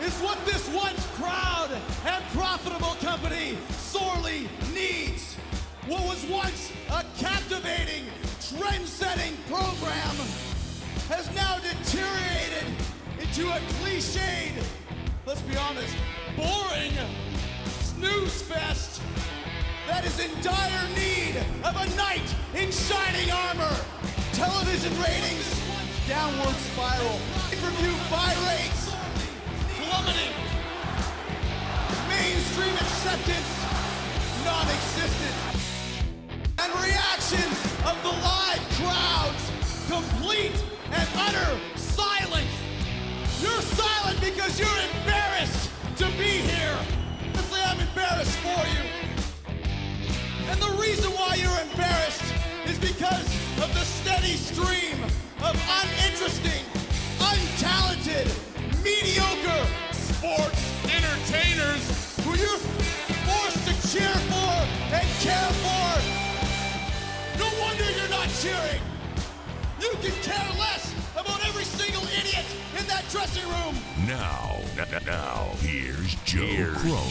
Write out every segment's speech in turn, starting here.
is what this once proud and profitable company sorely needs. What was once a captivating, trend-setting program has now deteriorated into a cliched, let's be honest, boring snooze fest that is in dire need of a knight in shining armor. Television ratings, downward spiral. Pay-per-view buy rates, plummeting. Mainstream acceptance, non-existent. And reactions of the live crowds, complete and utter silence. You're silent because you're embarrassed to be here. Honestly, I'm embarrassed for you. And the reason why you're embarrassed is because of the steady stream of uninteresting, untalented, mediocre sports entertainers who you're forced to cheer for and care for. No wonder you're not cheering. You can care less about every single idiot in that dressing room. Now, here's Joe Crow.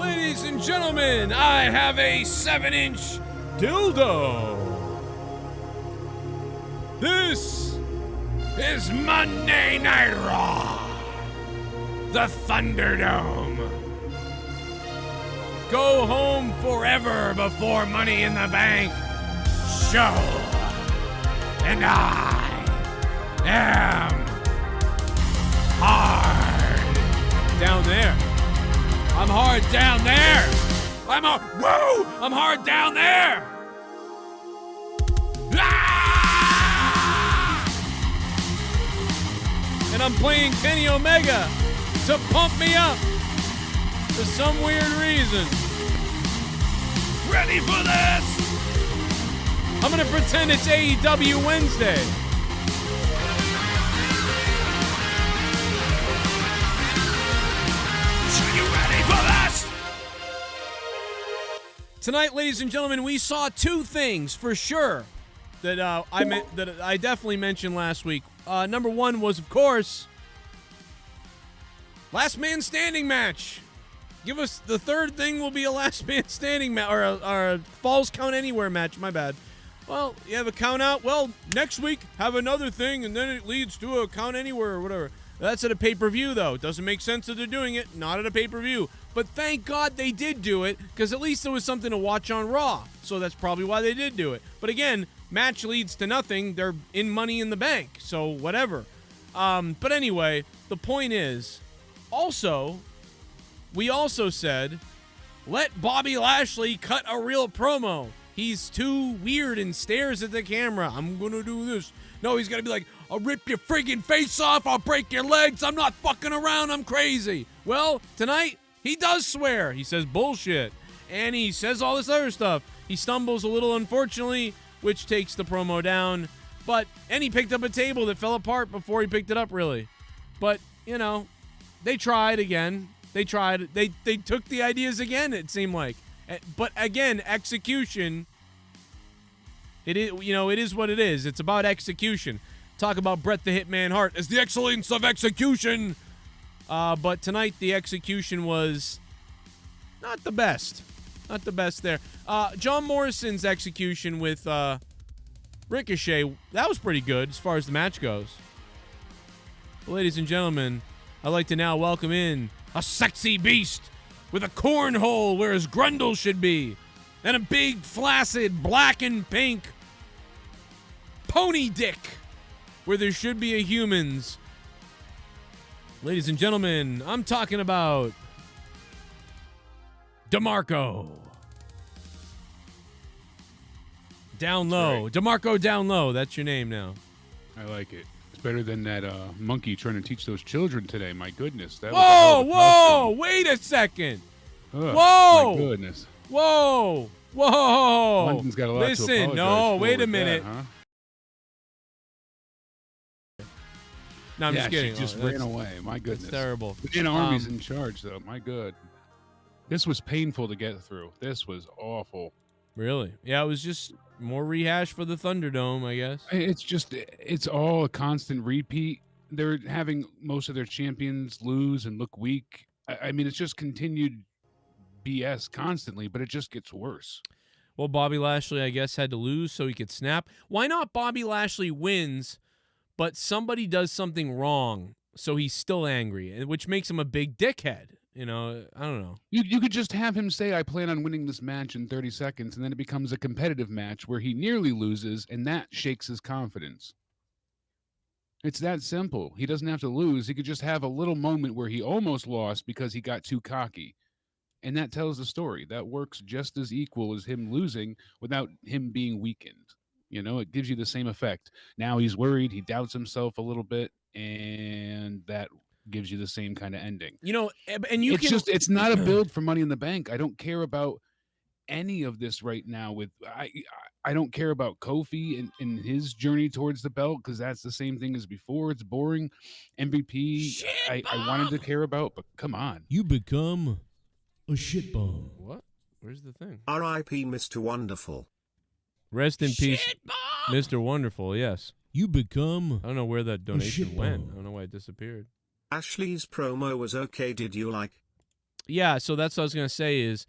Ladies and gentlemen, I have a 7-inch dildo. This is Monday Night Raw, the Thunderdome. Go home forever before Money in the Bank show. And I am hard down there. I'm hard down there. I'm hard down there. Ah! And I'm playing Kenny Omega to pump me up for some weird reason. Ready for this? I'm gonna pretend it's AEW Wednesday. Are you ready for this? Tonight, ladies and gentlemen, we saw two things for sure that I definitely mentioned last week. Number one was, of course, Last Man Standing match. Give us the third thing will be a Last Man Standing match, or a Falls Count Anywhere match. My bad. Well, you have a count out. Well, next week have another thing, and then it leads to a Count Anywhere or whatever. That's at a pay-per-view, though. It doesn't make sense that they're doing it. Not at a pay-per-view. But thank God they did do it, because at least there was something to watch on Raw. So that's probably why they did do it. But again, match leads to nothing. They're in Money in the Bank, so whatever. But anyway, the point is, we also said, let Bobby Lashley cut a real promo. He's too weird and stares at the camera. I'm going to do this. No, he's going to be like, I'll rip your friggin' face off. I'll break your legs. I'm not fucking around. I'm crazy. Well, tonight, he does swear. He says bullshit. And he says all this other stuff. He stumbles a little, unfortunately, which takes the promo down. And he picked up a table that fell apart before he picked it up, really. But, you know, they tried again. They tried. They took the ideas again, it seemed like. But again, execution, it is what it is. It's about execution. Talk about Bret the Hitman Hart as the excellence of execution. But tonight, the execution was not the best. Not the best there. John Morrison's execution with Ricochet, that was pretty good as far as the match goes. Well, ladies and gentlemen, I'd like to now welcome in a sexy beast with a cornhole where his grundle should be, and a big, flaccid, black and pink pony dick where there should be a human's. Ladies and gentlemen, I'm talking about DeMarco. Down low. Right. DeMarco Down Low. That's your name now. I like it. It's better than that monkey trying to teach those children today. My goodness. That was a hell of a costume. Wait a second. Ugh, Whoa. My goodness. Whoa. London's got a lot to Listen, apologize no, for wait a with minute. That, huh? No, I'm just kidding. She just ran away. My goodness. That's terrible. The Army's in charge, though. My good. This was painful to get through. This was awful. Really? Yeah, it was just more rehash for the Thunderdome, I guess. It's all a constant repeat. They're having most of their champions lose and look weak. I mean, it's just continued BS constantly, but it just gets worse. Well, Bobby Lashley, I guess, had to lose so he could snap. Why not Bobby Lashley wins, but somebody does something wrong, so he's still angry, which makes him a big dickhead? You know, I don't know. You could just have him say, I plan on winning this match in 30 seconds, and then it becomes a competitive match where he nearly loses, and that shakes his confidence. It's that simple. He doesn't have to lose. He could just have a little moment where he almost lost because he got too cocky. And that tells the story. That works just as equal as him losing without him being weakened. You know, it gives you the same effect. Now he's worried. He doubts himself a little bit, and that gives you the same kind of ending. You know, and you it's not a build for Money in the Bank. I don't care about any of this right now. I don't care about Kofi and his journey towards the belt, because that's the same thing as before. It's boring. MVP, I wanted to care about, but come on. You become a shit bomb. What? Where's the thing? R.I.P. Mr. Wonderful. Rest in peace, Mr. Wonderful. Yes. You become I don't know where that donation shit went. bomb. I don't know why it disappeared. Ashley's promo was okay. Did you like? Yeah, so that's what I was going to say is,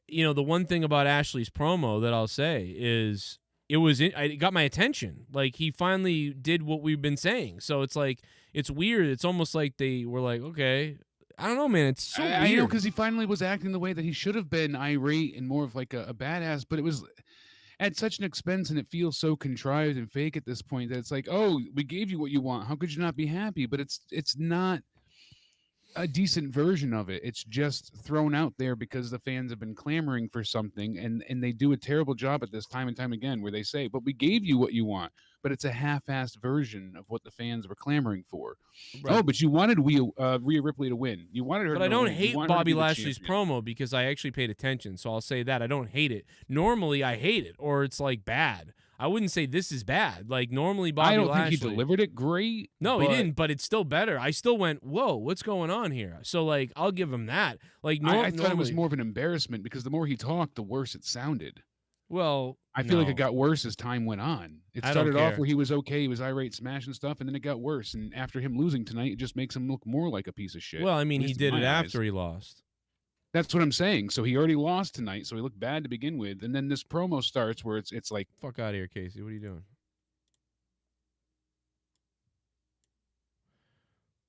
you know, the one thing about Ashley's promo that I'll say is it got my attention. Like, he finally did what we've been saying. So it's like, it's weird. It's almost like they were like, okay, I don't know, man. It's so weird. I know, because he finally was acting the way that he should have been, irate and more of like a badass, but it was at such an expense, and it feels so contrived and fake at this point that it's like, oh, we gave you what you want. How could you not be happy? But it's not a decent version of it. It's just thrown out there because the fans have been clamoring for something, and they do a terrible job at this time and time again, where they say, but we gave you what you want, but it's a half-assed version of what the fans were clamoring for. Right. Oh, but you wanted Rhea Ripley to win. You wanted her. But to I don't win. hate Bobby Lashley's promo because I actually paid attention. So I'll say that I don't hate it. Normally I hate it, or it's like bad. I wouldn't say this is bad. Like, normally Bobby Lashley, I don't think he delivered it great. No, he didn't, but it's still better. I still went, whoa, what's going on here? So, like, I'll give him that. Like, I thought it was more of an embarrassment, because the more he talked, the worse it sounded. Well, I feel like it got worse as time went on. It started off where he was okay, he was irate, smashing stuff, and then it got worse. And after him losing tonight, it just makes him look more like a piece of shit. Well, I mean, he did it after he lost. That's what I'm saying. So he already lost tonight, so he looked bad to begin with. And then this promo starts where it's like, fuck out of here, Casey. What are you doing?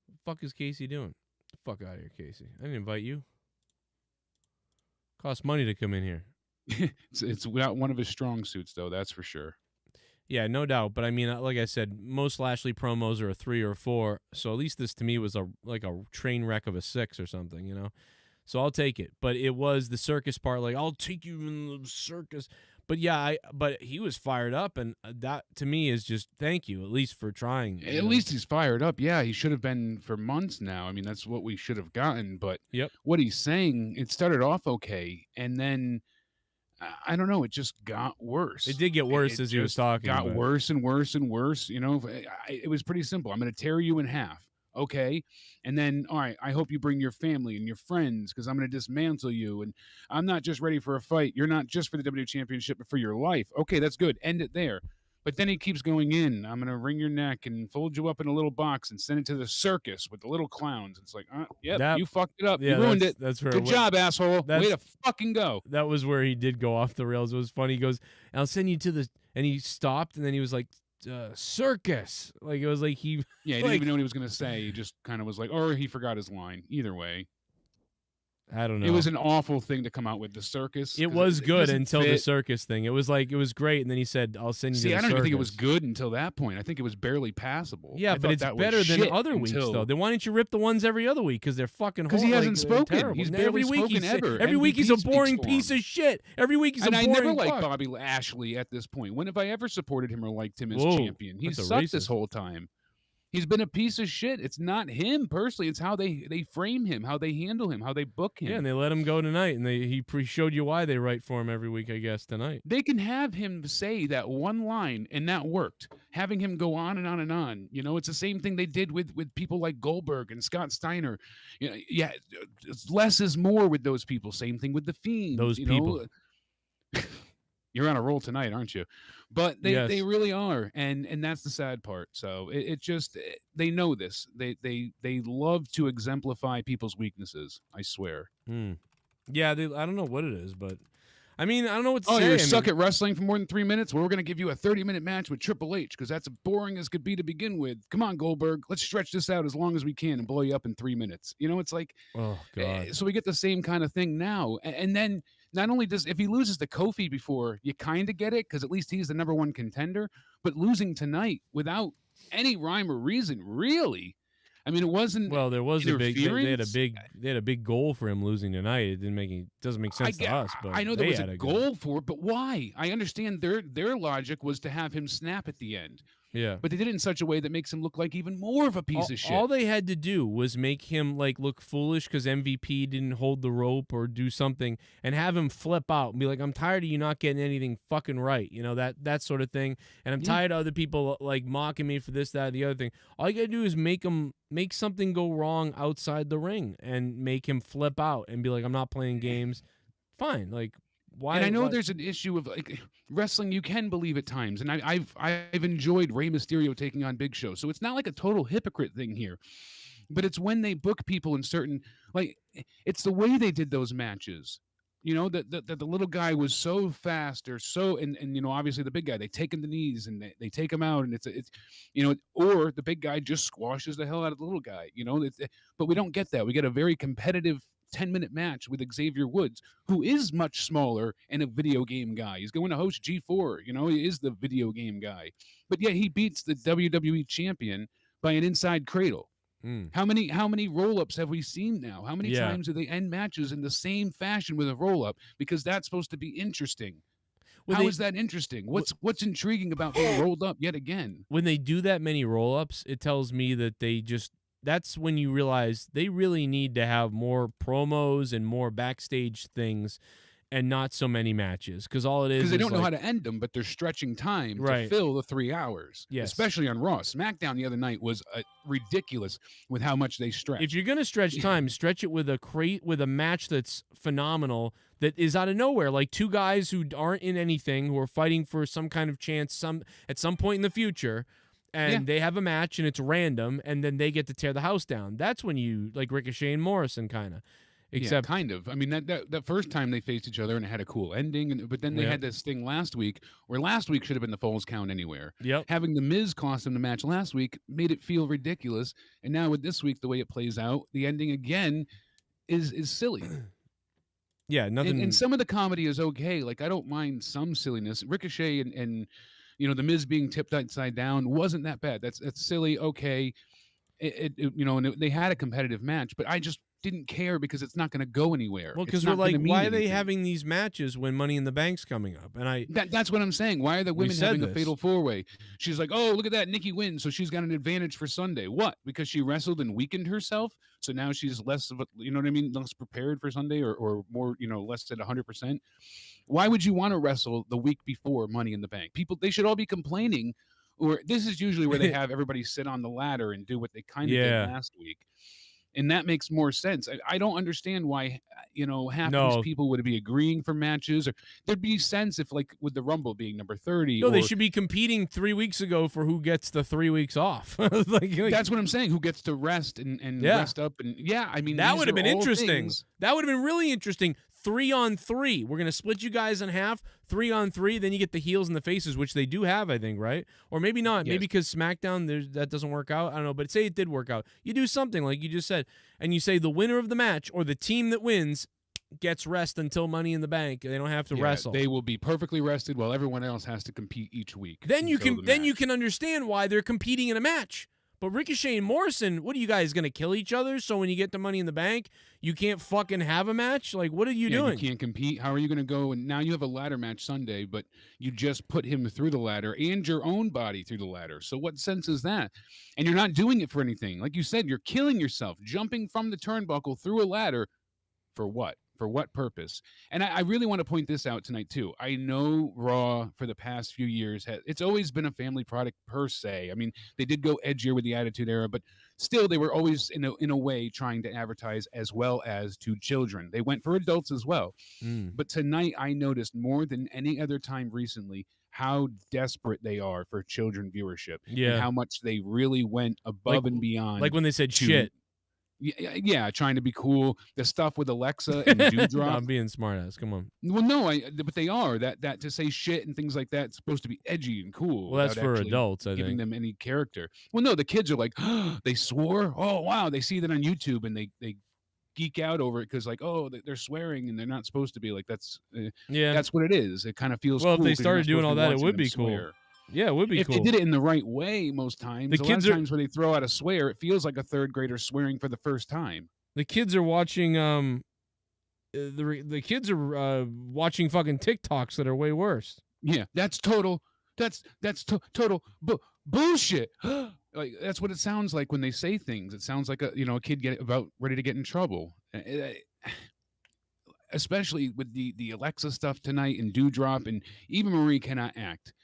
What the fuck is Casey doing? Fuck out of here, Casey. I didn't invite you. Cost money to come in here. it's not one of his strong suits, though, that's for sure. Yeah, no doubt. But I mean, like I said, most Lashley promos are a 3 or 4. So at least this to me was like a train wreck of a 6 or something, you know? So I'll take it. But it was the circus part, like, I'll take you in the circus. But yeah, but he was fired up, and that to me is just thank you, at least for trying. At least he's fired up. Yeah, he should have been for months now. I mean, that's what we should have gotten. But what he's saying, it started off okay, and then I don't know, it just got worse. It did get worse as he was talking. It got worse and worse and worse. You know, it was pretty simple. I'm going to tear you in half. Okay. And then, all right, I hope you bring your family and your friends, because I'm going to dismantle you. And I'm not just ready for a fight. You're not just for the WWE Championship, but for your life. Okay, that's good. End it there. But then he keeps going in. I'm going to wring your neck and fold you up in a little box and send it to the circus with the little clowns. It's like, you fucked it up. Yeah, you ruined it. That's where good job, asshole. Way to fucking go. That was where he did go off the rails. It was funny. He goes, I'll send you to the, and he stopped, and then he was like, circus. Like, it was like he didn't even know what he was going to say. He just kind of was like, or he forgot his line. Either way, I don't know. It was an awful thing to come out with, the circus. It was good until the circus thing. It was like, it was great, and then he said, I'll send you to the circus. I don't even think it was good until that point. I think it was barely passable. Yeah, but it's better than other weeks, though. Then why don't you rip the ones every other week? Because they're fucking because he hasn't spoken. Terrible. He's barely spoken ever. Every week he's a boring piece of shit. Every week he's a boring fuck. And I never liked fuck. Bobby Lashley at this point. When have I ever supported him or liked him as champion? He's sucked this whole time. He's been a piece of shit. It's not him personally. It's how they frame him, how they handle him, how they book him. Yeah, and they let him go tonight, and he showed you why they write for him every week, I guess, tonight. They can have him say that one line, and that worked. Having him go on and on and on. You know, it's the same thing they did with people like Goldberg and Scott Steiner. You know, yeah, less is more with those people. Same thing with The Fiend. Those people. You're on a roll tonight, aren't you? But they Yes. really are, and that's the sad part. So it just they know this. They love to exemplify people's weaknesses. I swear. Yeah, I don't know what it is, but I mean, I don't know what to Oh, say. you I suck mean, at wrestling for more than 3 minutes? Well, we're going to give you a 30-minute match with Triple H because that's boring as could be to begin with. Come on, Goldberg. Let's stretch this out as long as we can and blow you up in 3 minutes. You know, it's like, oh god. so we get the same kind of thing now. And then not only does, if he loses to Kofi before, you kind of get it because at least he's the number one contender, but losing tonight without any rhyme or reason, really. I mean, it wasn't. Well, there was a big. They had a interference. big goal for him losing tonight. It doesn't make sense to us. But I know they there was had a good- goal for it, but why? I understand their logic was to have him snap at the end, Yeah. but they did it in such a way that makes him look like even more of a piece of shit. All they had to do was make him like look foolish because MVP didn't hold the rope or do something, and have him flip out and be like, "I'm tired of you not getting anything fucking right," you know, that sort of thing. And I'm tired of other people like mocking me for this, that, or the other thing. All you gotta do is make something go wrong outside the ring and make him flip out and be like, "I'm not playing games." Fine, like why? And I know why- there's an issue of like wrestling. You can believe at times, and I've enjoyed Rey Mysterio taking on Big Show, so it's not like a total hypocrite thing here. But it's when they book people in certain, like, it's the way they did those matches. You know, that the little guy was so fast or so, and you know, obviously the big guy, they take him to knees and they take him out, and it's you know, or the big guy just squashes the hell out of the little guy. You know, but we don't get that. We get a very competitive 10-minute match with Xavier Woods, who is much smaller and a video game guy. He's going to host G4. You know, he is the video game guy, but yeah, he beats the WWE champion by an inside cradle. How many roll-ups have we seen now? How many times do they end matches in the same fashion with a roll-up? Because that's supposed to be interesting. Well, How is that interesting? What's intriguing about being rolled up yet again? when they do that many roll-ups, it tells me that that's when you realize they really need to have more promos and more backstage things and not so many matches, because all it is Because they is don't know how like- to end them, but they're stretching time Right. to fill the 3 hours. Yes. Especially on Raw. SmackDown the other night was ridiculous with how much they stretched. If you're gonna stretch time, stretch it with a match that's phenomenal, that is out of nowhere, like two guys who aren't in anything, who are fighting for some kind of chance at some point in the future, and they have a match and it's random, and then they get to tear the house down. That's when you like Ricochet and Morrison kind of. Except kind of. I mean, that first time they faced each other and it had a cool ending, but then they had this thing last week, where last week should have been the Falls Count anywhere. Yep. Having the Miz cost him the match last week made it feel ridiculous, and now with this week, the way it plays out, the ending again is silly. Yeah, nothing. And some of the comedy is okay. Like, I don't mind some silliness. Ricochet and you know, the Miz being tipped upside down wasn't that bad. That's silly. Okay. You know, and they had a competitive match, but I just didn't care because it's not going to go anywhere. Well, It's because not we're like, gonna mean why are they anything. having these matches when Money in the Bank's coming up? And That's what I'm saying. Why are the women said having a this. fatal four-way? She's like, oh, look at that. Nikki wins, so she's got an advantage for Sunday. What? Because she wrestled and weakened herself? So now she's less of a, you know what I mean? Less prepared for Sunday or more, you know, less than 100%. Why would you want to wrestle the week before Money in the Bank? People, they should all be complaining. Or this is usually where they have everybody sit on the ladder and do what they kind of did last week. And that makes more sense. I don't understand why, you know, half of these people would be agreeing for matches, or there'd be sense if, like, with the Rumble being number 30. No, they should be competing 3 weeks ago for who gets the 3 weeks off. like, that's what I'm saying. Who gets to rest and rest up? And I mean, that these would have are been all interesting. things- That would have been really interesting. 3-on-3. We're gonna split you guys in half. 3-on-3. Then you get the heels and the faces, which they do have, I think, right? Or maybe not. Yes. Maybe because SmackDown, that doesn't work out. I don't know. But say it did work out. You do something like you just said, and you say the winner of the match or the team that wins gets rest until Money in the Bank. They don't have to wrestle. They will be perfectly rested while everyone else has to compete each week. Then you until can the match. understand why they're competing in a match. But Ricochet and Morrison, what are you guys gonna kill each other? So when you get the Money in the Bank, you can't fucking have a match? Like, what are you doing? You can't compete. How are you going to go? And now you have a ladder match Sunday, but you just put him through the ladder and your own body through the ladder. So what sense is that? And you're not doing it for anything. Like you said, you're killing yourself, jumping from the turnbuckle through a ladder. For what? For what purpose? And I really want to point this out tonight, too. I know Raw for the past few years, it's always been a family product per se. I mean, they did go edgier with the Attitude Era, but still they were always in a way trying to advertise as well as to children. They went for adults as well. But tonight I noticed more than any other time recently how desperate they are for children viewership, and how much they really went above and beyond. Like when they said shit. Yeah, trying to be cool. The stuff with Alexa and Dewdrop. No, I'm being smartass. Come on. Well, no, but they are that to say shit and things like that. It's supposed to be edgy and cool. Well, that's for actually adults, I giving think. them any character. Well, no, the kids are like, they swore. Oh wow, they see that on YouTube and they geek out over it because like, oh, they're swearing and they're not supposed to be. Like that's that's what it is. It kind of feels well. cool If they 'cause you're not started doing supposed all to be that, it watching would them be cool. swear. Yeah, it would be if cool. they did it in the right way, most times. The a kids lot of are- times where they throw out a swear, it feels like a third grader swearing for the first time. The kids are watching the kids are watching fucking TikToks that are way worse. Yeah, that's total. That's total bullshit. Like that's what it sounds like when they say things. It sounds like a kid ready to get in trouble. Especially with the Alexa stuff tonight and Dewdrop, and even Marie cannot act.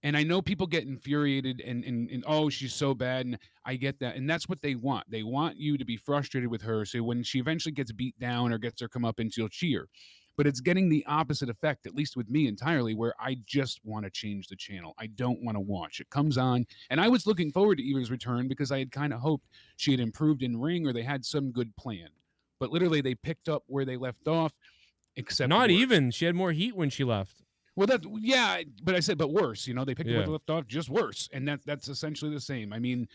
And I know people get infuriated and oh, she's so bad, and I get that. And that's what they want. They want you to be frustrated with her, so when she eventually gets beat down or gets her comeuppance, you'll cheer. But it's getting the opposite effect, at least with me entirely, where I just want to change the channel. I don't want to watch. It comes on, and I was looking forward to Eva's return because I had kind of hoped she had improved in ring or they had some good plan. But literally, they picked up where they left off, except Not worse. even. She had more heat when she left. Well, but I said, but worse. They picked up where they left off, just worse, and that's essentially the same. I mean,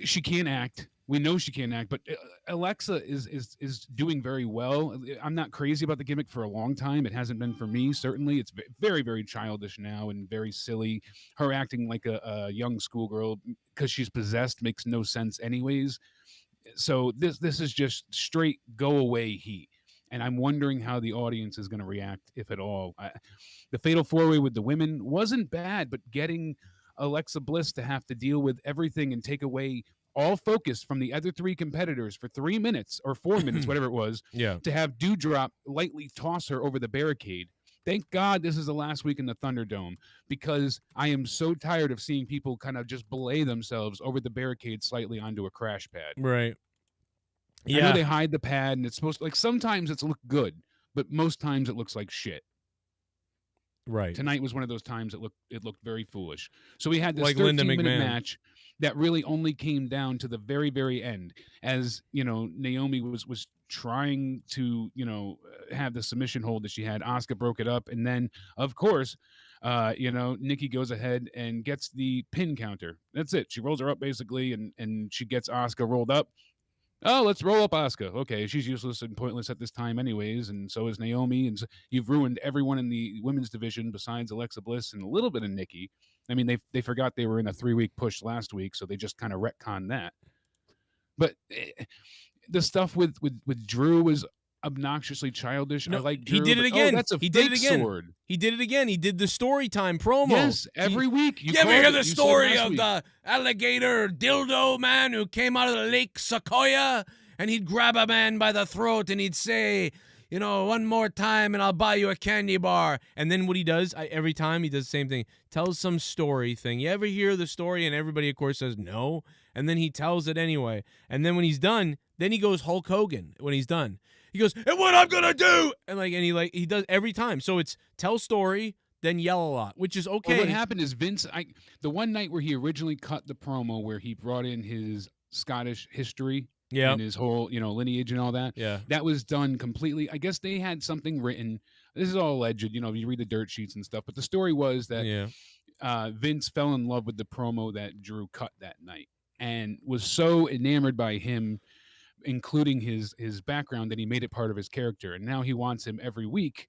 she can't act. We know she can't act, but Alexa is doing very well. I'm not crazy about the gimmick for a long time. It hasn't been for me, certainly. It's very, very childish now and very silly. Her acting like a young schoolgirl because she's possessed makes no sense anyways. So this is just straight go away heat. And I'm wondering how the audience is going to react, if at all. The Fatal 4-Way with the women wasn't bad, but getting Alexa Bliss to have to deal with everything and take away all focus from the other three competitors for 3 minutes or 4 minutes, whatever it was, to have Dewdrop lightly toss her over the barricade. Thank God this is the last week in the Thunderdome, because I am so tired of seeing people kind of just belay themselves over the barricade slightly onto a crash pad. Right. I know they hide the pad, and it's supposed to, like, sometimes it's look good, but most times it looks like shit. Right. Tonight was one of those times it looked very foolish. So we had this Like Linda 13-minute McMahon. match that really only came down to the very, very end, as Naomi was trying to have the submission hold that she had. Asuka broke it up, and then of course, Nikki goes ahead and gets the pin counter. That's it. She rolls her up basically, and she gets Asuka rolled up. Oh, let's roll up Asuka. Okay, she's useless and pointless at this time anyways, and so is Naomi, and so you've ruined everyone in the women's division besides Alexa Bliss and a little bit of Nikki. I mean, they forgot they were in a 3-week push last week, so they just kind of retconned that. But the stuff with Drew was obnoxiously childish. No, I like Drew, he did it but, again. Oh, that's a he did it fake again. sword. He did it again. He did the story time promo. Yes, every week. You ever hear the story of the alligator dildo man who came out of the Lake Sequoia, and he'd grab a man by the throat and he'd say, one more time and I'll buy you a candy bar. And then what he does, every time he does the same thing, tells some story thing. You ever hear the story? And everybody, of course, says no. And then he tells it anyway. And then when he's done, then he goes Hulk Hogan when he's done. He goes, and what I'm going to do? And he does every time. So it's tell story, then yell a lot, which is okay. Well, what happened is Vince, the one night where he originally cut the promo where he brought in his Scottish history, and his whole, lineage and all that. Yeah. That was done completely. I guess they had something written. This is all alleged, you read the dirt sheets and stuff. But the story was that Vince fell in love with the promo that Drew cut that night and was so enamored by him, including his background, that he made it part of his character. And now he wants him every week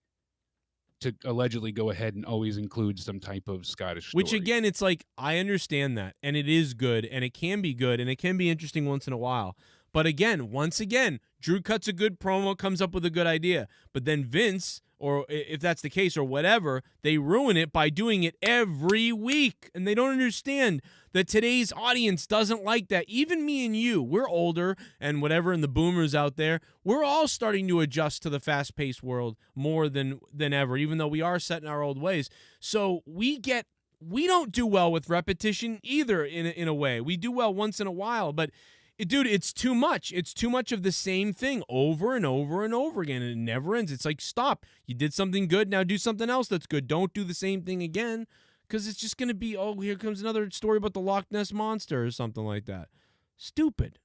to allegedly go ahead and always include some type of Scottish story. Which, again, it's like, I understand that. And it is good. And it can be good. And it can be interesting once in a while. But again, once again, Drew cuts a good promo, comes up with a good idea. But then Vince, or if that's the case or whatever, they ruin it by doing it every week. And they don't understand that today's audience doesn't like that. Even me and you, we're older and whatever, and the boomers out there, we're all starting to adjust to the fast-paced world more than ever, even though we are set in our old ways. So we get we don't do well with repetition either. In a way, we do well once in a while, but dude, it's too much. It's too much of the same thing over and over and over again, and it never ends. It's like, stop. You did something good, now do something else that's good. Don't do the same thing again, because it's just going to be, oh, here comes another story about the Loch Ness Monster or something like that. Stupid.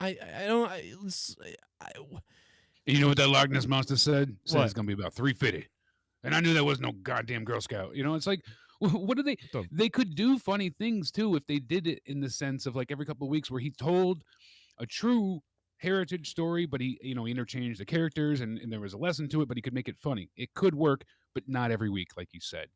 I don't. You know what that Loch Ness Monster said? Said What? it's going to be about 350. And I knew that was no goddamn Girl Scout. You know, it's like, what do they? They could do funny things too if they did it in the sense of like every couple of weeks where he told a true heritage story, but he, you know, he interchanged the characters and there was a lesson to it, but he could make it funny. It could work, but not every week, like you said.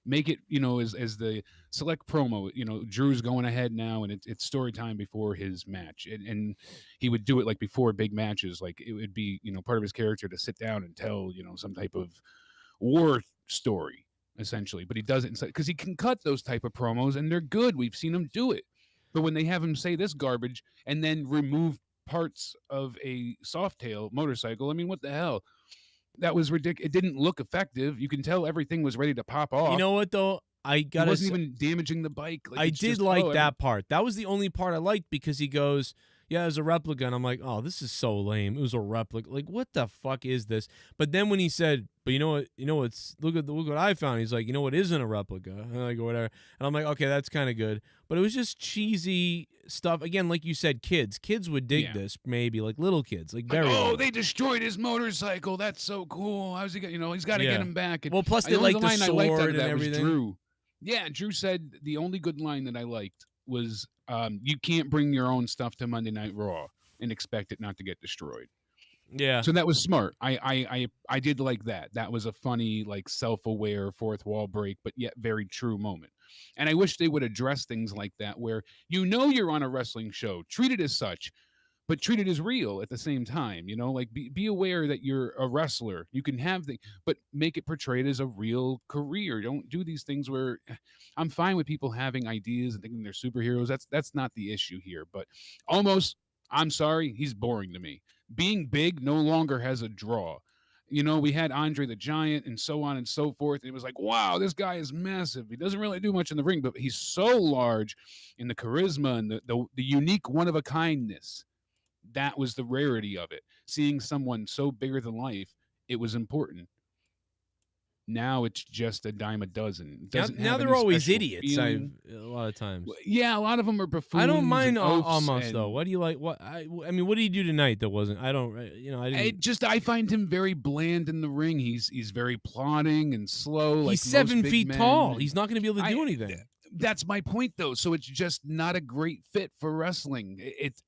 Make it, you know, as the select promo, you know, Drew's going ahead now and it's story time before his match. And he would do it like before big matches. Like it would be, you know, part of his character to sit down and tell, you know, some type of war story, essentially. But he doesn't, because he can cut those type of promos and they're good. We've seen him do it. But when they have him say this garbage and then remove parts of a Softail motorcycle, I mean, what the hell? That was ridiculous. It didn't look effective. You can tell everything was ready to pop off. You know what, though? He wasn't even damaging the bike. Like, I did like that part. That was the only part I liked because he goes, yeah, it was a replica. And I'm like, oh, this is so lame. It was a replica. Like, what the fuck is this? But then when he said, but you know what? You know what's look what I found. He's like, you know what isn't a replica? And like, or whatever. And I'm like, okay, that's kind of good. But it was just cheesy stuff. Again, like you said, kids would dig this, maybe like little kids, like very. Oh, little. they destroyed his motorcycle. That's so cool. How's he got? You know, he's got to get him back. And well, plus they like the sword and everything. Was Drew. Yeah, Drew said the only good line that I liked was, "You can't bring your own stuff to Monday Night Raw and expect it not to get destroyed." Yeah. So that was smart. I did like that. That was a funny, like, self-aware fourth wall break, but yet very true moment. And I wish they would address things like that where you know you're on a wrestling show, treat it as such, but treat it as real at the same time. You know, like be aware that you're a wrestler. You can have but make it portrayed as a real career. Don't do these things where I'm fine with people having ideas and thinking they're superheroes. That's not the issue here. But almost, I'm sorry, he's boring to me. Being big no longer has a draw. You know, we had Andre the Giant and so on and so forth. It was like, wow, this guy is massive. He doesn't really do much in the ring, but he's so large in the charisma and the unique one-of-a-kindness. That was the rarity of it. Seeing someone so bigger than life, it was important. Now it's just a dime a dozen. Now they're always idiots. A lot of times. Yeah, a lot of them are buffoons. I don't mind almost though. What do you like? What I mean, what did he do tonight that wasn't? I don't. You know, I didn't. I find him very bland in the ring. He's very plodding and slow. He's 7 feet tall. He's not going to be able to do anything. That's my point, though. So it's just not a great fit for wrestling.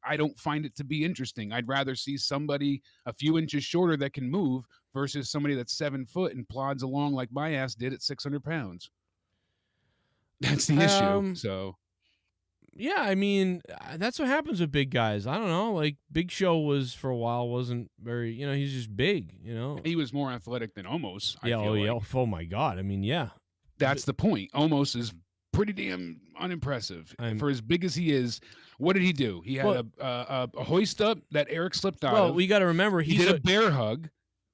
I don't find it to be interesting. I'd rather see somebody a few inches shorter that can move versus somebody that's 7 foot and plods along like my ass did at 600 pounds. That's the issue. So, yeah, I mean, that's what happens with big guys. I don't know. Like Big Show was for a while wasn't very. You know, he's just big. You know, he was more athletic than Omos. Yeah. Oh my God. I mean, yeah. That's the point. Omos is pretty damn unimpressive for as big as he is. What did he do? He had a hoist up that Eric slipped out of. Well, we got to remember he did a bear hug.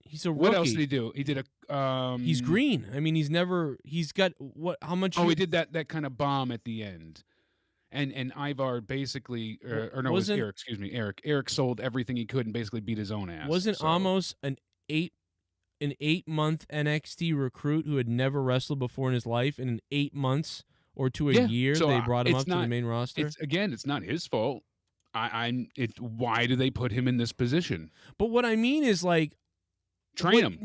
He's a rookie. What else did he do? He did a. He's green. I mean, he's got what? How much? Oh, he did that kind of bomb at the end, and Ivar basically, or no, it was Eric. Excuse me, Eric. Eric sold everything he could and basically beat his own ass. Wasn't almost an 8-month NXT recruit who had never wrestled before in his life, and in 8 months or to a year, so they brought him up to the main roster. It's not his fault. Why do they put him in this position? But what I mean is like. Train him.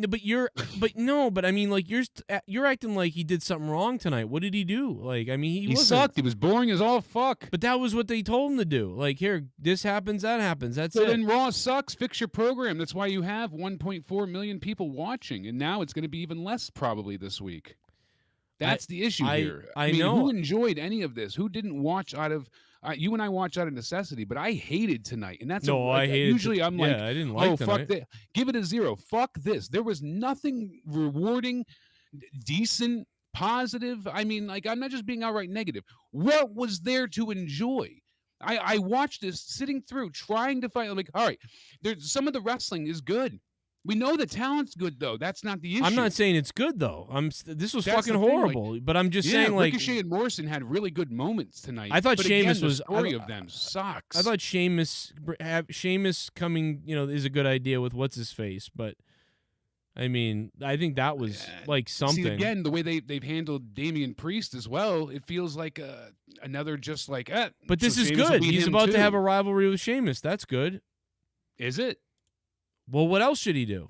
But I mean, like you're acting like he did something wrong tonight. What did he do? Like, I mean, he sucked. He was boring as all fuck. But that was what they told him to do. Like, here, this happens, that happens. That's it. So then Raw sucks. Fix your program. That's why you have 1.4 million people watching, and now it's going to be even less probably this week. That's the issue here. I mean, who enjoyed any of this? Who didn't watch out of? You and I watch out of necessity, but I hated tonight, and that's I hated. Usually, I'm like, I didn't like fuck that. Give it a 0. Fuck this. There was nothing rewarding, decent, positive. I mean, like, I'm not just being outright negative. What was there to enjoy? I watched this sitting through, trying to find. Like, all right, there's some of the wrestling is good. We know the talent's good, though. That's not the issue. I'm not saying it's good though. This was That's fucking the thing, like- horrible. But I'm just saying, like, Ricochet and Morrison had really good moments tonight. I thought but Sheamus again, was- the story of them sucks. I thought Sheamus coming, is a good idea with what's his face, but I mean, I think that was like something. See, again, the way they've handled Damian Priest as well, it feels like another just like. But this so is Sheamus will good. beat He's him about too. to have a rivalry with Sheamus. That's good. Is it? Well, what else should he do?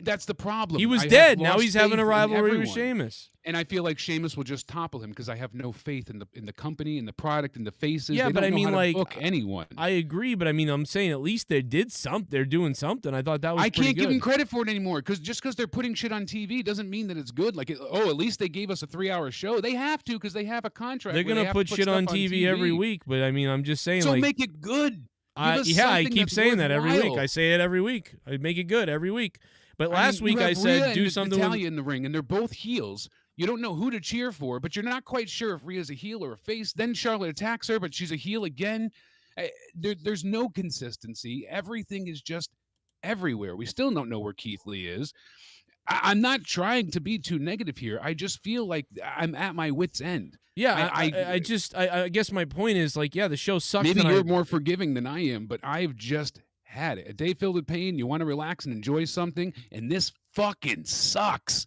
That's the problem. He was I have dead. Now lost he's having faith a in rivalry with everyone. Sheamus. And I feel like Sheamus will just topple him because I have no faith in the company, in the product, in the faces. Yeah, They but don't I know mean, how to like, book anyone. I agree, but I mean, I'm saying at least they did something. They're doing something. I thought that was I pretty can't give good. them credit for it anymore because just because they're putting shit on TV doesn't mean that it's good. Like, at least they gave us a 3-hour show. They have to because they have a contract. They're where they gonna have put to shit stuff on TV every week, but I mean, I'm just saying, So like, make it good. I Give us something keep that's saying that every week. worthwhile. I say it every week. I make it good every week. But I last mean, week you I have said Rhea do and something Natalya with. in the ring, and they're both heels. You don't know who to cheer for, but you're not quite sure if Rhea's a heel or a face. Then Charlotte attacks her, but she's a heel again. There's no consistency. Everything is just everywhere. We still don't know where Keith Lee is. I'm not trying to be too negative here. I just feel like I'm at my wit's end. Yeah, I guess my point is, like, yeah, the show sucks. Maybe tonight. you're more forgiving than I am, but I've just had it. A day filled with pain. You want to relax and enjoy something, and this fucking sucks.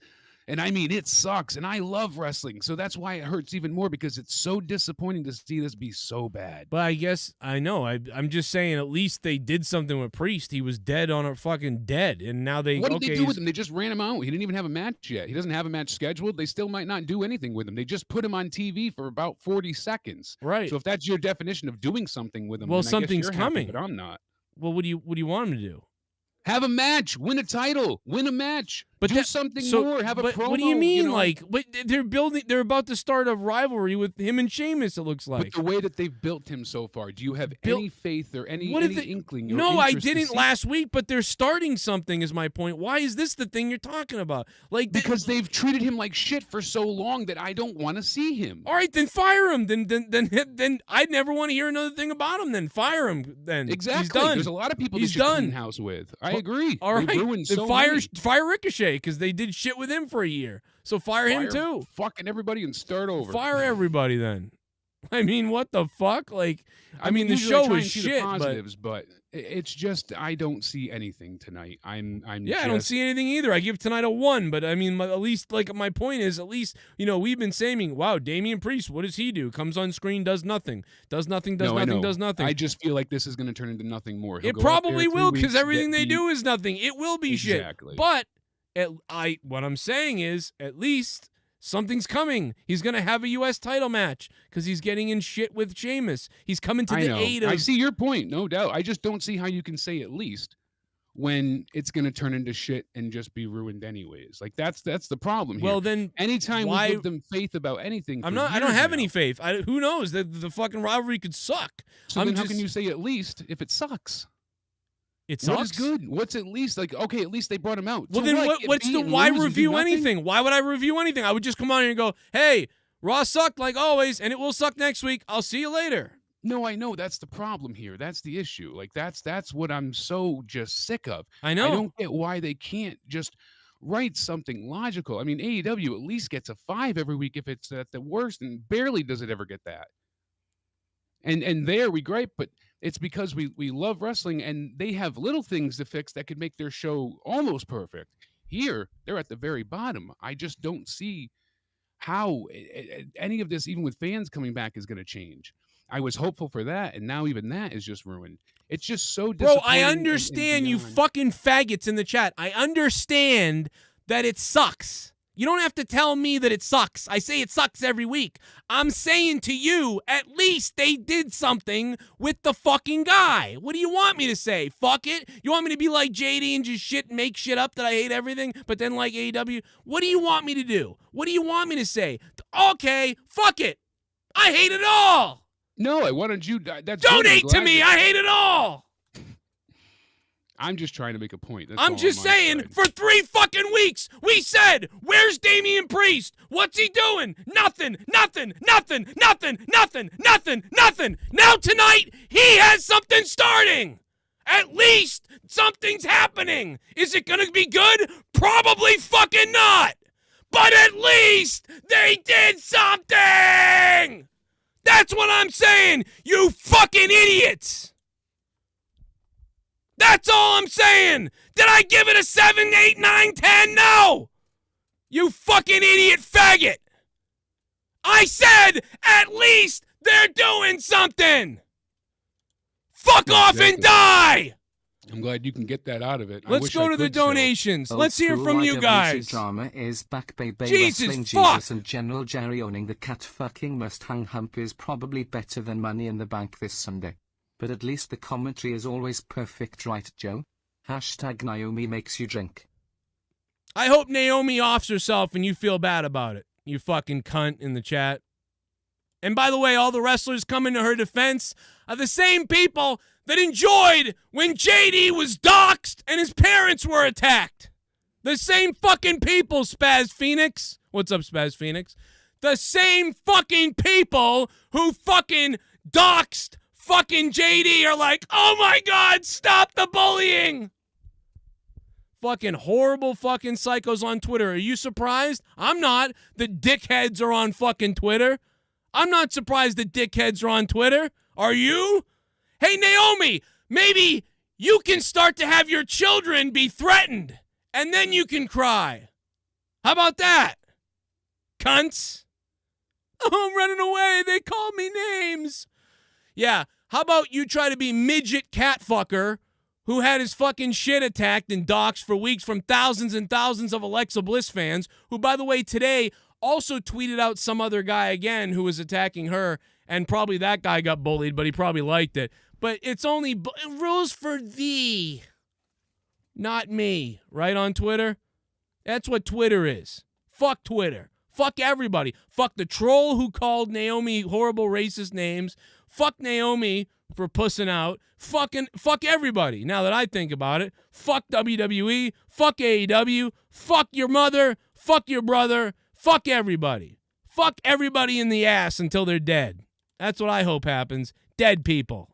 And I mean, it sucks. And I love wrestling, so that's why it hurts even more because it's so disappointing to see this be so bad. But I guess I know. I'm just saying, at least they did something with Priest. He was dead on a fucking dead, and now they. What did okay, they do with him? They just ran him out. He didn't even have a match yet. He doesn't have a match scheduled. They still might not do anything with him. They just put him on TV for about 40 seconds. Right. So if that's your definition of doing something with him, Well, then I guess something's you're happy, coming. but I'm not. Well, what do you want him to do? Have a match, win a title, win a match, But do that- something so- more. Have a but promo. what do you mean? know? Like, but they're about to start a rivalry with him and Sheamus. It looks like. But the way that they've built him so far, do you have Built- any faith or any What if they- inkling? Or No, I interest to didn't see- last week, but they're starting something. Is my point? Why is this the thing you're talking about? Like, Because they've treated him like shit for so long that I don't want to see him. all right, then fire him. Then I'd never want to hear another thing about him. Then fire him. Then Exactly. He's done. There's a lot of people He's that you done. clean house with. I agree. All right, They ruined then so fire many. fire Ricochet because they did shit with him for a year. So fire him too. Fucking everybody and start over. Fire everybody then. I mean, what the fuck? Like, I mean, the usually show try was and see shit, the but positives, but it's just I don't see anything tonight. I'm yeah, I don't see anything either. I give tonight a 1, but I mean, at least, like, my point is, at least, we've been saying, wow, Damian Priest, what does he do? Comes on screen, does nothing, does nothing, does No, I nothing, know. does nothing. I just feel like this is going to turn into nothing more. He'll It go up there probably 3 will, because weeks, everything get they beat. do is nothing. It will be Exactly. shit. But what I'm saying is, at least something's coming. He's gonna have a U.S. title match because he's getting in shit with Sheamus. He's coming to I the know. aid of. I see your point, no doubt. I just don't see how you can say at least when it's going to turn into shit and just be ruined anyways. Like that's the problem here. Well, then anytime why- we give them faith about anything, I for don't years have now, any faith. Who knows? The fucking rivalry could suck. So I'm then how just- can you say at least if it sucks? It What sucks. is good? What's at least like? Okay, at least they brought him out. Well, So then what? Get what's beat the and why lose and do review nothing? anything? Why would I review anything? I would just come on here and go, hey, Raw sucked like always, and it will suck next week. I'll see you later. No, I know that's the problem here. That's the issue. Like that's what I'm so just sick of. I know. I don't get why they can't just write something logical. I mean, AEW at least gets a 5 every week if it's at the worst, and barely does it ever get that. And there we gripe, but it's because we love wrestling, and they have little things to fix that could make their show almost perfect. Here, they're at the very bottom. I just don't see how any of this, even with fans coming back, is going to change. I was hopeful for that, and now even that is just ruined. It's just so Bro, disappointing. I and understand you beyond. fucking faggots in the chat. I understand that it sucks. You don't have to tell me that it sucks. I say it sucks every week. I'm saying to you, at least they did something with the fucking guy. What do you want me to say? Fuck it? You want me to be like JD and just make shit up that I hate everything, but then like AEW? What do you want me to do? What do you want me to say? Okay, fuck it. I hate it all. No, I wanted you. That's good. I'm Donate to glad me. that- I hate it all. I'm just trying to make a point. That's I'm all just on my saying, side. for 3 fucking weeks, we said, where's Damian Priest? What's he doing? Nothing, nothing, nothing, nothing, nothing, nothing, nothing. Now tonight, he has something starting. At least something's happening. Is it going to be good? Probably fucking not. But at least they did something. That's what I'm saying, you fucking idiots. That's all I'm saying. Did I give it a 7, 8, 9, 10? No. You fucking idiot faggot. I said at least they're doing something. Fuck off and die. I'm glad you can get that out of it. Let's go to the donations. Let's hear from you guys. Drama is back, baby. Jesus Wrestling fuck. Jesus and General Jerry owning the cat fucking Mustang hump is probably better than Money in the Bank this Sunday. But at least the commentary is always perfect, right, Joe? Hashtag Naomi makes you drink. I hope Naomi offs herself and you feel bad about it, you fucking cunt in the chat. And by the way, all the wrestlers coming to her defense are the same people that enjoyed when JD was doxxed and his parents were attacked. The same fucking people, Spaz Phoenix. What's up, Spaz Phoenix? The same fucking people who fucking doxxed fucking JD are like, oh my God, stop the bullying. Fucking horrible fucking psychos on Twitter. Are you surprised? I'm not. The dickheads are on fucking Twitter. I'm not surprised the dickheads are on Twitter. Are you? Hey, Naomi, maybe you can start to have your children be threatened, and then you can cry. How about that? Cunts. Oh, I'm running away. They call me names. Yeah, how about you try to be midget catfucker who had his fucking shit attacked and doxxed for weeks from thousands and thousands of Alexa Bliss fans, who, by the way, today also tweeted out some other guy again who was attacking her, and probably that guy got bullied, but he probably liked it. But it's only rules for thee, not me, right on Twitter? That's what Twitter is. Fuck Twitter. Fuck everybody. Fuck the troll who called Naomi horrible racist names. Fuck Naomi for pussing out. Fuck everybody. Now that I think about it, fuck WWE. Fuck AEW. Fuck your mother. Fuck your brother. Fuck everybody. Fuck everybody in the ass until they're dead. That's what I hope happens. Dead people.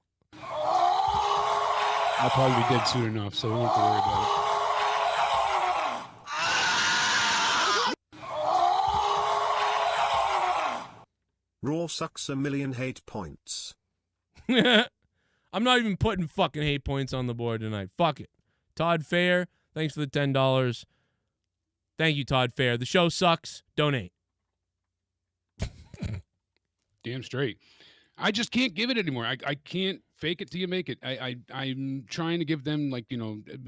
I'll probably be dead soon enough, so we don't have to worry about it. Raw sucks a million hate points. I'm not even putting fucking hate points on the board tonight. Fuck it. Todd Fair, thanks for the $10. Thank you, Todd Fair. The show sucks. Donate. Damn straight. I just can't give it anymore. I can't fake it till you make it. I'm trying to give them, like,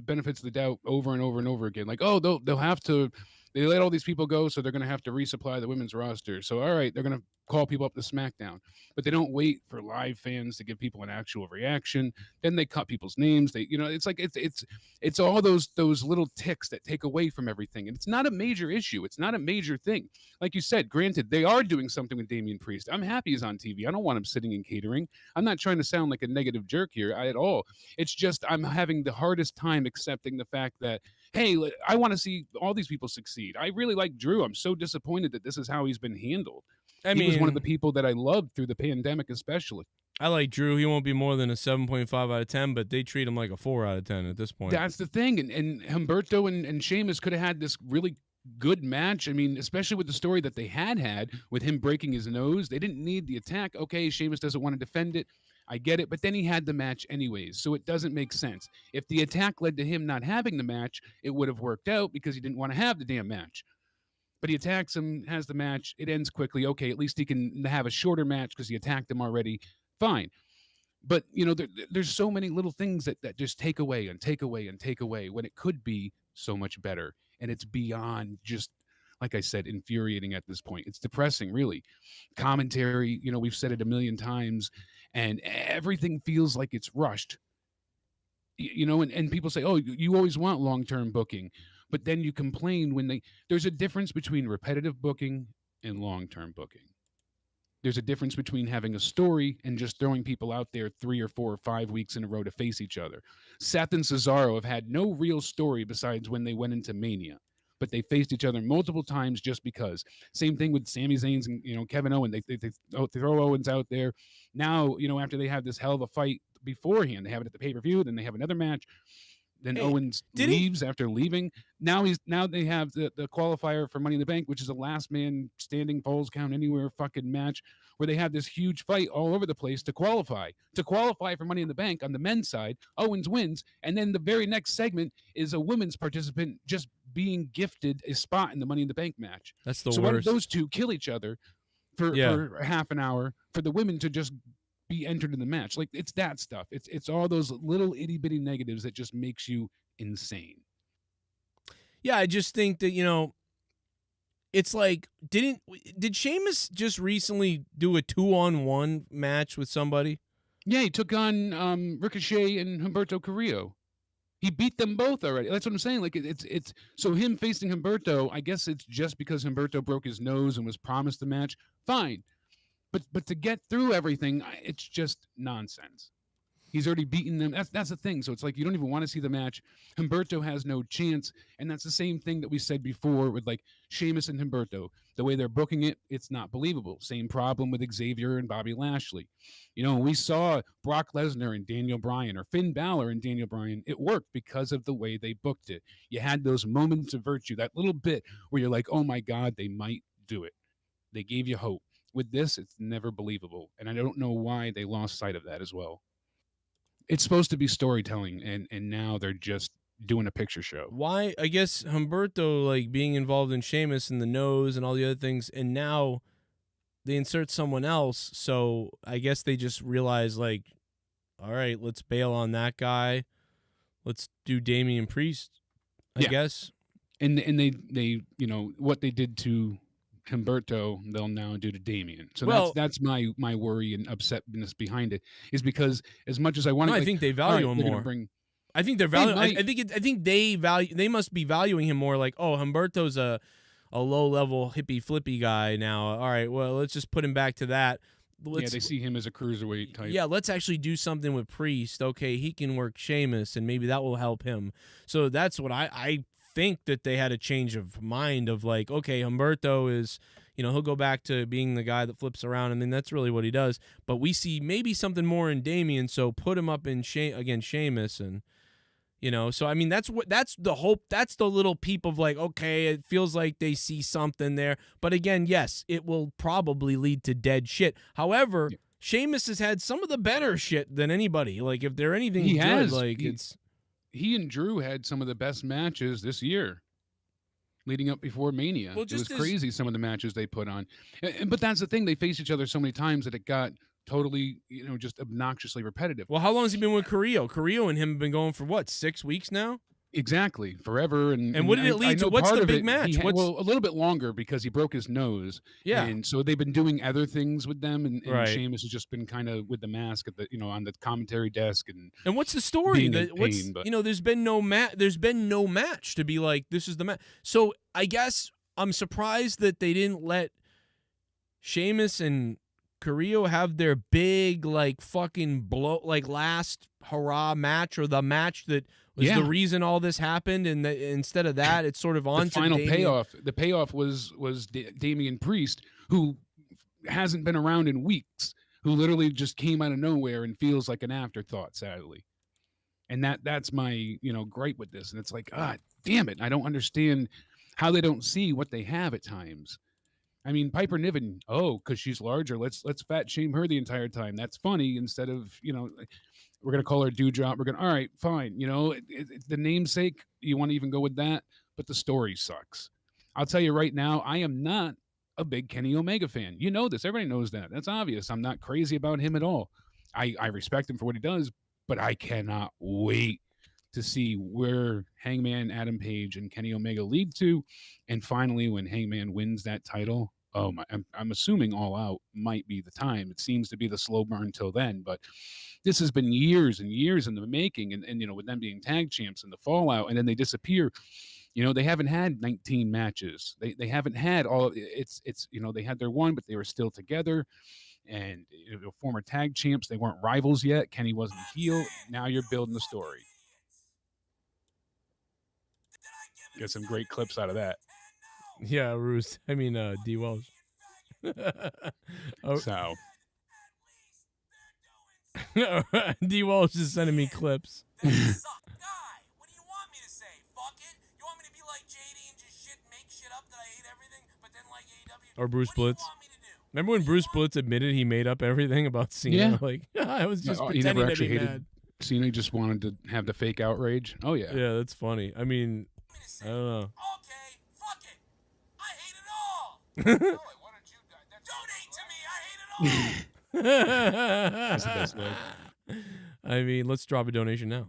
benefits of the doubt over and over and over again. Like, oh, they'll have to. They let all these people go, so they're going to have to resupply the women's roster. So, all right, they're going to call people up to SmackDown. But they don't wait for live fans to give people an actual reaction. Then they cut people's names. It's like it's all those little ticks that take away from everything. And it's not a major issue. It's not a major thing. Like you said, granted, they are doing something with Damian Priest. I'm happy he's on TV. I don't want him sitting and catering. I'm not trying to sound like a negative jerk here at all. It's just I'm having the hardest time accepting the fact that, hey, I want to see all these people succeed. I really like Drew. I'm so disappointed that this is how he's been handled. He was one of the people that I loved through the pandemic, especially. I like Drew. He won't be more than a 7.5 out of 10, but they treat him like a 4 out of 10 at this point. That's the thing. And Humberto and Sheamus could have had this really good match. I mean, especially with the story that they had with him breaking his nose. They didn't need the attack. Okay, Sheamus doesn't want to defend it. I get it, but then he had the match anyways, so it doesn't make sense. If the attack led to him not having the match, it would have worked out because he didn't want to have the damn match. But he attacks him, has the match, it ends quickly. Okay, at least he can have a shorter match because he attacked him already. Fine. But, there's so many little things that just take away and take away and take away when it could be so much better. And it's beyond just, like I said, infuriating at this point. It's depressing, really. Commentary, we've said it a million times, and everything feels like it's rushed. And people say, oh, you always want long-term booking. But then you complain there's a difference between repetitive booking and long-term booking. There's a difference between having a story and just throwing people out there 3 or 4 or 5 weeks in a row to face each other. Seth and Cesaro have had no real story besides when they went into Mania, but they faced each other multiple times just because. Same thing with Sami Zayn and Kevin Owens. They throw Owens out there. Now, after they have this hell of a fight beforehand. They have it at the pay-per-view, then they have another match. Then Hey, Owens leaves after leaving. Now they have the qualifier for Money in the Bank, which is a last man standing falls count anywhere fucking match where they have this huge fight all over the place to qualify. To qualify for Money in the Bank on the men's side, Owens wins, and then the very next segment is a women's participant just being gifted a spot in the Money in the Bank match. That's the So why don't worst. those two kill each other for half an hour for the women to just be entered in the match? Like, it's that stuff. It's all those little itty bitty negatives that just makes you insane. Yeah, I just think that, it's like, did Sheamus just recently do a 2-on-1 match with somebody? Yeah, he took on Ricochet and Humberto Carrillo. He beat them both already. That's what I'm saying. Like, it's so him facing Humberto, I guess it's just because Humberto broke his nose and was promised the match. Fine. But to get through everything, it's just nonsense. He's already beaten them. That's the thing. So it's like you don't even want to see the match. Humberto has no chance, and that's the same thing that we said before with like Sheamus and Humberto. The way they're booking it, it's not believable. Same problem with Xavier and Bobby Lashley. We saw Brock Lesnar and Daniel Bryan, or Finn Balor and Daniel Bryan. It worked because of the way they booked it. You had those moments of virtue, that little bit where you're like, oh my God, they might do it. They gave you hope. With this, it's never believable. And I don't know why they lost sight of that as well. It's supposed to be storytelling, and now they're just doing a picture show. Why? I guess Humberto, like, being involved in Sheamus and the nose and all the other things, and now they insert someone else, so I guess they just realize, like, all right, let's bail on that guy. Let's do Damian Priest, I guess. And they what they did to Humberto, they'll now do to Damian. So that's my worry and upsetness behind it, is because as much as I want to, I think they value him more. I think they're valuing. I think they must be valuing him more. Like, oh, Humberto's a low level hippie flippy guy now. All right, well, let's just put him back to that. They see him as a cruiserweight type. Yeah, let's actually do something with Priest. Okay, he can work Sheamus, and maybe that will help him. So that's what I think that they had a change of mind of like, okay, Humberto is, he'll go back to being the guy that flips around, and then that's really what he does. But we see maybe something more in Damian, so put him up in against Sheamus, and so I mean that's the hope. That's the little peep of like, okay, it feels like they see something there. But again, yes, it will probably lead to dead shit. However, Sheamus has had some of the better shit than anybody. Like, if they're anything good, like he and Drew had some of the best matches this year leading up before Mania. Well, it was crazy, some of the matches they put on. But that's the thing. They faced each other so many times that it got totally, just obnoxiously repetitive. Well, how long has he been with Carrillo? Carrillo and him have been going for, what, 6 weeks now? Exactly, forever. And what did it lead to? What's the big match? Well, a little bit longer because he broke his nose. Yeah. And so they've been doing other things with them, and right. Sheamus has just been kind of with the mask at the, on the commentary desk. And what's the story? There's been no match to be like, this is the match. So I guess I'm surprised that they didn't let Sheamus and Carrillo have their big, like, fucking last hurrah match, or the match that was the reason all this happened, and instead of that, it's sort of on the final payoff. The payoff was Damian Priest, who hasn't been around in weeks, who literally just came out of nowhere and feels like an afterthought, sadly. And that's my gripe with this. And it's like, damn it, I don't understand how they don't see what they have at times. I mean, Piper Niven, because she's larger, let's fat shame her the entire time. That's funny. Instead of, we're going to call her Dewdrop. We're going to, all right, fine. The namesake, you want to even go with that, but the story sucks. I'll tell you right now, I am not a big Kenny Omega fan. You know this. Everybody knows that. That's obvious. I'm not crazy about him at all. I respect him for what he does, but I cannot wait to see where Hangman, Adam Page, and Kenny Omega lead to. And finally, when Hangman wins that title, I'm assuming All Out might be the time. It seems to be the slow burn till then, but this has been years and years in the making. And with them being tag champs and the fallout, and then they disappear. They haven't had 19 matches. They haven't had all. It's they had their one, but they were still together. And former tag champs, they weren't rivals yet. Kenny wasn't a heel. Now you're building the story. Get some great clips out of that. Yeah, Roos. I mean, D. Welsh. So, D Walsh is sending me clips. That suck. Guy, what do you want me to say? Fuck it? You want me to be like JD and just make shit up that I hate everything, but then like AEW? Or Bruce What do you Blitz. want me to do? Remember when Bruce Blitz admitted he made up everything about Cena? Yeah. Like, I was just He never pretending to actually be hated mad. Cena. He just wanted to have the fake outrage. Oh yeah. Yeah, that's funny. I mean, Want me to I say? don't know. Okay, fuck it. I hate it all. No, why don't you donate to me? I hate it all. That's the best way. I mean, let's drop a donation now.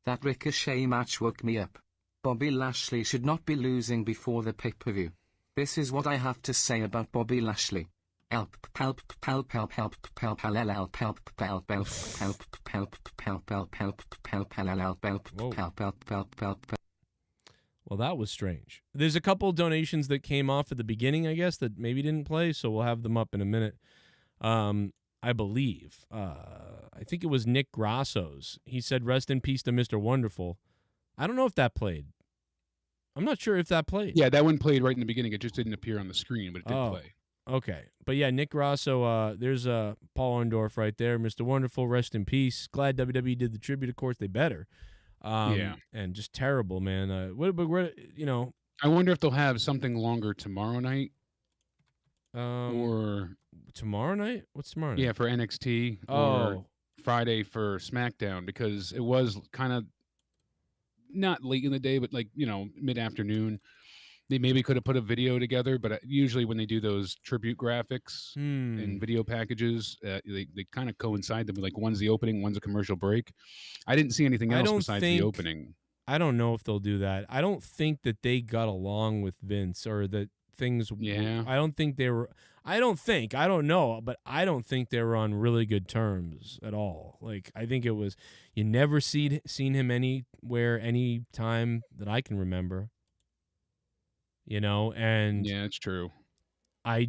That Ricochet match woke me up. Bobby Lashley should not be losing before the pay-per-view. This is what I have to say about Bobby Lashley. Help, help, help, help, help, help, help, help, help, help, help, help, help, help, help, help, help, help, help. Well, that was strange. There's a couple donations that came off at the beginning, I guess, that maybe didn't play, so we'll have them up in a minute. I believe. I think it was Nick Grasso's. He said, "Rest in peace to Mr. Wonderful." I don't know if that played. I'm not sure if that played. Yeah, that one played right in the beginning. It just didn't appear on the screen, but it did play. Okay. But yeah, Nick Grasso, there's Paul Orndorff right there. Mr. Wonderful, rest in peace. Glad WWE did the tribute. Of course, they better. Yeah. And just terrible, man. You know. I wonder if they'll have something longer tomorrow night. Or tomorrow night? What's tomorrow night? Yeah, for NXT or Friday for SmackDown, because it was kind of not late in the day, but like, mid-afternoon. They maybe could have put a video together, but usually when they do those tribute graphics and video packages, they kind of coincide them. Like one's the opening, one's a commercial break. I didn't see anything else besides the opening. I don't know if they'll do that. I don't think that they got along with Vince or that things. Yeah. I don't think they were. I don't know, but I don't think they were on really good terms at all. Like, I think it was, you never seen him anywhere, any time that I can remember. And yeah, it's true. I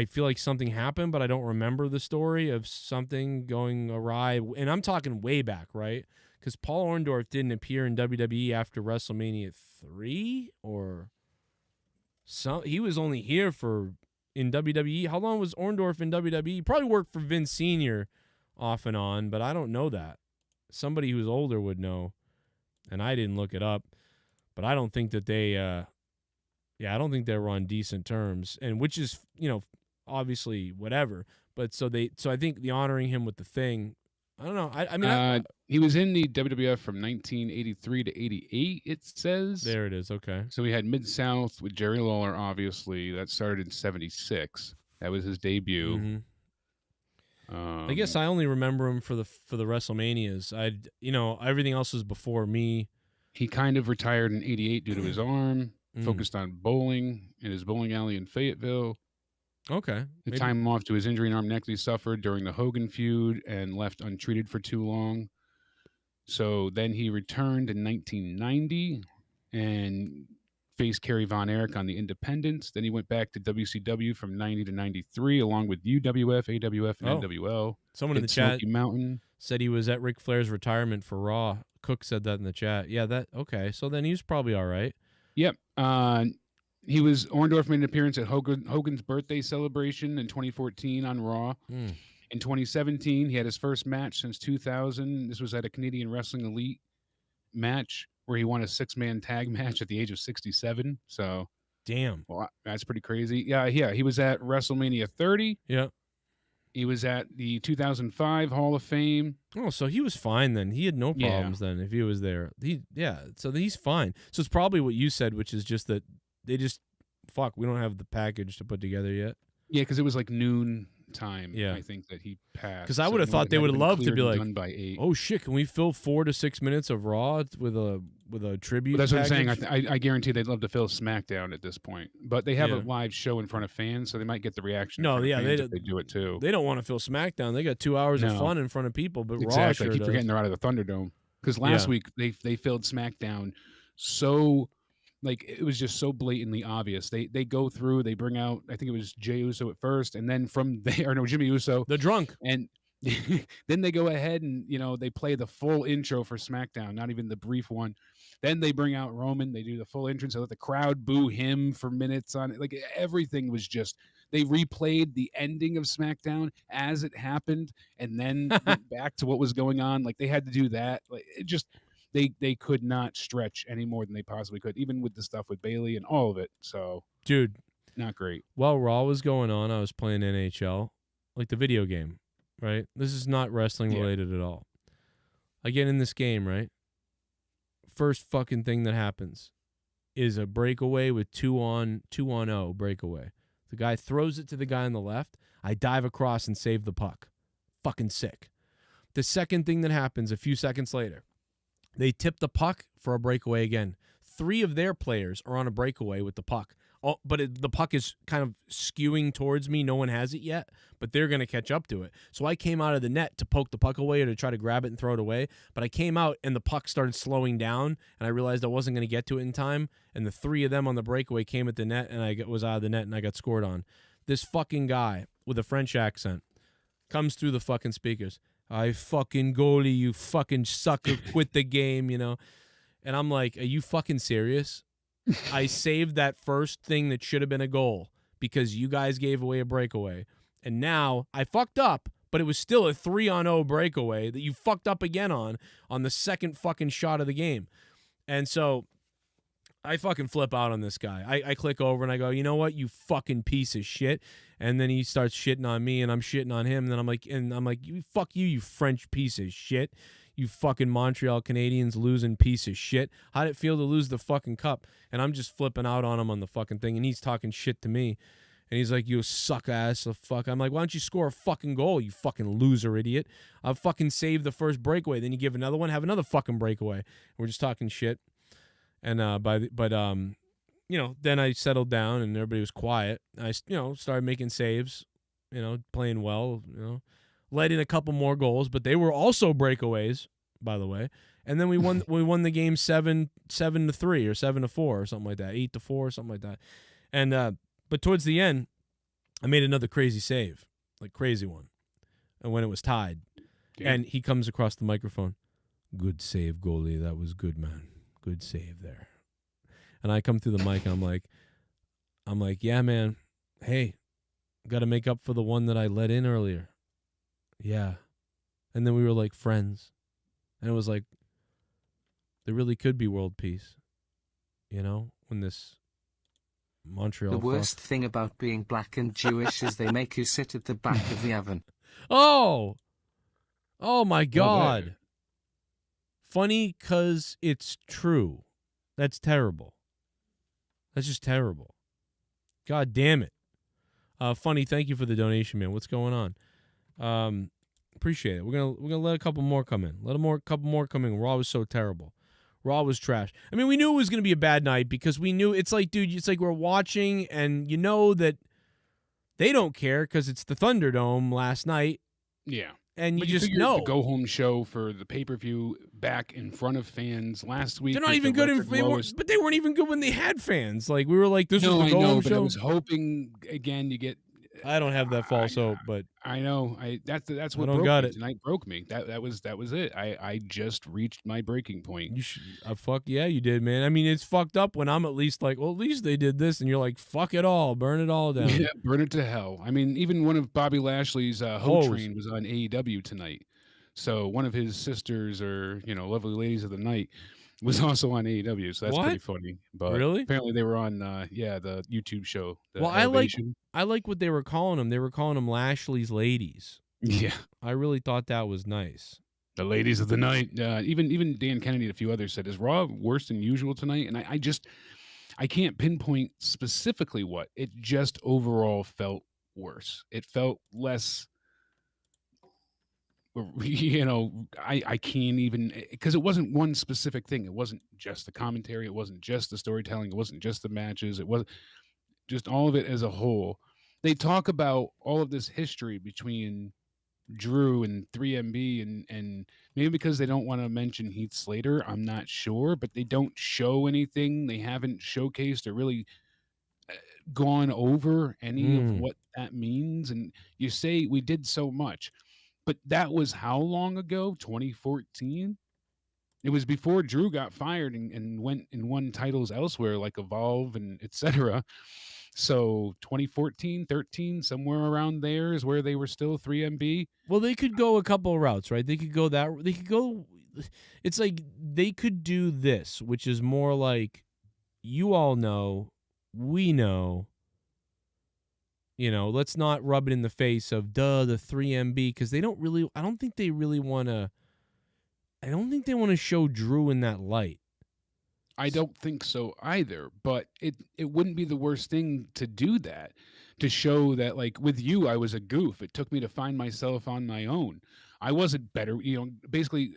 feel like something happened, but I don't remember the story of something going awry. And I'm talking way back, right? Because Paul Orndorff didn't appear in WWE after WrestleMania 3 or some. He was only here in WWE. How long was Orndorff in WWE? He probably worked for Vince Sr. off and on, but I don't know that. Somebody who's older would know, and I didn't look it up. But I don't think that they, I don't think they were on decent terms, and which is, obviously whatever. But so I think the honoring him with the thing, I don't know. I mean, he was in the WWF from 1983 to 88. It says there it is. Okay. So we had Mid-South with Jerry Lawler. Obviously, that started in '76. That was his debut. Mm-hmm. I guess I only remember him for the WrestleManias. Everything else was before me. He kind of retired in '88 due to his arm. Focused on bowling in his bowling alley in Fayetteville. Okay. The time off to his injury and arm neck he suffered during the Hogan feud and left untreated for too long. So then he returned in 1990 and faced Kerry Von Erich on the Independents. Then he went back to WCW from 90 to 93 along with UWF, AWF, and NWL. Someone in the chat Mountain said he was at Ric Flair's retirement for Raw. Cook said that in the chat. Yeah, okay. So then he was probably all right. Yep. Orndorff made an appearance at Hogan's birthday celebration in 2014 on Raw. In 2017, he had his first match since 2000. This was at a Canadian Wrestling Elite match where he won a 6-man tag match at the age of 67. So, damn. Well, that's pretty crazy. Yeah. He was at WrestleMania 30. Yeah. He was at the 2005 Hall of Fame. Oh, so he was fine then. He had no problems then if he was there. So he's fine. So it's probably what you said, which is just that they just, we don't have the package to put together yet. Yeah, because it was like noon time, yeah. I think, that he passed. Because I would have thought they would have loved to be like, by 8. Oh, shit, can we fill 4 to 6 minutes of Raw with a tribute That's package? what I'm saying. I guarantee they'd love to fill SmackDown at this point. But they have a live show in front of fans, so they might get the reaction if they do it too. They don't want to fill SmackDown. They got 2 hours of fun in front of people, but Raw I sure keep does. forgetting they're out of the Thunderdome. Because last week they filled SmackDown so... Like, it was just so blatantly obvious. They go through, they bring out, I think it was Jey Uso at first, and then from there, no, Jimmy Uso. The drunk. And then they go ahead and, they play the full intro for SmackDown, not even the brief one. Then they bring out Roman. They do the full entrance. They let the crowd boo him for minutes on it. Like, everything was just, they replayed the ending of SmackDown as it happened and then went back to what was going on. Like, they had to do that. Like, it just they could not stretch any more than they possibly could, even with the stuff with Bailey and all of it. So, dude, not great. while Raw was going on, I was playing NHL, like the video game, right? This is not wrestling related at all. I get in this game, right? First fucking thing that happens is a breakaway with 2-on-0 breakaway. The guy throws it to the guy on the left. I dive across and save the puck. Fucking sick. The second thing that happens a few seconds later, they tip the puck for a breakaway again. 3 of their players are on a breakaway with the puck. Oh, but the puck is kind of skewing towards me. No one has it yet, but they're going to catch up to it. So I came out of the net to poke the puck away or to try to grab it and throw it away. But I came out and the puck started slowing down, and I realized I wasn't going to get to it in time. And the 3 of them on the breakaway came at the net, and I was out of the net, and I got scored on. This fucking guy with a French accent comes through the fucking speakers. I fucking goalie, you fucking sucker, quit the game, you know. And I'm like, are you fucking serious? I saved that first thing that should have been a goal because you guys gave away a breakaway. And now I fucked up, but it was still a 3-on-0 breakaway that you fucked up again on the second fucking shot of the game. And so I fucking flip out on this guy. I click over and I go, you know what, you fucking piece of shit. And then he starts shitting on me and I'm shitting on him. And then I'm like, you fuck you, you French piece of shit. You fucking Montreal Canadiens losing piece of shit. How'd it feel to lose the fucking cup? And I'm just flipping out on him on the fucking thing, and he's talking shit to me. And he's like, you suck ass of fuck. I'm like, why don't you score a fucking goal, you fucking loser idiot? I'll fucking save the first breakaway. Then you give another one, have another fucking breakaway. We're just talking shit. And then I settled down and everybody was quiet. I started making saves, playing well, let in a couple more goals, but they were also breakaways, by the way. And then we won the game 7-3 or 7-4 or something like that, 8-4 or something like that. And but towards the end, I made another crazy save, like crazy one. And when it was tied, and he comes across the microphone, good save, goalie. That was good, man. Good save there. And I come through the mic and I'm like, yeah, man. Hey, got to make up for the one that I let in earlier. Yeah. And then we were like friends. And it was like, there really could be world peace. When this Montreal. The worst thing about being black and Jewish is they make you sit at the back of the oven. Oh my God. Funny because it's true. That's terrible. That's just terrible. God damn it. Funny, thank you for the donation, man. What's going on? Appreciate it. We're gonna let a couple more come in. Couple more come in. Raw was so terrible. Raw was trash. I mean, we knew it was gonna be a bad night because we knew it's like, dude, it's like we're watching and you know that they don't care because it's the Thunderdome last night. Yeah. And but you just know the go home show for the pay-per-view back in front of fans last week. They're not even good. But they weren't even good when they had fans. Like we were like, this is the go home show. I was hoping again you get. I don't have that false hope, but I know. That's what I don't broke got me it. tonight. Broke me. That was it. I just reached my breaking point. You should, fuck yeah, you did, man. I mean, it's fucked up when I'm at least like, well, at least they did this, and you're like, fuck it all, burn it all down. Yeah, burn it to hell. I mean, even one of Bobby Lashley's Ho Train was on AEW tonight. So one of his sisters or lovely ladies of the night was also on AEW. So that's pretty funny. But really, apparently they were on the YouTube show. Well, I like what they were calling them. They were calling them Lashley's ladies. Yeah, I really thought that was nice. The ladies of the night. Even Dan Kennedy and a few others said, "Is Raw worse than usual tonight?" And I can't pinpoint specifically what. It just overall felt worse. It felt less. I can't even, because it wasn't one specific thing. It wasn't just the commentary. It wasn't just the storytelling. It wasn't just the matches. It was just all of it as a whole. They talk about all of this history between Drew and 3MB and maybe because they don't want to mention Heath Slater, I'm not sure, but they don't show anything. They haven't showcased or really gone over any of what that means. And you say we did so much. But that was how long ago? 2014? It was before Drew got fired and went and won titles elsewhere, like Evolve and etc. So 2014, 13, somewhere around there is where they were still 3MB. Well, they could go a couple of routes, right? They could go that. They could go. It's like they could do this, which is more like, you all know, we know. You know, let's not rub it in the face of the 3MB, because they don't really. I don't think they really want to. I don't think they want to show Drew in that light. I don't think so either, but it wouldn't be the worst thing to do that, to show that, like, with you, I was a goof. It took me to find myself on my own. I wasn't better, basically,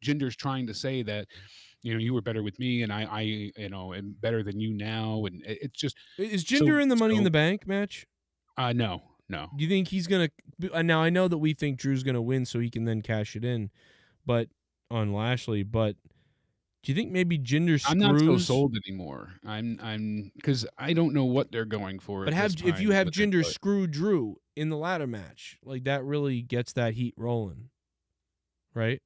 Jinder's trying to say that, you were better with me, and I am better than you now, and it's just. Is Jinder in the Money in the Bank match? No. Do you think he's gonna? Now I know that we think Drew's gonna win, so he can then cash it in, but on Lashley. But do you think maybe Jinder screws? I'm not so sold anymore. I'm because I don't know what they're going for. But if you have Jinder screw Drew in the ladder match, like, that really gets that heat rolling, right?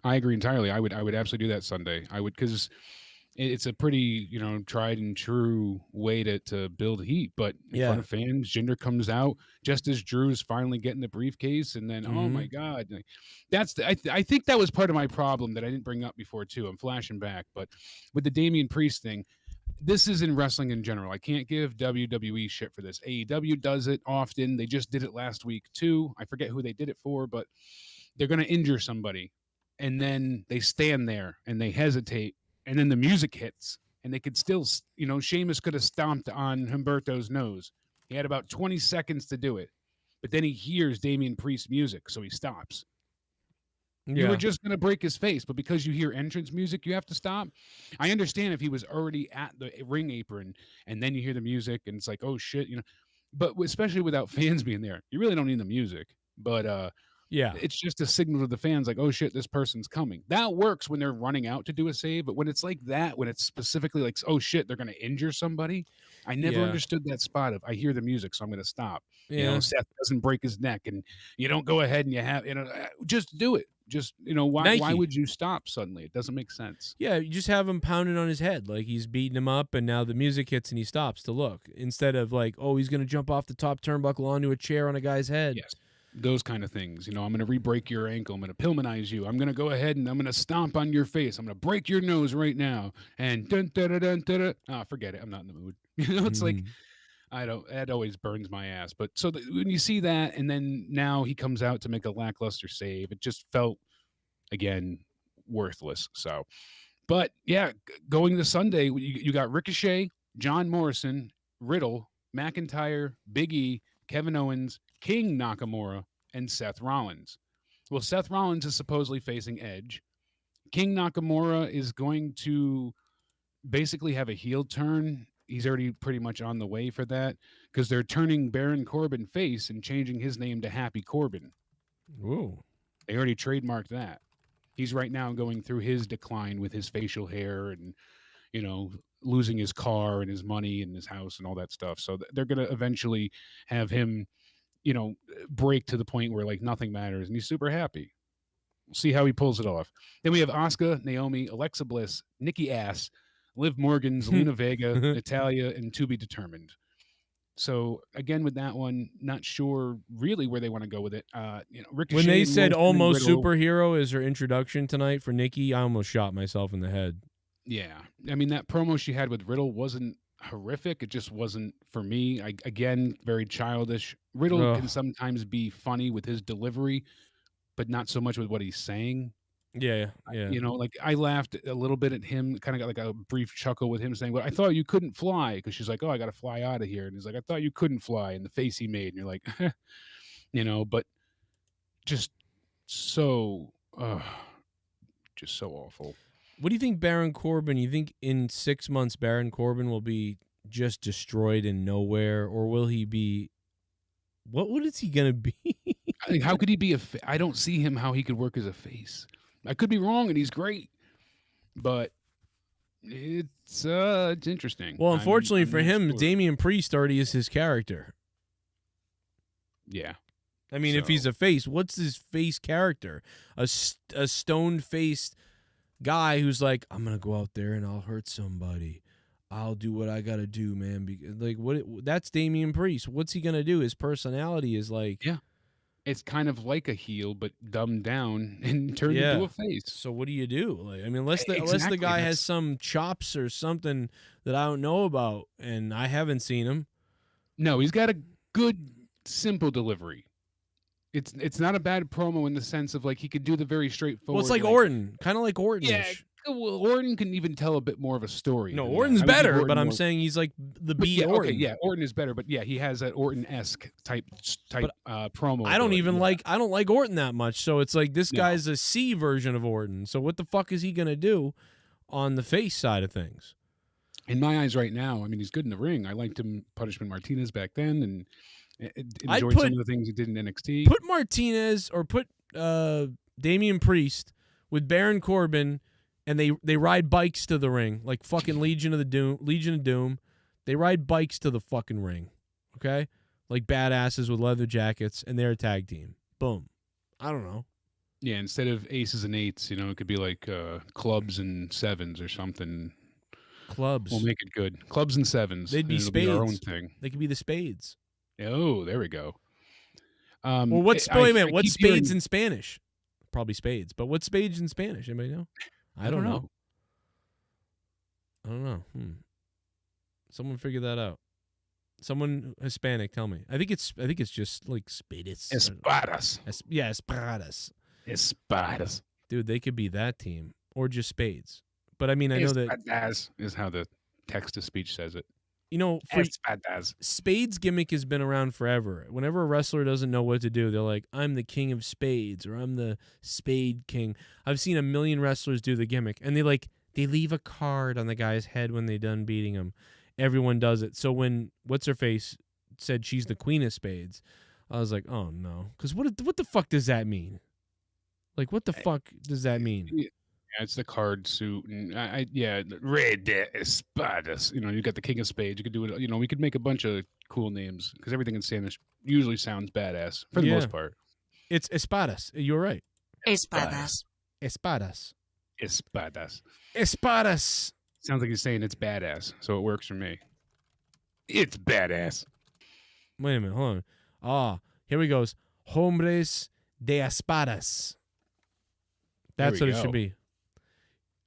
I agree entirely. I would absolutely do that Sunday. I would, because it's a pretty, tried and true way to build heat. But in front of fans, Jinder comes out just as Drew's finally getting the briefcase, and then oh my God, I think that was part of my problem that I didn't bring up before too. I'm flashing back, but with the Damian Priest thing, this is in wrestling in general. I can't give WWE shit for this. AEW does it often. They just did it last week too. I forget who they did it for, but they're going to injure somebody, and then they stand there and they hesitate. And then the music hits, and they could still, Sheamus could have stomped on Humberto's nose. He had about 20 seconds to do it. But then he hears Damian Priest's music, so he stops. Yeah. You were just going to break his face, but because you hear entrance music, you have to stop. I understand if he was already at the ring apron, and then you hear the music, and it's like, oh, shit, But especially without fans being there, you really don't need the music. But, yeah, it's just a signal to the fans, like, oh shit, this person's coming. That works when they're running out to do a save, but when it's like that, when it's specifically like, oh shit, they're going to injure somebody, I never understood that spot of, I hear the music, so I'm going to stop. Seth doesn't break his neck, and you don't go ahead and you have, just do it. Just, why would you stop suddenly? It doesn't make sense. Yeah, you just have him pounding on his head like he's beating him up, and now the music hits and he stops to look, instead of like, oh, he's going to jump off the top turnbuckle onto a chair on a guy's head. Yes. Those kind of things. I'm going to re-break your ankle. I'm going to Pillmanize you. I'm going to go ahead and I'm going to stomp on your face. I'm going to break your nose right now. And forget it. I'm not in the mood. It's like, that always burns my ass. But so when you see that, and then now he comes out to make a lackluster save, it just felt, again, worthless. So, but yeah, going to Sunday, you got Ricochet, John Morrison, Riddle, McIntyre, Big E, Kevin Owens, King Nakamura, and Seth Rollins. Well, Seth Rollins is supposedly facing Edge. King Nakamura is going to basically have a heel turn. He's already pretty much on the way for that, because they're turning Baron Corbin face and changing his name to Happy Corbin. Ooh. They already trademarked that. He's right now going through his decline with his facial hair and, losing his car and his money and his house and all that stuff. So they're going to eventually have him, break to the point where, like, nothing matters, and he's super happy. We'll see how he pulls it off. Then we have Asuka, Naomi, Alexa Bliss, Nikki Ass, Liv Morgan, Zelina Vega, Natalya, and To Be Determined. So again, with that one, not sure really where they want to go with it. Ricochet, when they said almost superhero is her introduction tonight for Nikki, I almost shot myself in the head. Yeah, I mean, that promo she had with Riddle wasn't horrific. It just wasn't for me. Again, very childish. Riddle can sometimes be funny with his delivery, but not so much with what he's saying. Yeah. Like, I laughed a little bit at him, kind of got like a brief chuckle with him saying, well, I thought you couldn't fly, because she's like, oh, I got to fly out of here. And he's like, I thought you couldn't fly. And the face he made, and you're like, but just so awful. What do you think, Baron Corbin? You think in 6 months Baron Corbin will be just destroyed in nowhere, or will he be? What is he gonna be? How could he be I don't see him how he could work as a face. I could be wrong, and he's great, but it's interesting. Well, unfortunately for him, Damian Priest already is his character. Yeah. I mean, if he's a face, what's his face character? A stone-faced guy who's like, I'm going to go out there and I'll hurt somebody. I'll do what I gotta do, man. Like that's Damian Priest. What's he gonna do? His personality is like, Yeah. It's kind of like a heel, but dumbed down and turned into a face. So what do you do? Like, I mean, unless the Exactly, guy has that's- some chops or something that I don't know about, and I haven't seen him. No, he's got a good, simple delivery. It's not a bad promo in the sense of like he could do the very straightforward. Well, it's like Orton, kind of like Orton. Yeah, well, Orton can even tell a bit more of a story. No, than that. Orton's I would give better, Orton but I'm more- saying he's like the But B yeah, Orton. Okay, yeah, Orton is better, but yeah, he has that Orton-esque type promo. I don't ability, even yeah. I don't like Orton that much. So it's like this No. guy's a C version of Orton. So what the fuck is he gonna do on the face side of things? In my eyes, right now, I mean, he's good in the ring. I liked him, Punishment Martinez back then, and enjoyed some of the things he did in NXT. Put Martinez or put Damian Priest with Baron Corbin, and they ride bikes to the ring like fucking Legion of Doom. They ride bikes to the fucking ring, okay? Like badasses with leather jackets, and they're a tag team. Boom. I don't know. Yeah, instead of aces and eights, it could be like clubs and sevens or something. Clubs. We'll make it good. Clubs and sevens. They'd be and it'll be our own spades. thing. They could be the spades. Oh, there we go. Well, what's I- wait a I minute? What's keep hearing- spades in Spanish? Probably spades. But what's spades in Spanish? Anybody know? I don't know. I don't know. Someone figure that out. Someone Hispanic, tell me. I think it's just like spades. Espadas. Espadas. Espadas. Dude, they could be that team or just spades. But I mean, I know that Espadas is how the text to speech says it. for Espadas. Spades gimmick has been around forever. Whenever a wrestler doesn't know what to do, they're like, I'm the king of spades or I'm the spade king. I've seen a million wrestlers do the gimmick, and they leave a card on the guy's head when they're done beating him. Everyone does it. So when What's-Her-Face said she's the queen of spades, I was like, oh no. Because what the fuck does that mean? Like, what the fuck does that mean? Yeah, it's the card suit, and red espadas. You got the king of spades. You could do it. We could make a bunch of cool names because everything in Spanish usually sounds badass for the most part. It's espadas. You're right. Espadas. Espadas. Espadas. Espadas. Sounds like he's saying it's badass, so it works for me. It's badass. Wait a minute. Hold on. Here we goes. Hombres de espadas. That's There what we it should go. be.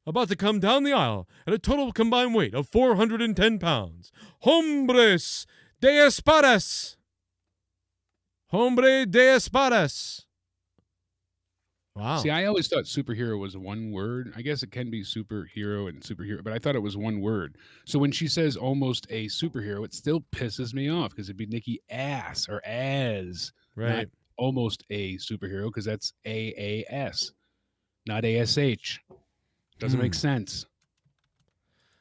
About to come down the aisle at a total combined weight of 410 pounds. Hombres de espadas. Hombre de espadas. Wow. See, I always thought superhero was one word. I guess it can be superhero and superhero, but I thought it was one word. So when she says almost a superhero, it still pisses me off because it'd be Nikki Ass or As, right. not almost a superhero because that's AAS, not ASH. Doesn't make sense.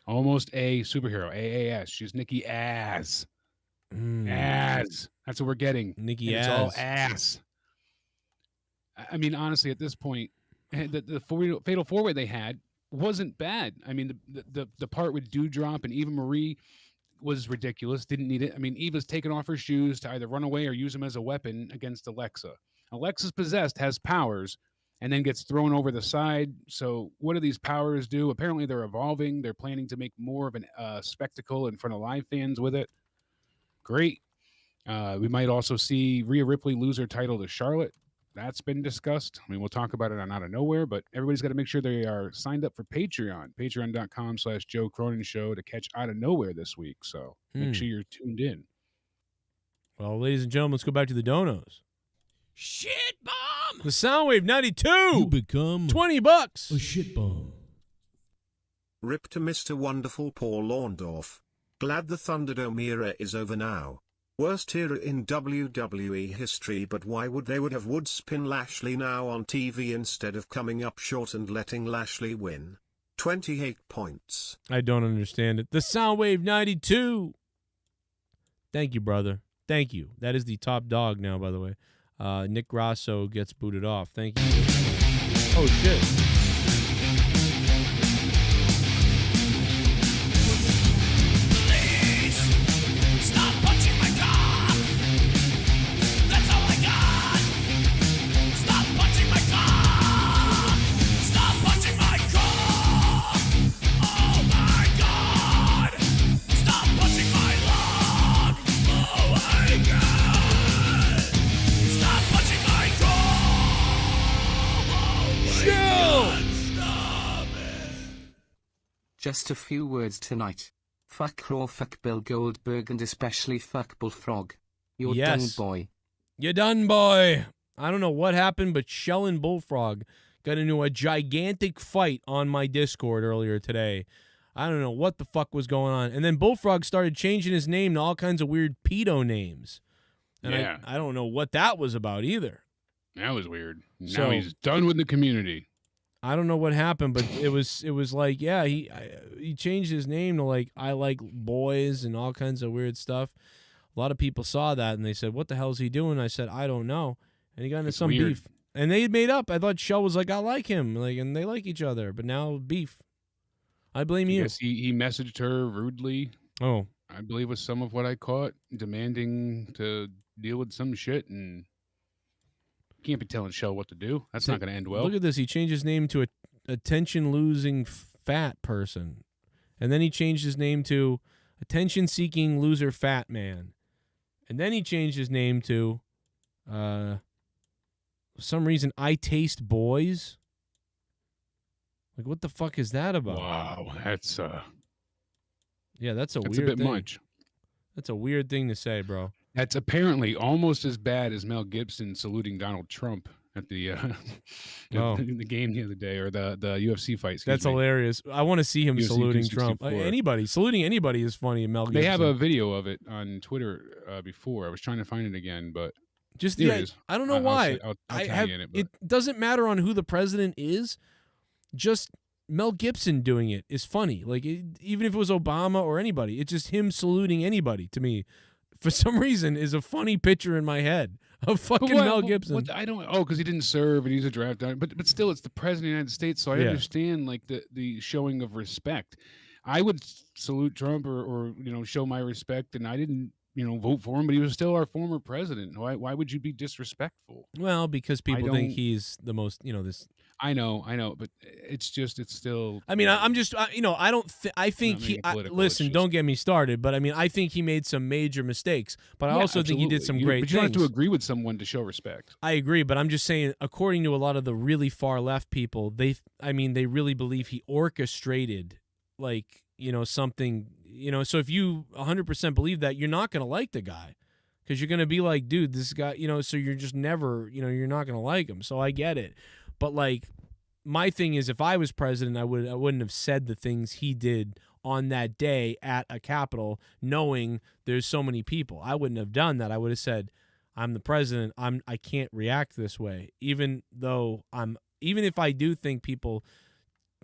Almost a superhero, AAS. She's Nikki Ass. Ass. That's what we're getting. Nikki And it's Ass. all ass. I mean, honestly, at this point, the fatal four-way they had wasn't bad. I mean, the part with Dewdrop and Eva Marie was ridiculous. Didn't need it. I mean, Eva's taken off her shoes to either run away or use them as a weapon against Alexa. Alexa's possessed, has powers, and then gets thrown over the side. So what do these powers do? Apparently, they're evolving. They're planning to make more of a spectacle in front of live fans with it. Great. We might also see Rhea Ripley lose her title to Charlotte. That's been discussed. I mean, we'll talk about it on Out of Nowhere, but everybody's got to make sure they are signed up for Patreon, patreon.com/Joe Cronin Show to catch Out of Nowhere this week. So make sure you're tuned in. Well, ladies and gentlemen, let's go back to the donos. Shit bomb! The Soundwave 92. You become $20. a shit bomb. Rip to Mr. Wonderful Paul Orndorff. Glad the Thunderdome era is over now. Worst era in WWE history, but why would have Woodspin Lashley now on TV instead of coming up short and letting Lashley win? 28 points. I don't understand it. The Soundwave 92. Thank you, brother. Thank you. That is the top dog now, by the way. Nick Grasso gets booted off. Thank you. Oh, shit. Stop punching my cock! That's all I got! Stop punching my cock! Stop punching my cock! Oh my god! Just a few words tonight. Fuck Raw, fuck Bill Goldberg, and especially fuck Bullfrog. You're done, Yes. boy. You're done, boy. I don't know what happened, but Shell and Bullfrog got into a gigantic fight on my Discord earlier today. I don't know what the fuck was going on. And then Bullfrog started changing his name to all kinds of weird pedo names. And Yeah. I don't know what that was about either. That was weird. Now So- he's done with the community. I don't know what happened, but it was like, yeah, he changed his name to like I like boys and all kinds of weird stuff. A lot of people saw that and they said, "What the hell is he doing?" I said, "I don't know." And he got into It's some weird. beef, and they made up. I thought Shell was like, "I like him," like, and they like each other, but now beef. I blame you. Yes, he messaged her rudely. Oh, I believe was some of what I caught, demanding to deal with some shit, and can't be telling Shell what to do. That's not going to end well. look at this. He changed his name to a attention-losing fat person, and then he changed his name to attention-seeking loser fat man, and then he changed his name to, for some reason, I taste boys. Like, what the fuck is that about? Wow, that's Yeah, that's a a weird bit thing. much. That's a weird thing to say, bro. That's apparently almost as bad as Mel Gibson saluting Donald Trump at the Oh. the game the other day, or the UFC fight. excuse That's me. hilarious. I want to see him UFC saluting Trump. 264. Saluting anybody is funny. Mel Gibson. They have a video of it on Twitter before. I was trying to find it again, but Just There the, it is. I don't know I'll why. say- I'll I tag have you in it, but- it doesn't matter on who the president is. Just Mel Gibson doing it is funny. Like even if it was Obama or anybody, it's just him saluting anybody to me. For some reason, is a funny picture in my head of fucking Mel Gibson. I don't. Oh, because he didn't serve and he's a draft. But still, it's the president of the United States, so I Yeah. understand like the showing of respect. I would salute Trump or show my respect, and I didn't vote for him, but he was still our former president. Why would you be disrespectful? Well, because people think don't- he's the most. This. I know, but it's still. I mean, I'm just, I don't. I think making he. it political, Listen, it's don't just- get me started. But I mean, I think he made some major mistakes. But I Yeah, also think he did some absolutely. great But you don't things. have to agree with someone to show respect. I agree, but I'm just saying, according to a lot of the really far left people, they really believe he orchestrated, something. So if you 100% believe that, you're not going to like the guy, because you're going to be like, dude, this guy. So you're just never, you're not going to like him. So I get it, but my thing is, if I was president, I wouldn't have said the things he did on that day at a Capitol, knowing there's so many people. I wouldn't have done that. I would have said, I'm the president. I can't react this way, even if I do think people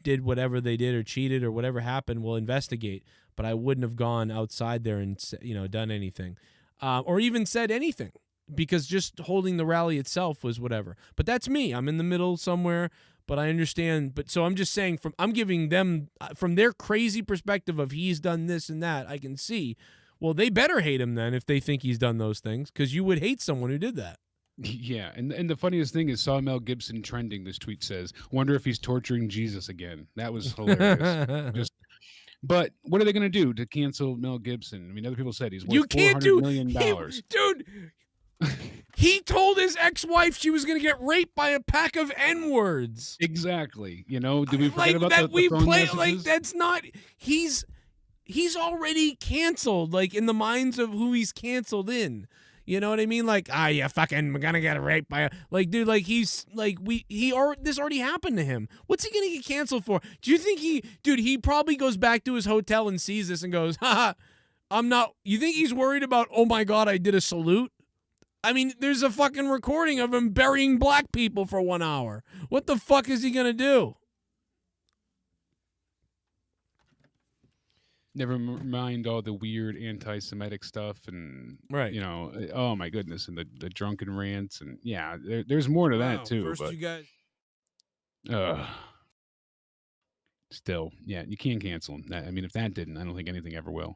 did whatever they did or cheated or whatever happened, we'll investigate. But I wouldn't have gone outside there and done anything, or even said anything, because just holding the rally itself was whatever. But that's me. I'm in the middle somewhere. But I understand. But so I'm just saying, I'm giving them from their crazy perspective of he's done this and that. I can see. Well, they better hate him then if they think he's done those things, because you would hate someone who did that. Yeah, and the funniest thing is, saw Mel Gibson trending. This tweet says, "Wonder if he's torturing Jesus again." That was hilarious. But what are they going to do to cancel Mel Gibson? I mean, other people said he's worth You can't do $400 million. dude. He told his ex-wife she was going to get raped by a pack of N-words. Exactly. Did we forget about that? the We phone play messages? that's not. He's already canceled. In the minds of who he's canceled in. You know what I mean? You fucking gonna get raped by a dude. He's this already happened to him. What's he gonna get canceled for? Do you think he probably goes back to his hotel and sees this and goes, haha, I'm not. You think he's worried about, oh my God, I did a salute? I mean, there's a fucking recording of him burying black people for 1 hour. What the fuck is he gonna do? Never mind all the weird anti-Semitic stuff and Right. oh my goodness, and the drunken rants, and yeah, there's more to that too. First, But you guys. still, yeah, you can't cancel him. I mean, if that didn't, I don't think anything ever will.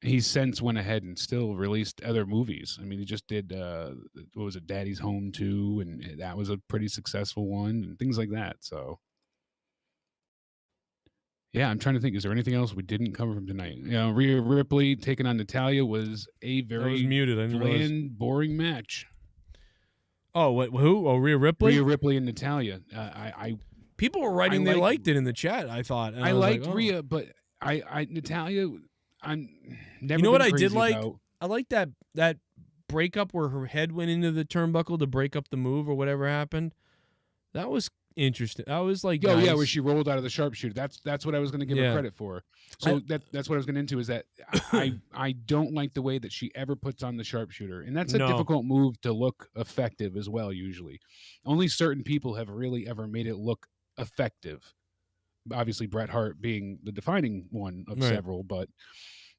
He's since went ahead and still released other movies. I mean, he just did what was it, Daddy's Home 2, and that was a pretty successful one, and things like that. So yeah, I'm trying to think. Is there anything else we didn't cover from tonight? Rhea Ripley taking on Natalya was a That was very muted. I didn't realize. bland, boring match. Oh, what? Who? Oh, Rhea Ripley. Rhea Ripley and Natalya. People were writing they liked it in the chat, I thought. And I was liked like, oh. Rhea, but I Natalia, I'm never. You know what been I did crazy like? about. I like that breakup where her head went into the turnbuckle to break up the move or whatever happened. That was interesting. I was like, Oh nice. yeah, where she rolled out of the sharpshooter. That's what I was going to give her credit for. So that's what I was going into is that I don't like the way that she ever puts on the sharpshooter, and that's a difficult move to look effective as well. Usually, only certain people have really ever made it look effective. Obviously, Bret Hart being the defining one of several, but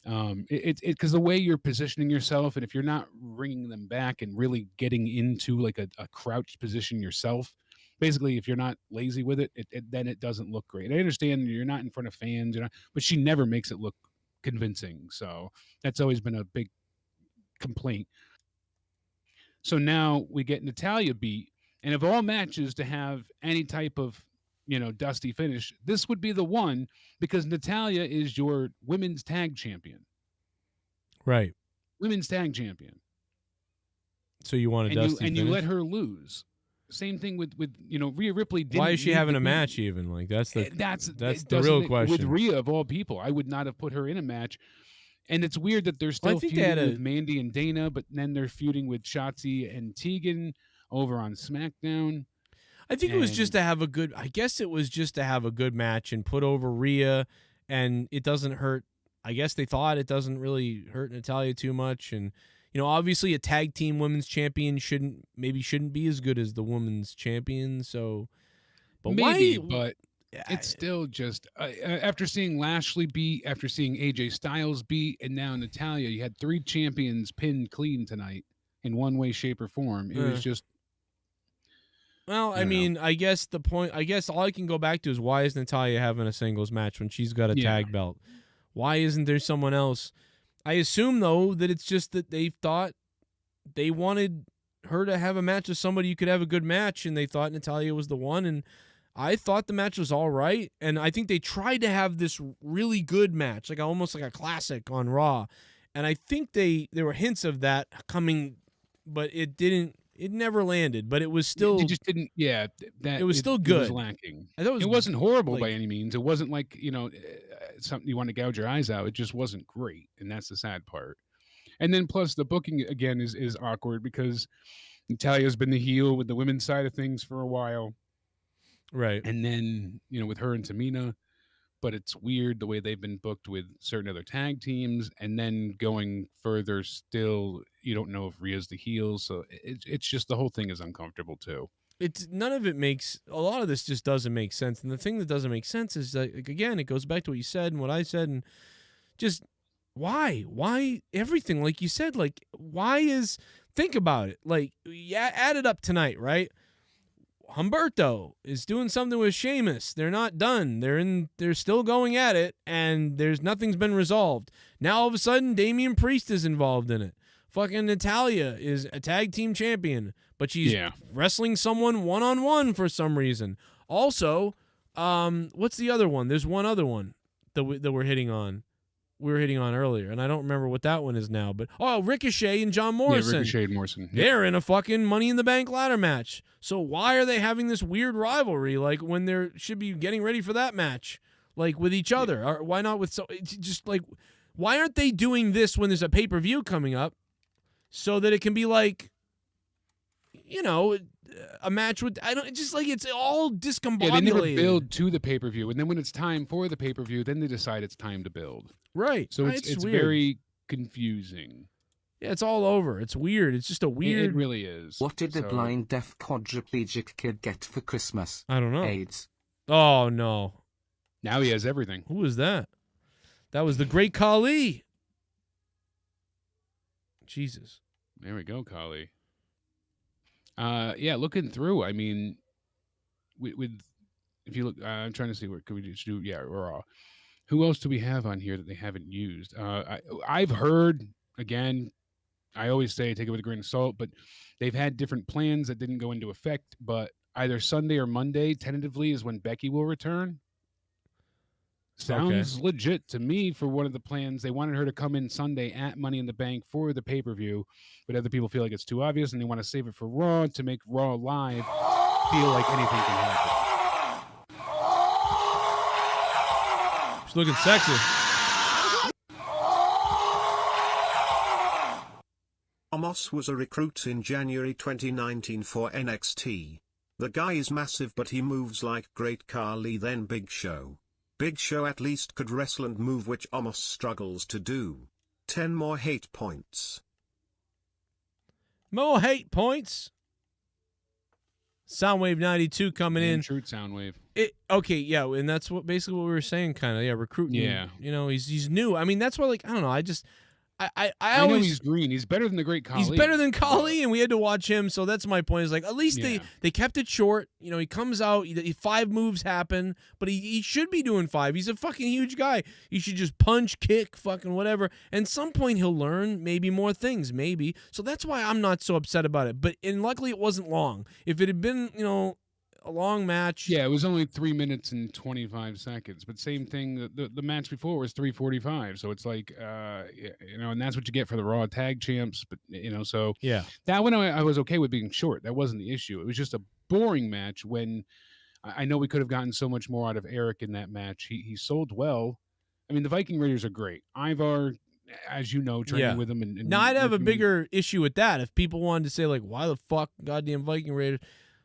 it's because the way you're positioning yourself, and if you're not bringing them back and really getting into like a crouched position yourself. Basically, if you're not lazy with it, then it doesn't look great. I understand you're not in front of fans, but she never makes it look convincing. So that's always been a big complaint. So now we get Natalia beat, and of all matches to have any type of, dusty finish, this would be the one because Natalia is your women's tag champion. Right. Women's tag champion. So you want a dusty finish? And you let her lose. Same thing with Rhea Ripley. Why is she having a match even? Like that's the real question. With Rhea of all people, I would not have put her in a match. And it's weird that they're still feuding with Mandy and Dana, but then they're feuding with Shotzi and Tegan over on SmackDown. I think it was just to have a good. I guess it was just to have a good match and put over Rhea, and it doesn't hurt. I guess they thought it doesn't really hurt Natalia too much, and. Obviously a tag team women's champion shouldn't be as good as the women's champion. So, but maybe, why? But it's still just after seeing Lashley beat, after seeing AJ Styles beat, and now Natalia, you had 3 champions pinned clean tonight in one way, shape, or form. It was just. Well, I mean, I guess the point. I guess all I can go back to is why is Natalia having a singles match when she's got a tag belt? Why isn't there someone else? I assume, though, that it's just that they thought they wanted her to have a match with somebody who could have a good match, and they thought Natalia was the one, and I thought the match was all right, and I think they tried to have this really good match, like almost like a classic on Raw, and I think there were hints of that coming, but it never landed, but it was still... It just didn't, it was still good. It was lacking. It wasn't horrible by any means. It wasn't like, something you want to gouge your eyes out. It just wasn't great, and that's the sad part. And then plus the booking, again, is awkward because Natalia's been the heel with the women's side of things for a while. Right. And then, with her and Tamina, but it's weird the way they've been booked with certain other tag teams, and then going further still, you don't know if Rhea's the heel, so it's just the whole thing is uncomfortable too. None of it makes a lot of this just doesn't make sense, and the thing that doesn't make sense is that again it goes back to what you said and what I said, and just why everything like you said, like think about it, like add it up tonight, right? Humberto is doing something with Sheamus. They're not done. They're still going at it, and nothing's been resolved. Now all of a sudden, Damian Priest is involved in it. Fucking Natalia is a tag team champion, but she's wrestling someone one-on-one for some reason. Also, what's the other one? There's one other one that we're hitting on. We were hitting on earlier, and I don't remember what that one is now. But Ricochet and John Morrison. Yeah, Ricochet and Morrison. They're in a fucking Money in the Bank ladder match. So why are they having this weird rivalry? Like when they should be getting ready for that match, like with each other. Or why not with it's just like why aren't they doing this when there's a pay-per-view coming up, so that it can be like, a match with it's all discombobulated. Yeah, they never build to the pay-per-view, and then when it's time for the pay-per-view, then they decide it's time to build. Right. So it's very confusing. Yeah, it's all over. It's weird. It's just a weird... It really is. What did the blind, deaf, quadriplegic kid get for Christmas? I don't know. AIDS. Oh, no. Now he has everything. Who was that? That was the great Khali. Jesus. There we go, Khali. Looking through, I mean, with if you look, I'm trying to see what could we just do. Yeah, Raw. Who else do we have on here that they haven't used? I've heard, again, I always say take it with a grain of salt, but they've had different plans that didn't go into effect, but either Sunday or Monday, tentatively, is when Becky will return. Sounds legit to me for one of the plans. They wanted her to come in Sunday at Money in the Bank for the pay-per-view, but other people feel like it's too obvious, and they want to save it for Raw to make Raw Live feel like anything can happen. She's looking sexy. Omos was a recruit in January 2019 for NXT. The guy is massive, but he moves like Great Khali, then Big Show. Big Show at least could wrestle and move, which Omos struggles to do. 10 more hate points. More hate points. Soundwave 92 coming in. Truth Soundwave. Okay, yeah, and that's basically what we were saying, kind of. Yeah, recruiting. Yeah. You know, he's new. I mean, that's why, like, I don't know. I know always, he's green. He's better than the Great Khali. he's better than Khali, and we had to watch him. So that's my point. Is like, at least they kept it short. You know, he comes out, 5 moves happen, but he should be doing 5. He's a fucking huge guy. He should just punch, kick, fucking whatever. And some point he'll learn maybe more things, maybe. So that's why I'm not so upset about it. And luckily it wasn't long. If it had been, a long match. Yeah, it was only 3 minutes and 25 seconds. But same thing, the match before was 3:45. So it's like, and that's what you get for the Raw Tag Champs. But so yeah, that one I was okay with being short. That wasn't the issue. It was just a boring match. When I know we could have gotten so much more out of Eric in that match. He sold well. I mean, the Viking Raiders are great. Ivar, as you know, training with them. And now I'd have a bigger issue with that if people wanted to say like, why the fuck goddamn Viking Raiders?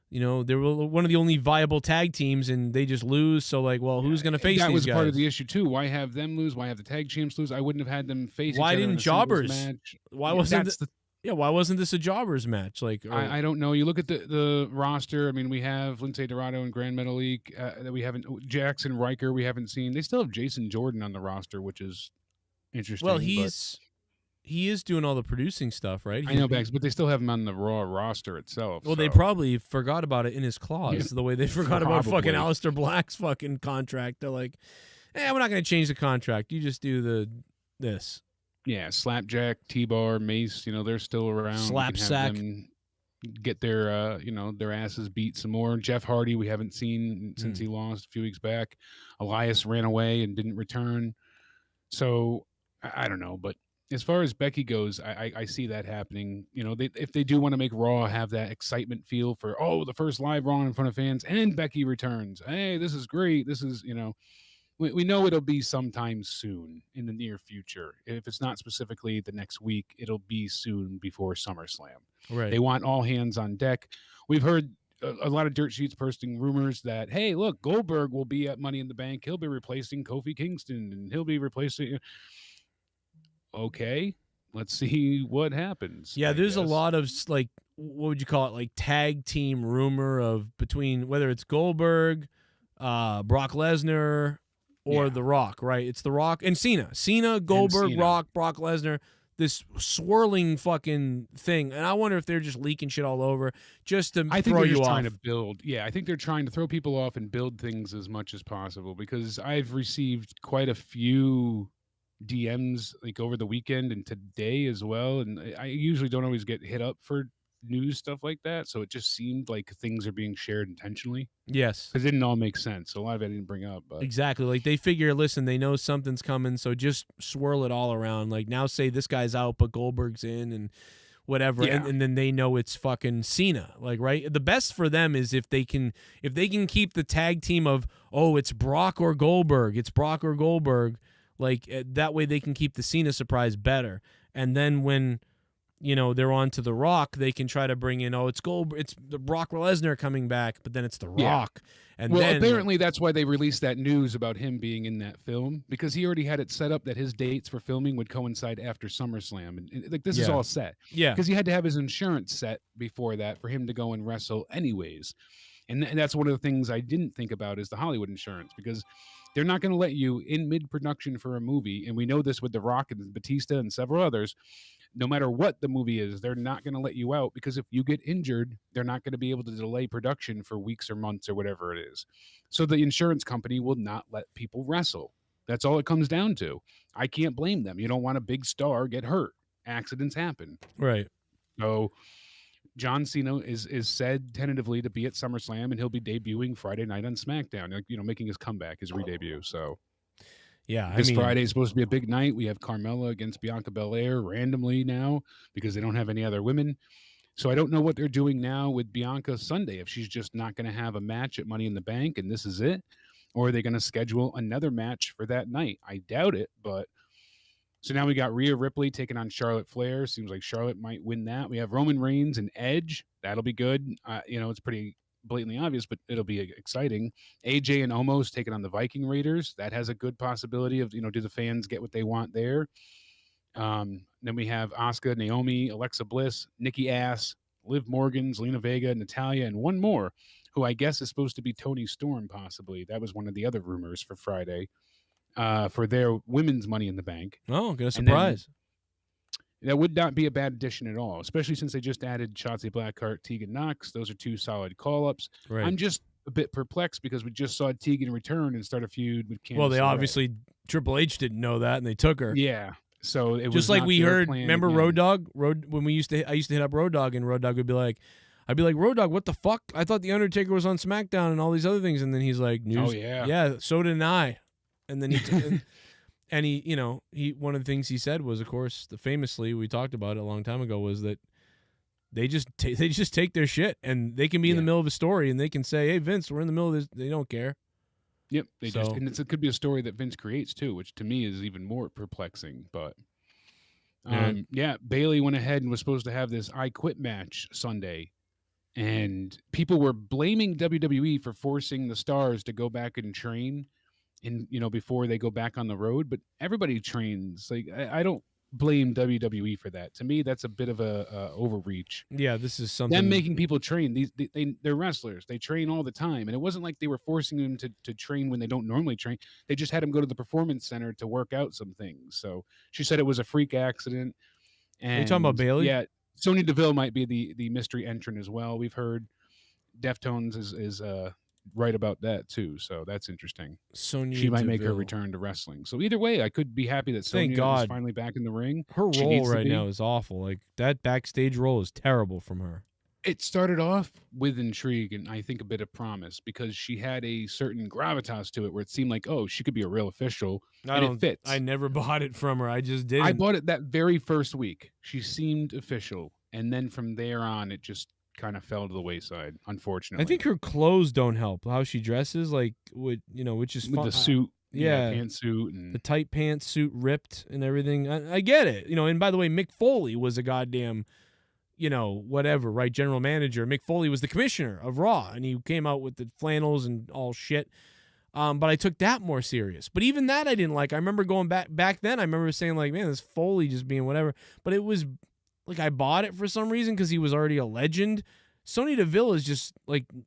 They were one of the only viable tag teams, and they just lose. So, like, well, who's going to face these guys? That was part of the issue, too. Why have them lose? Why have the tag champs lose? I wouldn't have had them face each other in a Jobbers match. Why wasn't why wasn't this a Jobbers match? Like, I don't know. You look at the roster. I mean, we have Lindsay Dorado and Grand Metalik that we haven't. Jackson Riker we haven't seen. They still have Jason Jordan on the roster, which is interesting. Well, he is doing all the producing stuff, right? I know, Bags, but they still have him on the Raw roster itself. Well, they probably forgot about it in his clause, the way they forgot about fucking Aleister Black's fucking contract. They're like, we're not going to change the contract. You just do this. Yeah, Slapjack, T-Bar, Mace, they're still around. Slapsack. Get their, their asses beat some more. Jeff Hardy, we haven't seen since he lost a few weeks back. Elias ran away and didn't return. So, I don't know, but as far as Becky goes, I see that happening. If they do want to make Raw have that excitement feel for, the first live Raw in front of fans, and Becky returns. Hey, this is great. This is, we know it'll be sometime soon in the near future. If it's not specifically the next week, it'll be soon before SummerSlam. Right. They want all hands on deck. We've heard a lot of dirt sheets posting rumors that, hey, look, Goldberg will be at Money in the Bank. He'll be replacing Kofi Kingston, and he'll be replacing... Okay, let's see what happens. Yeah, there's a lot of, like, what would you call it, like tag team rumor of between whether it's Goldberg, Brock Lesnar, or The Rock, right? It's The Rock and Cena. Goldberg, Rock, Brock Lesnar, this swirling fucking thing. And I wonder if they're just leaking shit all over just to throw you off. Trying to build. Yeah, I think they're trying to throw people off and build things as much as possible, because I've received quite a few DMs like over the weekend and today as well, and I usually don't always get hit up for news stuff like that, so it just seemed like things are being shared intentionally. Yes, because it didn't all make sense. So a lot of it I didn't bring up, but exactly, like they figure, listen, they know something's coming, so just swirl it all around. Like now, say this guy's out, but Goldberg's in, and whatever, and then they know it's fucking Cena. Like, right, the best for them is if they can keep the tag team of it's Brock or Goldberg, like that way they can keep the Cena surprise better. And then when they're on to The Rock, they can try to bring in it's the Brock Lesnar coming back, but then it's The Rock. And then apparently that's why they released that news about him being in that film, because he already had it set up that his dates for filming would coincide after SummerSlam, and like this is all set. Yeah, because he had to have his insurance set before that for him to go and wrestle anyways. And that's one of the things I didn't think about is the Hollywood insurance, because they're not going to let you in mid-production for a movie, and we know this with The Rock and Batista and several others. No matter what the movie is, they're not going to let you out, because if you get injured, they're not going to be able to delay production for weeks or months or whatever it is. So the insurance company will not let people wrestle. That's all it comes down to. I can't blame them. You don't want a big star get hurt. Accidents happen. Right. So John Cena is said tentatively to be at SummerSlam, and he'll be debuting Friday night on SmackDown, making his comeback, his re-debut. So, yeah, this Friday is supposed to be a big night. We have Carmella against Bianca Belair randomly now because they don't have any other women. So I don't know what they're doing now with Bianca Sunday, if she's just not going to have a match at Money in the Bank and this is it, or are they going to schedule another match for that night? I doubt it, but so now we got Rhea Ripley taking on Charlotte Flair. Seems like Charlotte might win that. We have Roman Reigns and Edge. That'll be good. It's pretty blatantly obvious, but it'll be exciting. AJ and Omos taking on the Viking Raiders. That has a good possibility of, do the fans get what they want there? Then we have Asuka, Naomi, Alexa Bliss, Nikki Ass, Liv Morgan, Zelina Vega, Natalya, and one more, who I guess is supposed to be Toni Storm, possibly. That was one of the other rumors for Friday, for their women's Money in the Bank. Oh, got a surprise. That would not be a bad addition at all, especially since they just added Shotzi Blackheart, Tegan Knox. Those are two solid call-ups. Right. I'm just a bit perplexed because we just saw Tegan return and start a feud with Candice Well, they LeRae. Obviously, Triple H didn't know that, and they took her. Yeah. So it was just like not we their heard. plan Remember again. Road Dogg? When I used to hit up Road Dogg, and Road Dogg would be like, I'd be like, Road Dogg, what the fuck? I thought the Undertaker was on SmackDown and all these other things, and then he's like, news. Oh, yeah. Yeah, so did I. And then he one of the things he said was, of course, famously, we talked about it a long time ago, was that they just take their shit, and they can be in the middle of a story, and they can say, hey, Vince, we're in the middle of this. They don't care. Yep, and it could be a story that Vince creates too, which to me is even more perplexing. But Bayley went ahead and was supposed to have this I Quit match Sunday, and people were blaming WWE for forcing the stars to go back and train, before they go back on the road. But everybody trains. Like I don't blame WWE for that. To me, that's a bit of a overreach. Yeah, this is something. Them making people train. They're wrestlers. They train all the time, and it wasn't like they were forcing them to train when they don't normally train. They just had them go to the performance center to work out some things. So she said it was a freak accident. And Are you talking about Bayley? Yeah, Sonya Deville might be the mystery entrant as well. We've heard Deftones is right about that too, so that's interesting. She might make her return to wrestling. So either way, I could be happy that Sonya is finally back in the ring. Her role right now is awful. Like that backstage role is terrible from her. It started off with intrigue and I think a bit of promise because she had a certain gravitas to it where it seemed like, oh, she could be a real official. It fits. I never bought it from her. I just didn't. I bought it that very first week. She seemed official, and then from there on, it just kind of fell to the wayside, unfortunately. I think her clothes don't help. How she dresses, which is with fun. the suit, yeah, pantsuit, and the tight pantsuit ripped and everything. I get it, And by the way, Mick Foley was a goddamn, whatever, right? General manager. Mick Foley was the commissioner of Raw, and he came out with the flannels and all shit. But I took that more serious. But even that I didn't like. I remember going back then. I remember saying like, man, this Foley just being whatever. But it was. Like, I bought it for some reason because he was already a legend. Sonya Deville is just,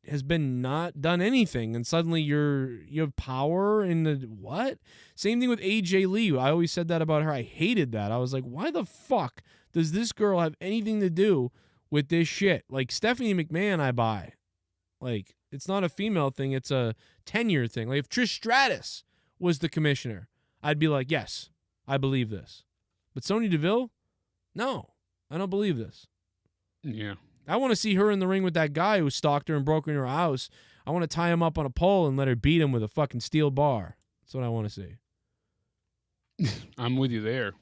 has been not done anything. And suddenly you have power in the what? Same thing with AJ Lee. I always said that about her. I hated that. I was like, why the fuck does this girl have anything to do with this shit? Like, Stephanie McMahon, I buy. Like, it's not a female thing. It's a tenure thing. Like, if Trish Stratus was the commissioner, I'd be like, yes, I believe this. But Sonya Deville? No. I don't believe this. Yeah. I want to see her in the ring with that guy who stalked her and broke into her house. I want to tie him up on a pole and let her beat him with a fucking steel bar. That's what I want to see. I'm with you there.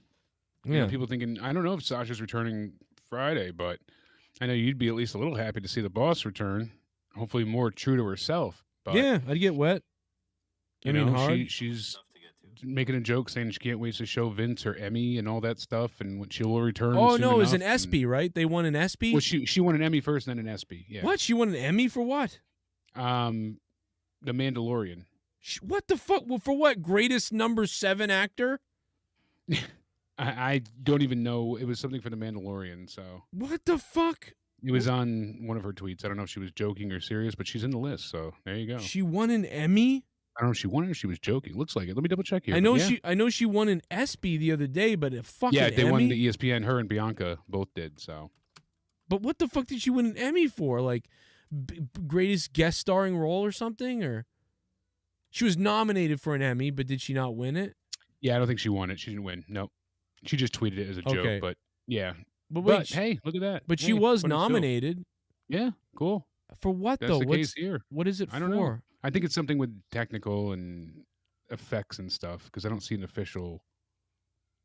Yeah. People thinking, I don't know if Sasha's returning Friday, but I know you'd be at least a little happy to see the boss return. Hopefully more true to herself. But, yeah, I'd get wet. Hard. She's making a joke saying she can't wait to show Vince her Emmy and all that stuff, and when she will return. Oh soon no, it was an enough, ESPY, right? They won an ESPY. Well, she won an Emmy first, and then an ESPY. Yeah. What? She won an Emmy for what? The Mandalorian. What the fuck? Well, for what? Greatest #7 actor? I don't even know. It was something for the Mandalorian. So what the fuck? It was on one of her tweets. I don't know if she was joking or serious, but she's in the list. So there you go. She won an Emmy. I don't know if she won it or she was joking. Looks like it. Let me double check here. I know she won an ESPY the other day, but a fucking they Emmy? won the ESPN. Her and Bianca both did. So, but what the fuck did she win an Emmy for? Like greatest guest starring role or something? Or she was nominated for an Emmy, but did she not win it? Yeah, I don't think she won it. She didn't win. Nope. She just tweeted it as a joke. But yeah. But hey, look at that. But she was nominated. Yeah, cool. For what That's though? the case here. What is it I don't for? know. I think it's something with technical and effects and stuff because I don't see an official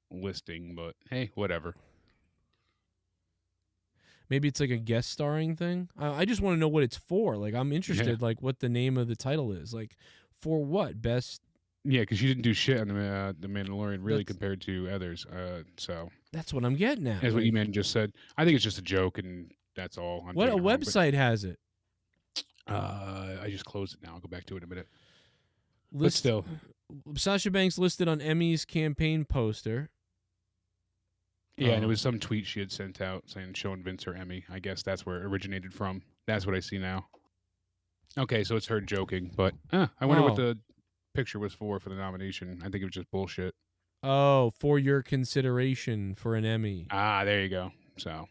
listing, but hey, whatever. Maybe it's like a guest starring thing. I just want to know what it's for. Like, I'm interested, like, what the name of the title is. Like, For what? Best? Yeah, because she didn't do shit on the Mandalorian, really, That's- compared to others. So That's what I'm getting at. as what like, E-Man just said, I think it's just a joke, and that's all. I'm what taking it wrong, website has it? But, I just closed it now. I'll go back to it in a minute. But List- still, Sasha Banks listed on Emmy's campaign poster. yeah, and it was some tweet she had sent out saying showing Vince her Emmy. I guess that's where it originated from. That's what I see now. Okay, so it's her joking, but I wonder Oh. what the picture was for the nomination. I think it was just bullshit. Oh, for your consideration for an Emmy. Ah, there you go. So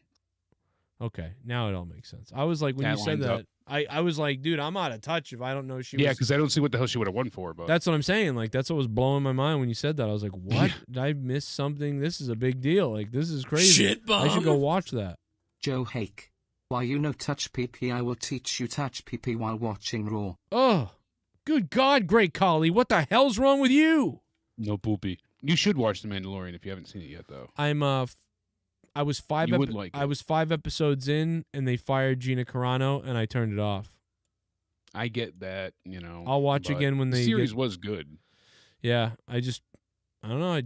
Okay, now it all makes sense. I was like, when That you said lines that, up. I was like, dude, I'm out of touch if I don't know she yeah, was. because I don't see what the hell she would have won for. But That's what I'm saying. Like, that's what was blowing my mind when you said that. I was like, what? Did I miss something? This is a big deal. Like, this is crazy. Shit I should go bomb. watch that. Joe Hake. Why you no touch PP? I will teach you touch PP while watching Raw. Oh, good God, Great Khali. What the hell's wrong with you? no poopy. You should watch The Mandalorian if you haven't seen it yet, though. I'm I was five. You would like I it. was 5 episodes in, and they fired Gina Carano, and I turned it off. I get that, you know. I'll watch but again when the they series get- was good. Yeah, I don't know.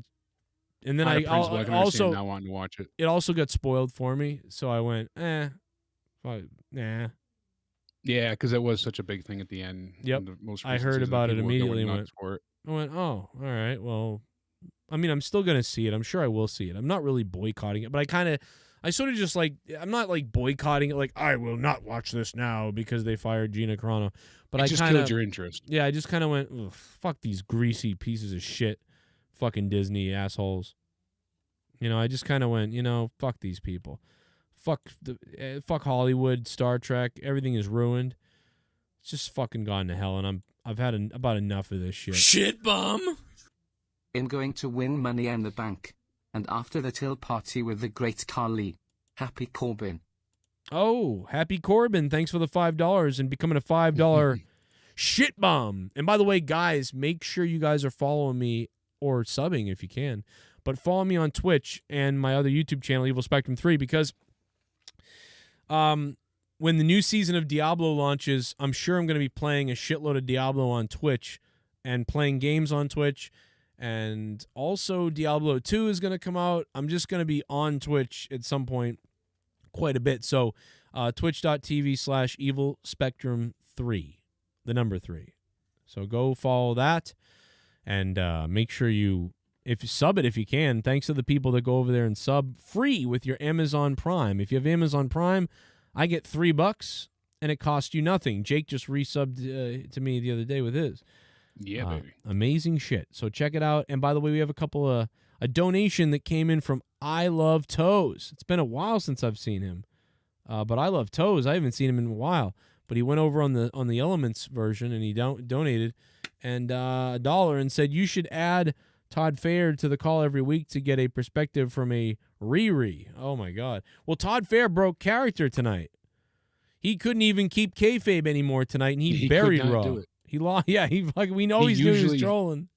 And then I can understand also not wanting to watch it. it also got spoiled for me, so I went, nah. Yeah, because it was such a big thing at the end. Yep. in the most I recent heard season, about it people were going immediately and nuts for it. I went, oh, all right. Well, I mean, I'm still gonna see it. I'm sure I will see it. I'm not really boycotting it, but I sort of just like, I'm not like boycotting it. Like, I will not watch this now because they fired Gina Carano. But It I just kind killed of, your interest. yeah, I just kind of went, ugh, fuck these greasy pieces of shit, fucking Disney assholes. You know, I just kind of went, fuck these people, fuck Hollywood, Star Trek, everything is ruined. It's just fucking gone to hell, and I've had about enough of this shit. Shit bomb. I'm going to win money in the bank. And after the till party with the great Khali. Happy Corbin. Oh, happy Corbin. Thanks for the $5 and becoming a $5 shit bomb. And by the way, guys, make sure you guys are following me or subbing if you can. But follow me on Twitch and my other YouTube channel, Evil Spectrum 3, because when the new season of Diablo launches, I'm sure I'm going to be playing a shitload of Diablo on Twitch and playing games on Twitch. And also Diablo 2 is going to come out. I'm just going to be on Twitch at some point quite a bit. So twitch.tv/Evil Spectrum 3, the number 3. So go follow that and make sure you sub it if you can. Thanks to the people that go over there and sub free with your Amazon Prime. If you have Amazon Prime, I get $3 and it costs you nothing. Jake just resubbed to me the other day with his. Yeah, baby. Amazing shit. So check it out. And by the way, we have a donation that came in from I Love Toes. It's been a while since I've seen him. But I Love Toes, I haven't seen him in a while. But he went over on the Elements version and he donated and $1 and said you should add Todd Fair to the call every week to get a perspective from a Riri. Oh my God. Well, Todd Fair broke character tonight. He couldn't even keep kayfabe anymore tonight, and he buried could not Raw. do it. He lost. Yeah, we know He he's doing his usually- trolling.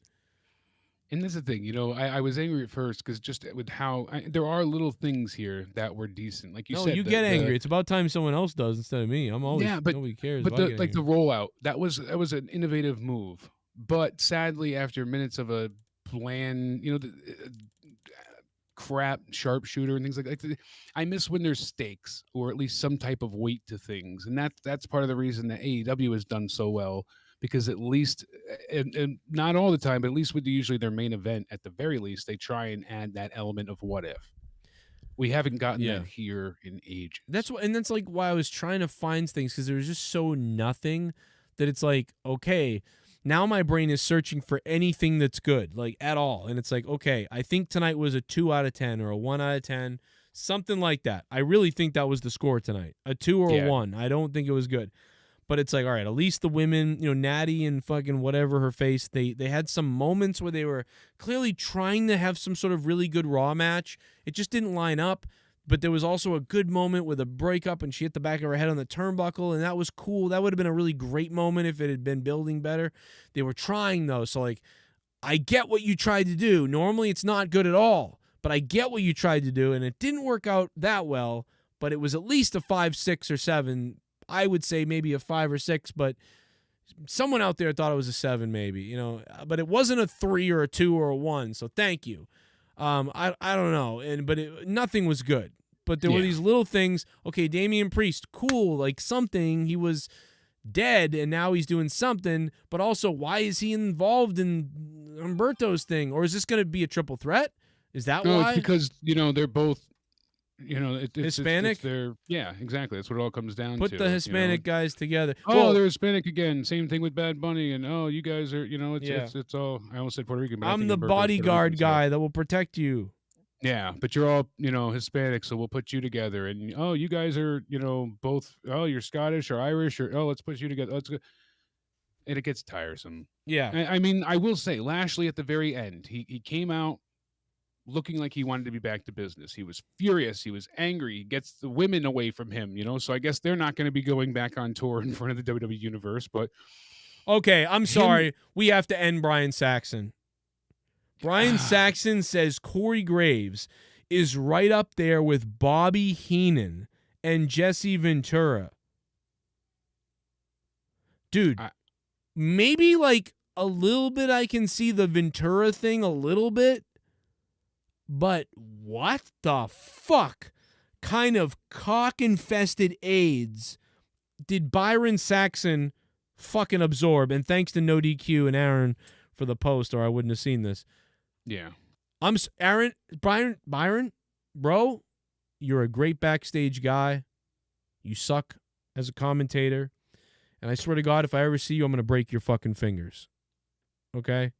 And this is the thing, I was angry at first because just with how there are little things here that were decent, like you No, said. you get angry. It's about time someone else does instead of me. I'm always but nobody cares. But if I the get like the angry. rollout that was an innovative move. But sadly, after minutes of a bland, crap sharpshooter and things like that, I miss when there's stakes or at least some type of weight to things, and that's part of the reason that AEW has done so well. Because at least, and not all the time, but at least with usually their main event, at the very least, they try and add that element of what if. We haven't gotten that here in ages. That's like why I was trying to find things because there was just so nothing that it's like, okay, now my brain is searching for anything that's good, like at all. And it's like, okay, I think tonight was a 2 out of 10 or a 1 out of 10, something like that. I really think that was the score tonight, a 2 or a 1. I don't think it was good. But it's like, all right, at least the women, Natty and fucking whatever her face, they had some moments where they were clearly trying to have some sort of really good Raw match. It just didn't line up. But there was also a good moment with a breakup and she hit the back of her head on the turnbuckle, and that was cool. That would have been a really great moment if it had been building better. They were trying, though. So, like, I get what you tried to do. Normally it's not good at all, but I get what you tried to do, and it didn't work out that well, but it was at least a 5, 6, or 7. I would say maybe a 5 or 6, but Someone out there thought it was a 7, maybe, you know, but it wasn't a 3 or a 2 or a 1. So thank you. I don't know, but nothing was good. But there were these little things. Okay, Damian Priest, cool, like something. He was dead, and now he's doing something. But also, why is he involved in Humberto's thing? Or is this going to be a triple threat? Is that why? It's because, you know, they're both, you know, it's Hispanic? Yeah, exactly. That's what it all comes down Put to. the Hispanic guys together. Oh, Well, they're Hispanic again. Same thing with Bad Bunny. And, oh, you guys are, you know, it's all, I almost said Puerto Rican. But I I'm think the Humberto's Puerto bodyguard Rican, so- guy that will protect you. Yeah, but you're all, you know, Hispanic, so we'll put you together. And, oh, you guys are, you know, both, oh, you're Scottish or Irish, or, oh, let's put you together. Let's go. And it gets tiresome. Yeah. I mean, I will say, Lashley at the very end, he came out looking like he wanted to be back to business. He was furious. He was angry. He gets the women away from him, you know, so I guess they're not going to be going back on tour in front of the WWE Universe, but... Okay, I'm sorry. We have to end Brian Saxon. Brian Saxon says Corey Graves is right up there with Bobby Heenan and Jesse Ventura. Dude, maybe like a little bit I can see the Ventura thing a little bit, but what the fuck kind of cock-infested AIDS did Byron Saxon fucking absorb? And thanks to No DQ and Aaron for the post, or I wouldn't have seen this. Yeah. Byron, bro, you're a great backstage guy. You suck as a commentator. And I swear to God, if I ever see you, I'm going to break your fucking fingers. Okay?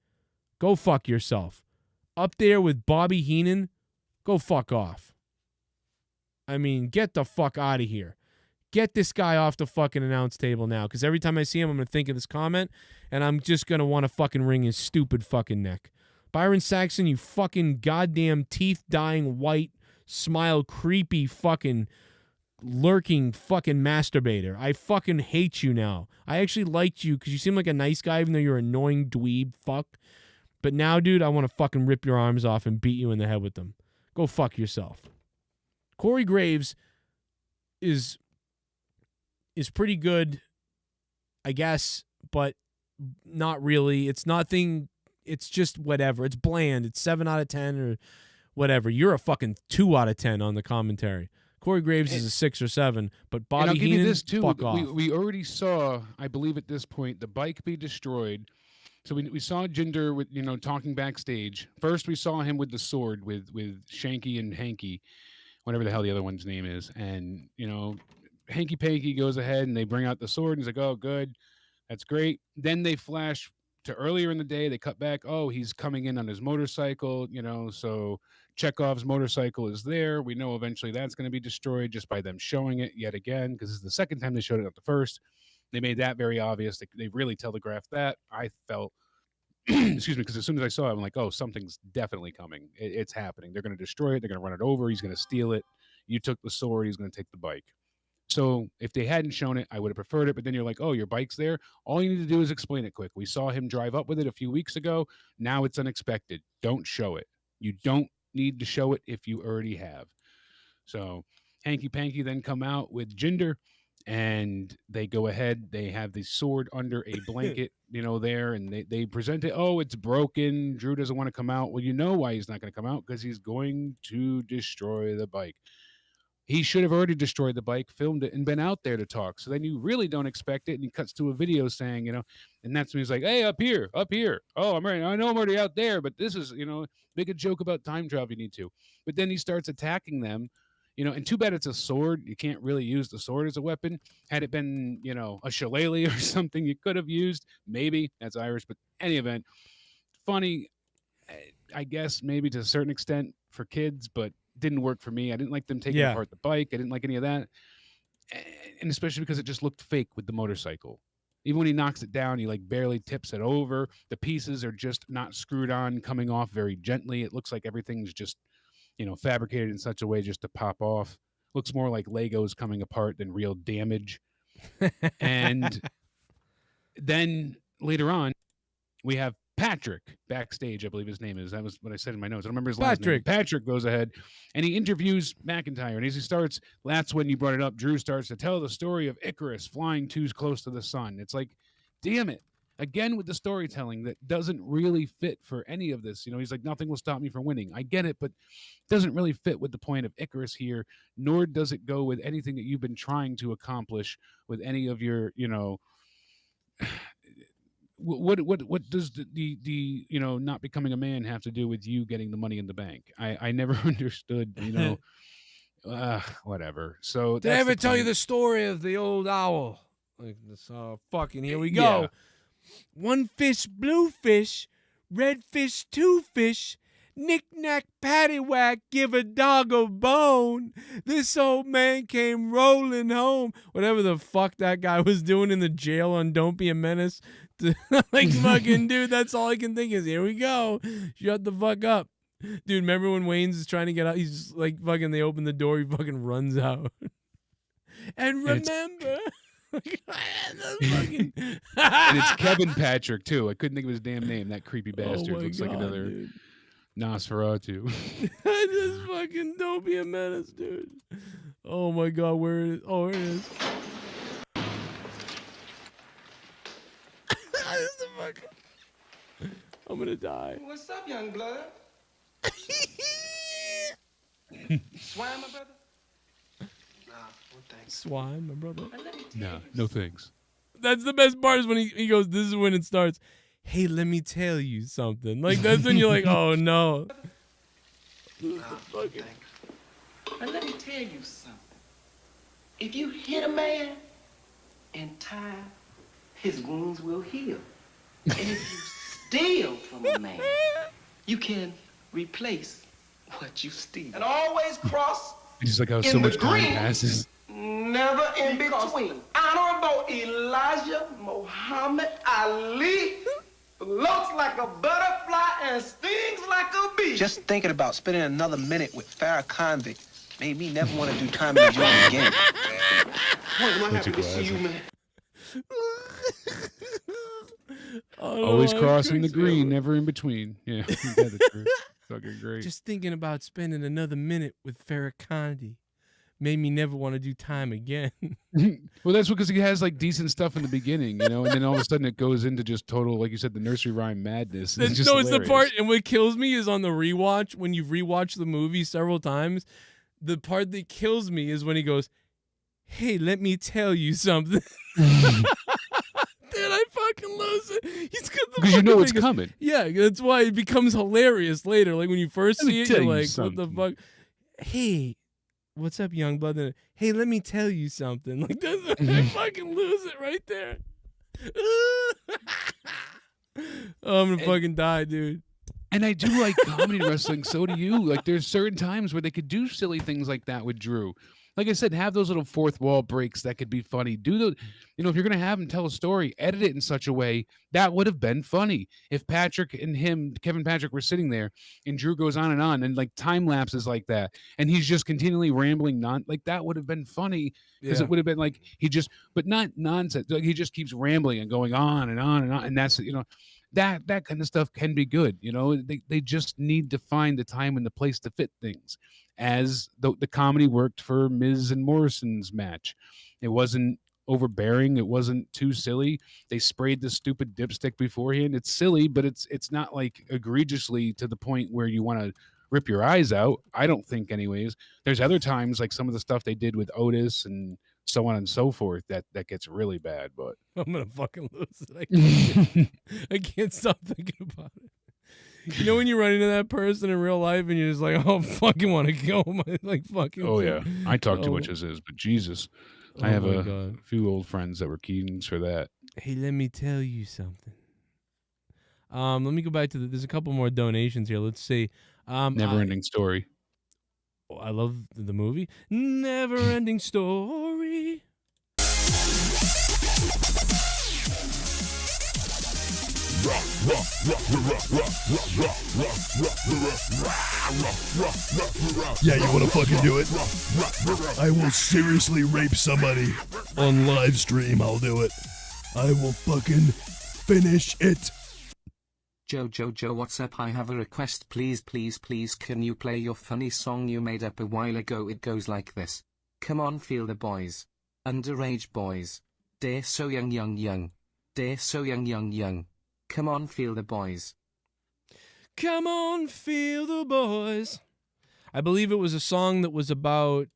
Go fuck yourself. Up there with Bobby Heenan, go fuck off. I mean, get the fuck out of here. Get this guy off the fucking announce table now, because every time I see him, I'm going to think of this comment, and I'm just going to want to fucking wring his stupid fucking neck. Byron Saxon, you fucking goddamn teeth-dying, white, smile, creepy fucking lurking fucking masturbator. I fucking hate you now. I actually liked you because you seem like a nice guy, even though you're an annoying dweeb fuck. But now, dude, I want to fucking rip your arms off and beat you in the head with them. Go fuck yourself. Corey Graves is pretty good, I guess, but not really. It's nothing. It's just whatever. It's bland. It's 7 out of 10 or whatever. You're a fucking 2 out of 10 on the commentary. Corey Graves is a 6 or 7, but Bobby and I'll give Heenan, you this too. fuck off. We already saw, I believe at this point, the bike be destroyed. So we saw Jinder with, you know, talking backstage. First we saw him with the sword with Shanky and Hanky, whatever the hell the other one's name is. And, you know, Hanky Panky goes ahead and they bring out the sword and he's like, oh, good. That's great. Then they flash to earlier in the day. They cut back. Oh, he's coming in on his motorcycle, you know, so Chekhov's motorcycle is there. We know eventually that's going to be destroyed just by them showing it yet again, because it's the second time they showed it, not the first. They made that very obvious. They really telegraphed that. I felt, excuse me, because as soon as I saw it, I'm like, oh, something's definitely coming. It's happening. They're going to destroy it. They're going to run it over. He's going to steal it. You took the sword. He's going to take the bike. So if they hadn't shown it, I would have preferred it. But then you're like, oh, your bike's there. All you need to do is explain it quick. We saw him drive up with it a few weeks ago. Now it's unexpected. Don't show it. You don't need to show it if you already have. So Hanky Panky then come out with Jinder, and they go ahead. They have the sword under a blanket, you know, there, and they present it. Oh, it's broken. Drew doesn't want to come out. Well, you know why he's not going to come out, because he's going to destroy the bike. He should have already destroyed the bike, filmed it, and been out there to talk. So then you really don't expect it, and he cuts to a video saying, you know, and that's when he's like, hey, up here. Oh, I'm ready. I know I'm already out there, but this is, you know, make a joke about time travel if you need to. But then he starts attacking them, you know, and too bad it's a sword. You can't really use the sword as a weapon. Had it been, you know, a shillelagh or something you could have used, maybe. That's Irish, but any event, funny, I guess, maybe to a certain extent for kids, but didn't work for me. I didn't like them taking apart the bike. I didn't like any of that. And especially because it just looked fake with the motorcycle. Even when he knocks it down, he like barely tips it over. The pieces are just not screwed on, coming off very gently. It looks like everything's just, you know, fabricated in such a way just to pop off. Looks more like Legos coming apart than real damage. And then later on, we have Patrick backstage, I believe his name is. That was what I said in my notes. I don't remember his last name. Patrick goes ahead and he interviews McIntyre. And as he starts, that's when you brought it up. Drew starts to tell the story of Icarus flying too close to the sun. It's like, damn it. Again, with the storytelling that doesn't really fit for any of this. You know, he's like, nothing will stop me from winning. I get it, but doesn't really fit with the point of Icarus here, nor does it go with anything that you've been trying to accomplish with any of your, you know, what does the you know, not becoming a man have to do with you getting the money in the bank? I never understood, you know. Whatever. So Did I ever tell you the story of the old owl? Like this, fucking here we go. Yeah. One fish, blue fish, red fish, two fish, knick-knack, paddywhack, give a dog a bone. This old man came rolling home. Whatever the fuck that guy was doing in the jail on Don't Be a Menace. Like, fucking, dude, that's all I can think is, here we go. Shut the fuck up. Dude, remember when Wayne's is trying to get out? He's just like, fucking, they open the door, he fucking runs out. And remember... And it's Kevin Patrick too. I couldn't think of his damn name. That creepy bastard looks like another dude. Nosferatu. I just fucking Don't Be a Menace, dude. Oh my god, where it is? Oh, it is. This is the fucking... I'm gonna die. What's up, young blood? Swine, my brother? Nah, no thanks. Swine, my brother. No thanks. That's the best part is when he goes, this is when it starts. Hey, let me tell you something. Like, that's when you're like, oh no. Nah, no thanks. Now let me tell you something. If you hit a man in time, his wounds will heal. And if you steal from a man, you can replace what you steal. And always cross. It's just like how so much time passes. Never in between. Honorable Elijah Muhammad Ali looks like a butterfly and stings like a bee. Just thinking about spending another minute with Farrakhan made me never want to do time in the joint again. Boy, am I happy to see you, man. Always crossing the green, never in between. Yeah, that's true. Fucking great. Just thinking about spending another minute with Farrakhan made me never want to do time again. Well, that's because he has like decent stuff in the beginning, you know, and then all of a sudden it goes into just total, like you said, the nursery rhyme madness. It's just it's the part, and what kills me is on the rewatch, when you've rewatched the movie several times, the part that kills me is when he goes, hey, let me tell you something. Dude, I fucking lose it. He's got the because you know it's biggest... coming. Yeah, that's why it becomes hilarious later. Like when you first see it, you're like, what the fuck? Hey, what's up, young blood? Hey, let me tell you something. Like that's I fucking lose it right there. Oh, I'm gonna fucking die, dude. And I do like comedy wrestling, so do you. Like there's certain times where they could do silly things like that with Drew. Like I said, have those little fourth wall breaks that could be funny. Do the, you know, if you're going to have him tell a story, edit it in such a way that would have been funny. If Patrick and him, Kevin Patrick, were sitting there and Drew goes on and like time lapses like that, and he's just continually rambling, like that would have been funny because it would have been like he just, but not nonsense. Like he just keeps rambling and going on and on and on, and that's, you know, that kind of stuff can be good. You know, they just need to find the time and the place to fit things. As the comedy worked for Miz and Morrison's match. It wasn't overbearing. It wasn't too silly. They sprayed the stupid dipstick beforehand. It's silly, but it's not like egregiously to the point where you want to rip your eyes out. I don't think anyways. There's other times like some of the stuff they did with Otis and so on and so forth that gets really bad, but I'm going to fucking lose it. I can't stop thinking about it. You know when you run into that person in real life and you're just like, oh, fucking want to kill him. Like fucking. Oh yeah, I talk too much as is, but Jesus, I have a few old friends that were keens for that. Hey, let me tell you something. Let me go back to there's a couple more donations here. Let's see. Never-ending story. I love the movie. Never-ending story. Yeah, you wanna fucking do it? I will seriously rape somebody on live stream. I'll do it. I will fucking finish it. Joe, what's up? I have a request. Please, can you play your funny song you made up a while ago? It goes like this. Come on, feel the boys. Underage boys. They're so young. They're so young. Come on, feel the boys. Come on, feel the boys. I believe it was a song that was about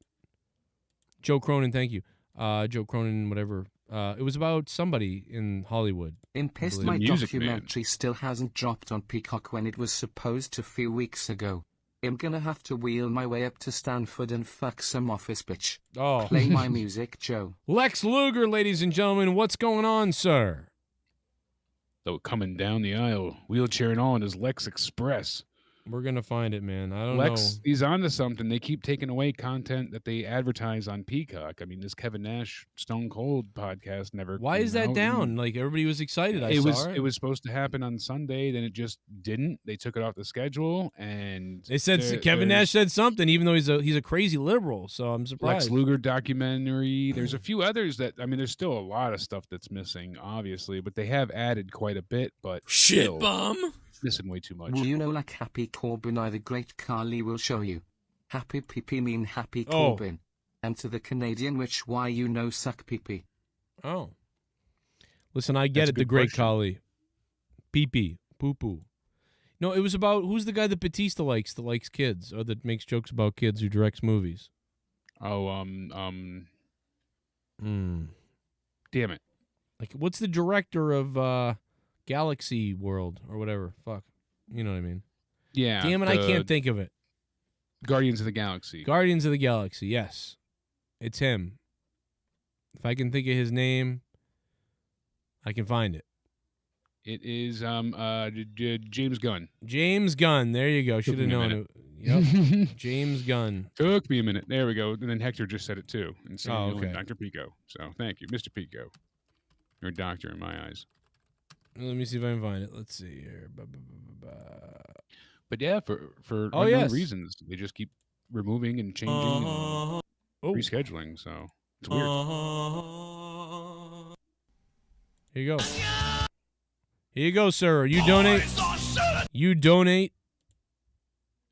Joe Cronin. Thank you. Joe Cronin, whatever. It was about somebody in Hollywood. I'm pissed my documentary still hasn't dropped on Peacock when it was supposed to a few weeks ago. I'm gonna have to wheel my way up to Stanford and fuck some office bitch. Oh. Play my music, Joe. Lex Luger, ladies and gentlemen. What's going on, sir? So coming down the aisle, wheelchair and all, in his Lex Express. We're going to find it, man. I don't Lex, know. he's onto something. They keep taking away content that they advertise on Peacock. I mean, this Kevin Nash Stone Cold podcast never Why came is that out. down? Like, everybody was excited. It was supposed to happen on Sunday, then it just didn't. They took it off the schedule, and They said Kevin Nash said something, even though he's a crazy liberal, so I'm surprised. Lex Luger documentary. There's a few others that, I mean, there's still a lot of stuff that's missing, obviously, but they have added quite a bit, but Shit still, bum. missing way too much. Well, you know, like Happy Corbin, the great Khali will show you. Happy pee mean Happy Oh. Corbin. And to the Canadian, which why you know suck pee. Oh. Listen, I get That's a it, the good great question. Khali. Pee-pee. Poo-poo. No, it was about, who's the guy that Batista likes, that likes kids, or that makes jokes about kids, who directs movies? Oh, damn it. Like, what's the director of Galaxy World, or whatever? Fuck. You know what I mean? Yeah. Damn it, I can't think of it. Guardians of the Galaxy. Guardians of the Galaxy, yes. It's him. If I can think of his name, I can find it. It is James Gunn. James Gunn. There you go. Should have me a known minute. it. Yep. James Gunn. Took me a minute. There we go. And then Hector just said it too. And so Oh, you know, okay. Dr. Pico. So thank you, Mr. Pico. You're a doctor in my eyes. Let me see if I can find it. Let's see here. But yeah, for Oh, unknown yes. reasons, they just keep removing and changing and rescheduling. So it's weird. Here you go. Here you go, sir. You donate. You donate,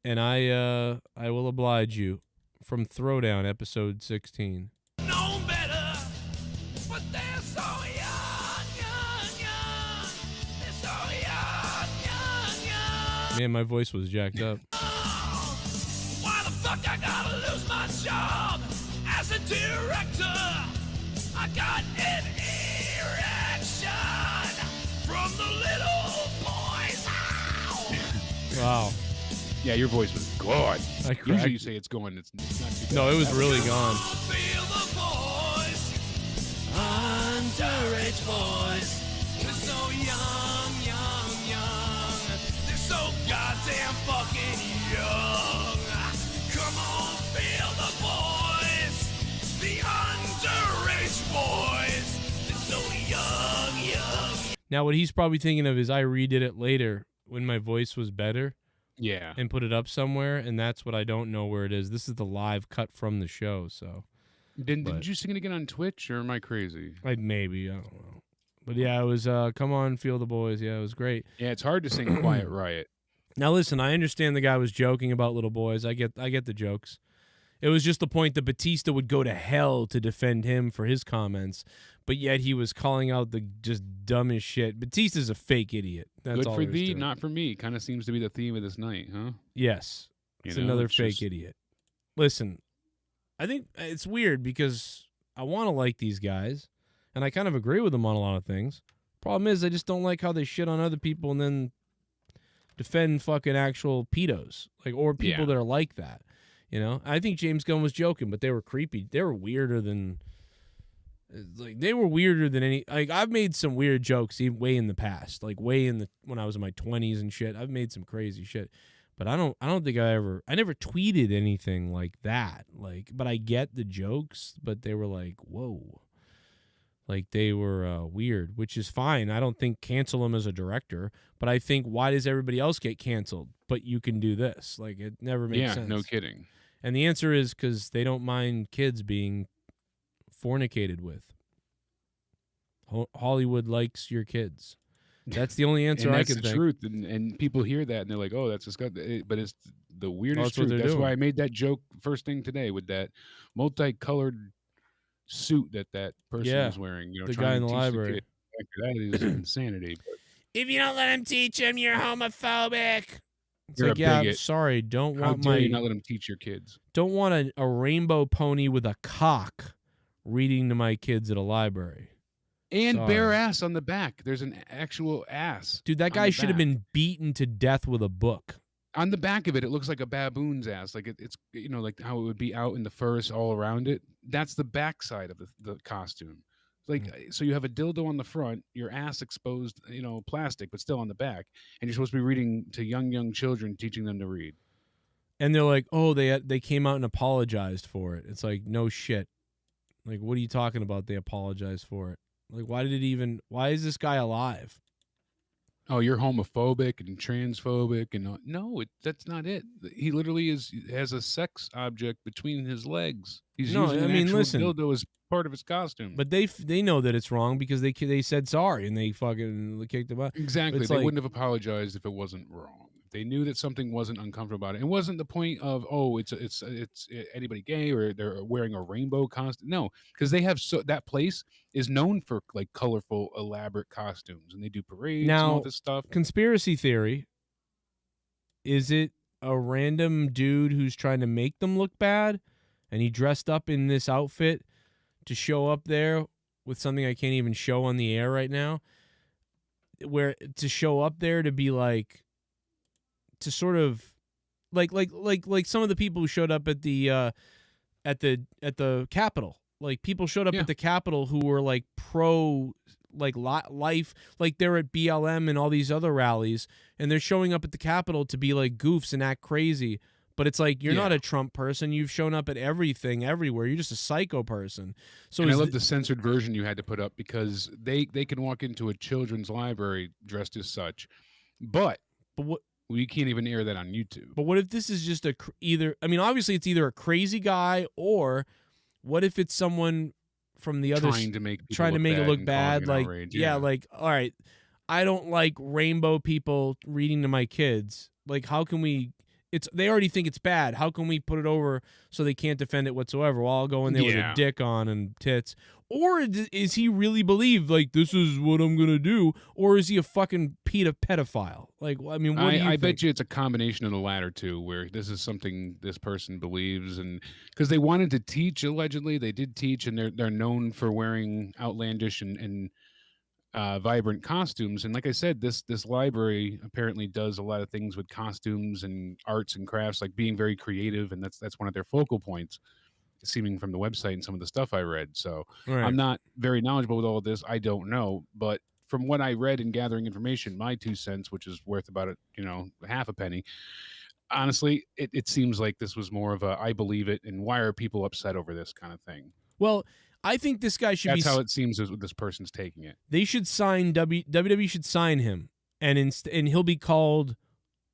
and I will oblige you. From Throwdown, episode 16. Known better, but they're so young. They're so young. Man, my voice was jacked up. Why the fuck I gotta lose my job as a director? I got an erection from the little boys. Ow. Wow. Yeah, your voice was gone. I cracked. Usually you say it's going. It's not too No, bad. it was really gone. Feel the boys, underage boys. They're so young. They're so goddamn fucking young. Come on, feel the boys, the underage boys. They're so young. Now, what he's probably thinking of is I redid it later when my voice was better. Yeah. And put it up somewhere, and that's what I don't know where it is. This is the live cut from the show, so. Did you sing it again on Twitch, or am I crazy? Maybe, I don't know. But yeah, it was, Come On, Feel the Boys. Yeah, it was great. Yeah, it's hard to sing Quiet Riot. Now, listen, I understand the guy was joking about little boys. I get the jokes. It was just the point that Batista would go to hell to defend him for his comments, but yet he was calling out the just dumbest shit. Batista's a fake idiot. That's Good all for there is to thee, it. not for me. Kind of seems to be the theme of this night, huh? Yes. It's another fake idiot. Listen, I think it's weird because I want to like these guys, and I kind of agree with them on a lot of things. Problem is, I just don't like how they shit on other people and then defend fucking actual pedos, or people that are like that. You know, I think James Gunn was joking, but they were creepy. They were weirder than any. I've made some weird jokes way in the past, when I was in my 20s and shit. I've made some crazy shit, but I don't think I never tweeted anything like that. But I get the jokes, but they were like, whoa, they were weird, which is fine. I don't think cancel him as a director, but I think why does everybody else get canceled, but you can do this? It never makes sense. Yeah, no kidding. And the answer is because they don't mind kids being fornicated with. Hollywood likes your kids. That's the only answer I can think. That's the truth, and people hear that and they're like, "Oh, that's disgusting." But it's the weirdest That's what truth. they're That's doing. why I made that joke first thing today with that multicolored suit that person was wearing. You know, the trying guy to in the teach library. kid. That is insanity. But If you don't let him teach him, you're homophobic. It's you're like, a yeah, I'm bigot. sorry. Don't How want dare you not let him teach your kids? don't want a rainbow pony with a cock reading to my kids at a library. And Sorry. bare ass on the back. There's an actual ass. Dude, that on guy the should have back. been beaten to death with a book. On the back of it, it looks like a baboon's ass. Like it's like how it would be out in the furs all around it. That's the backside of the costume. Like so, you have a dildo on the front, your ass exposed, plastic, but still on the back, and you're supposed to be reading to young children, teaching them to read. And they're like, oh, they came out and apologized for it. It's like, no shit. Like, what are you talking about? They apologized for it. Like, why is this guy alive? Oh, you're homophobic and transphobic, and no, that's not it. He literally has a sex object between his legs. He's using an actual dildo as part of his costume. But they know that it's wrong because they said sorry and they fucking kicked him out. Exactly, they wouldn't have apologized if it wasn't wrong. They knew that something wasn't uncomfortable about it. It wasn't the point of it's anybody gay or they're wearing a rainbow costume. No, because they have that place is known for like colorful, elaborate costumes, and they do parades and all this stuff. Conspiracy theory: is it a random dude who's trying to make them look bad, and he dressed up in this outfit to show up there with something I can't even show on the air right now? Where to show up there to be like. To sort of like some of the people who showed up at the Capitol, like people showed up at the Capitol who were like pro like life, like they're at BLM and all these other rallies, and they're showing up at the Capitol to be like goofs and act crazy. But it's like you're not a Trump person. You've shown up at everything, everywhere. You're just a psycho person. So and I love the censored version you had to put up because they can walk into a children's library dressed as such, but what. We can't even air that on YouTube. But what if this is just obviously it's either a crazy guy or what if it's someone from the other trying to make it look bad? Like, like, all right, I don't like rainbow people reading to my kids. Like, how can we? They already think it's bad. How can we put it over so they can't defend it whatsoever? Well, I'll go in there with a dick on and tits. Or is he really believe like this is what I'm gonna do? Or is he a fucking pedophile? Like, I mean, what do you think? I bet you it's a combination of the latter two, where this is something this person believes, and because they wanted to teach, allegedly they did teach, and they're known for wearing outlandish and vibrant costumes. And like I said, this library apparently does a lot of things with costumes and arts and crafts, like being very creative, and that's one of their focal points. Seeming from the website and some of the stuff I read. So I'm not very knowledgeable with all of this. I don't know. But from what I read and gathering information, my 2 cents, which is worth about half a penny, honestly, it seems like this was more of a I believe it and why are people upset over this kind of thing. Well, I think this guy should That's how it seems as this person's taking it. They should sign WWE should sign him and he'll be called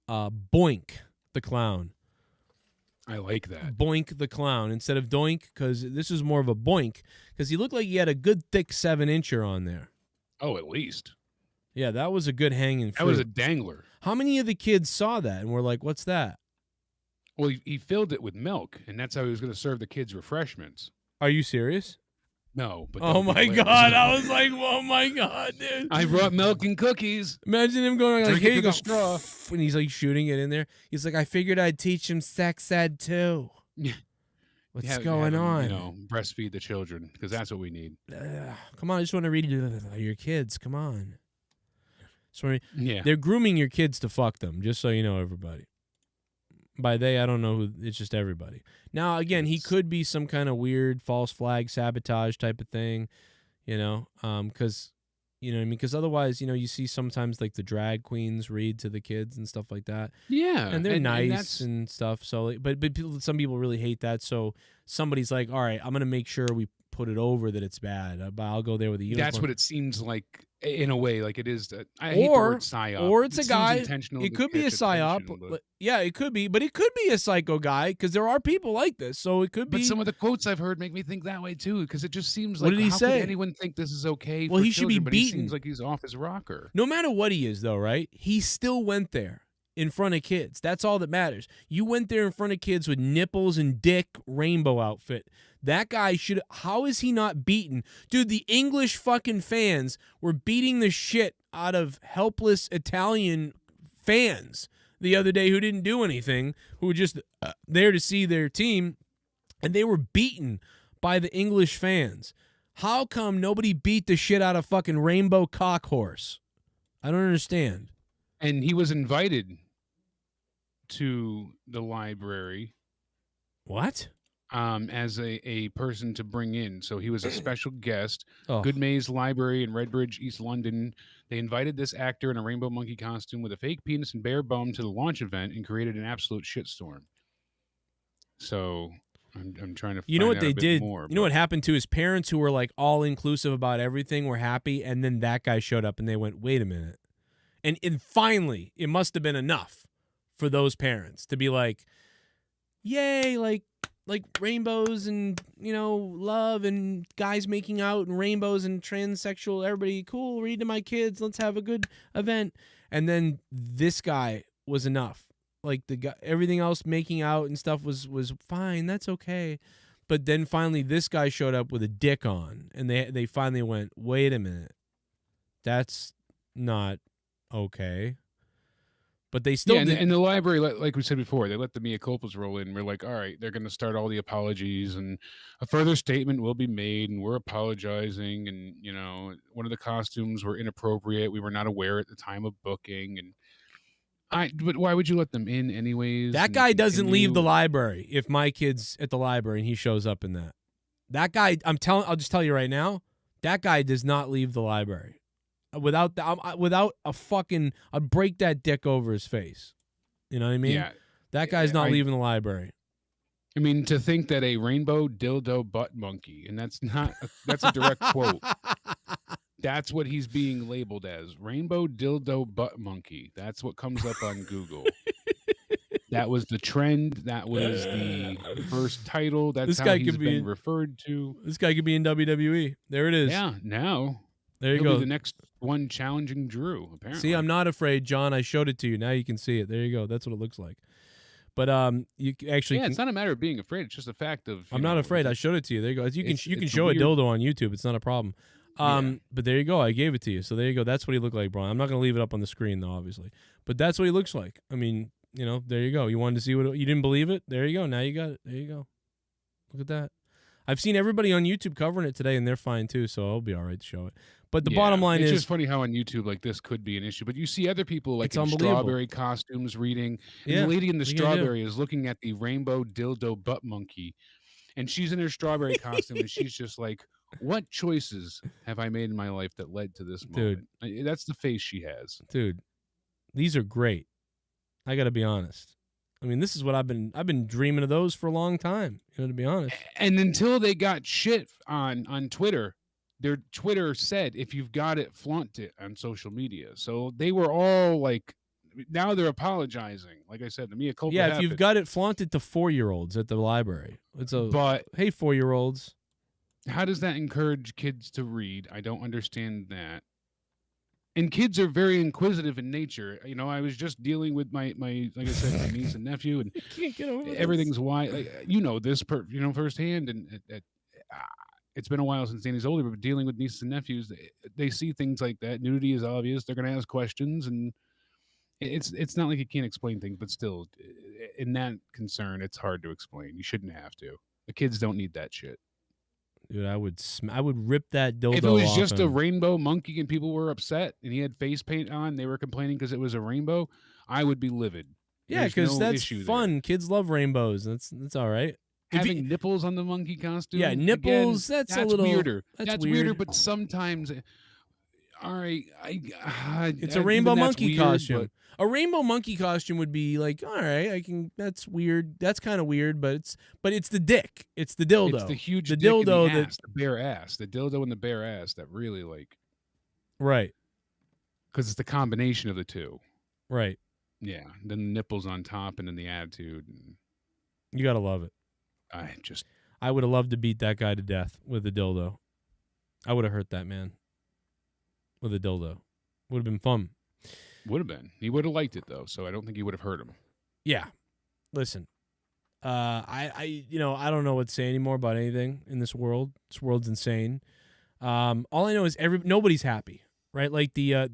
Boink the Clown. I like that. Boink the Clown instead of Doink, because this is more of a boink, because he looked like he had a good thick 7-incher on there. Oh, at least. Yeah, that was a good hanging fruit. That was a dangler. How many of the kids saw that and were like, what's that? Well, he filled it with milk, and that's how he was going to serve the kids refreshments. Are you serious? No. But oh, my God. I was like, oh, my God, dude. I brought milk and cookies. Imagine him going like, here you go. Straw. And he's like shooting it in there. He's like, I figured I'd teach him sex ed too. Yeah. What's going on? Breastfeed the children, because that's what we need. Come on, I just want to read your kids. Come on. Yeah. They're grooming your kids to fuck them, just so you know, everybody. By they, I don't know who. It's just everybody. Now, again, he could be some kind of weird false flag sabotage type of thing, because, because otherwise, you see sometimes like the drag queens read to the kids and stuff like that. Yeah, and they're nice and stuff. So, but some people really hate that. So somebody's like, all right, I'm gonna make sure we put it over that it's bad. But I'll go there with a uniform. That's what it seems like in a way, like it is. I hate the word psyop. Or it's a guy. It could be a psyop. Yeah, it could be, but it could be a psycho guy because there are people like this. So it could be. But some of the quotes I've heard make me think that way too, because it just seems like what did he say? Could anyone think this is okay? Well, for he children, should be beaten. He seems like he's off his rocker. No matter what he is, though, right? He still went there. in front of kids. That's all that matters. You went there in front of kids with nipples and dick rainbow outfit. That guy should. How is he not beaten? Dude, the English fucking fans were beating the shit out of helpless Italian fans the other day who didn't do anything, who were just there to see their team, and they were beaten by the English fans. How come nobody beat the shit out of fucking Rainbow Cockhorse? I don't understand. And he was invited to the library. What? As a person to bring in. So he was a special guest. Oh. Good Maze Library in Redbridge, East London. They invited this actor in a rainbow monkey costume with a fake penis and bare bum to the launch event and created an absolute shitstorm. So I'm trying to You know find what out they a bit did? more, You know what happened to his parents who were like all inclusive about everything were happy, and then that guy showed up and they went, wait a minute. And finally, it must have been enough for those parents to be like, yay, like rainbows and, you know, love and guys making out and rainbows and transsexual, everybody, cool, read to my kids, let's have a good event. And then this guy was enough. Like the guy, everything else making out and stuff was fine, that's okay. But then finally this guy showed up with a dick on, and they finally went, wait a minute, that's not okay. But they still did. And the library, like we said before, they let the mea culpas roll in. We're like, all right, they're going to start all the apologies, and a further statement will be made, and we're apologizing. And, you know, one of the costumes were inappropriate. We were not aware at the time of booking. But why would you let them in anyways? That guy doesn't leave the library if my kid's at the library and he shows up in that. That guy, I'll just tell you right now, that guy does not leave the library. Without a fucking, I'd break that dick over his face. You know what I mean? Yeah. That guy's not leaving the library. I mean, to think that a rainbow dildo butt monkey, and that's a direct quote. That's what he's being labeled as. Rainbow dildo butt monkey. That's what comes up on Google. That was the trend. That was the first title. That's how he's been referred to. This guy could be in WWE. There it is. Yeah, now. There you He'll go. be the next one challenging Drew, apparently. See, I'm not afraid, John. I showed it to you. Now you can see it. There you go. That's what it looks like. But you actually, it's not a matter of being afraid. It's just a fact of. I'm not afraid. I showed it to you. There you go. You can show weird. A dildo on YouTube. It's not a problem. But there you go. I gave it to you. So there you go. That's what he looked like, Brian. I'm not gonna leave it up on the screen though, obviously. But that's what he looks like. I mean, you know, there you go. You wanted to see what you didn't believe it? There you go. Now you got it. There you go. Look at that. I've seen everybody on YouTube covering it today, and they're fine too. So I'll be all right to show it. But the bottom line it's is, just funny how on YouTube like this could be an issue. But you see other people like in strawberry costumes reading. And the lady in the strawberry is looking at the rainbow dildo butt monkey, and she's in her strawberry costume, and she's just like, what choices have I made in my life that led to this moment? Dude, that's the face she has. Dude, these are great. I got to be honest. I mean, this is what I've been dreaming of those for a long time, you know, to be honest. And until they got shit on Twitter, their Twitter said, if you've got it, flaunt it on social media. So they were all like, now they're apologizing. Like I said, the mea culpa if you've got it, flaunt it to 4-year-olds at the library. But hey, 4-year-olds. How does that encourage kids to read? I don't understand that. And kids are very inquisitive in nature. You know, I was just dealing with my like I said, my niece and nephew, and can't get over everything's why. Like, you know this, firsthand. And it's been a while since Danny's older, but dealing with nieces and nephews, they see things like that. Nudity is obvious. They're going to ask questions, and it's not like you can't explain things, but still, in that concern, it's hard to explain. You shouldn't have to. The kids don't need that shit. Dude, I would rip that dildo off. If it was just a rainbow monkey and people were upset and he had face paint on, they were complaining because it was a rainbow, I would be livid. Yeah, because that's fun. There. Kids love rainbows. That's all right. Having nipples on the monkey costume. Yeah, nipples. Again, that's a little weirder. That's weirder. But sometimes, all right, it's a rainbow monkey costume. A rainbow monkey costume would be like, all right, that's weird. That's kind of weird, but it's the dick. It's the dildo. It's the huge the dick dildo, and the ass, the bare ass, the dildo and the bare ass that really like. Right. Because it's the combination of the two. Right. Yeah. Then the nipples on top and then the attitude. You got to love it. I would have loved to beat that guy to death with a dildo. I would have hurt that man with a dildo. Would have been fun. Would have been. He would have liked it though, so I don't think he would have hurt him. Yeah. Listen, I don't know what to say anymore about anything in this world. This world's insane. All I know is nobody's happy, right? Like the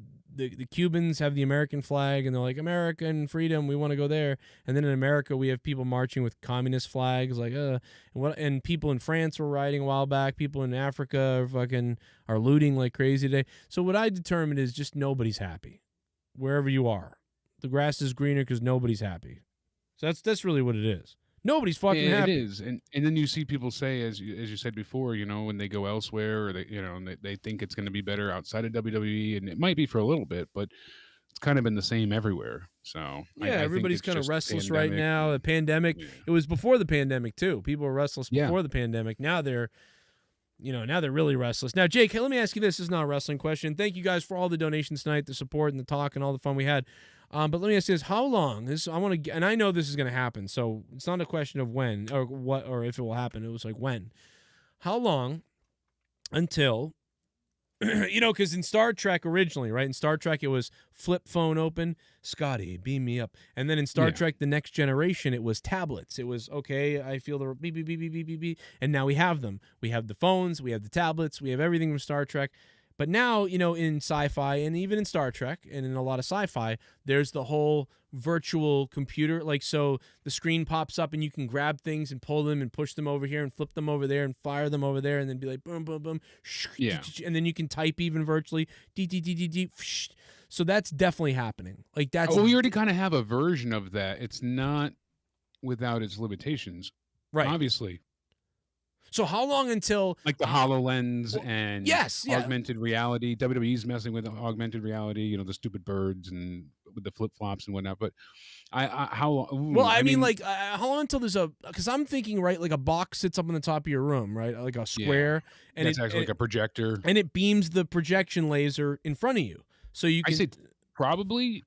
Cubans have the American flag, and they're like, American freedom, we want to go there. And then in America, we have people marching with communist flags, like and people in France were rioting a while back. People in Africa are looting like crazy today. So what I determined is just nobody's happy, wherever you are. The grass is greener because nobody's happy. So that's really what it is. Nobody's fucking happy. It is, and then you see people say, as you said before, when they go elsewhere, or they think it's going to be better outside of WWE, and it might be for a little bit, but it's kind of been the same everywhere. So yeah, everybody's kind of restless right pandemic. now. The pandemic, It was before the pandemic too. People were restless before the pandemic. Now they're really restless. Now, Jake, let me ask you this. This is not a wrestling question. Thank you guys for all the donations tonight, the support and the talk and all the fun we had. But let me ask you this: how long? And I know this is going to happen, so it's not a question of when or what or if it will happen. It was like when. How long until? Because in Star Trek originally, right? In Star Trek, it was flip phone open, Scotty, beam me up, and then in Star Trek: The Next Generation, it was tablets. It was okay. I feel the beep beep beep beep beep beep beep, and now we have them. We have the phones, we have the tablets, we have everything from Star Trek. But now, in sci-fi and even in Star Trek and in a lot of sci-fi, there's the whole virtual computer. Like, so the screen pops up and you can grab things and pull them and push them over here and flip them over there and fire them over there and then be like, boom, boom, boom. Yeah. And then you can type even virtually. So that's definitely happening. Like that's. Oh, we already kind of have a version of that. It's not without its limitations. Right. Obviously. So how long until like the HoloLens and augmented reality? WWE's messing with augmented reality, the stupid birds and with the flip flops and whatnot. But how long? Well, I mean, how long until there's because I'm thinking, right, like a box sits up on the top of your room, right, like a square, and it's actually like a projector, and it beams the projection laser in front of you, so you can. I say probably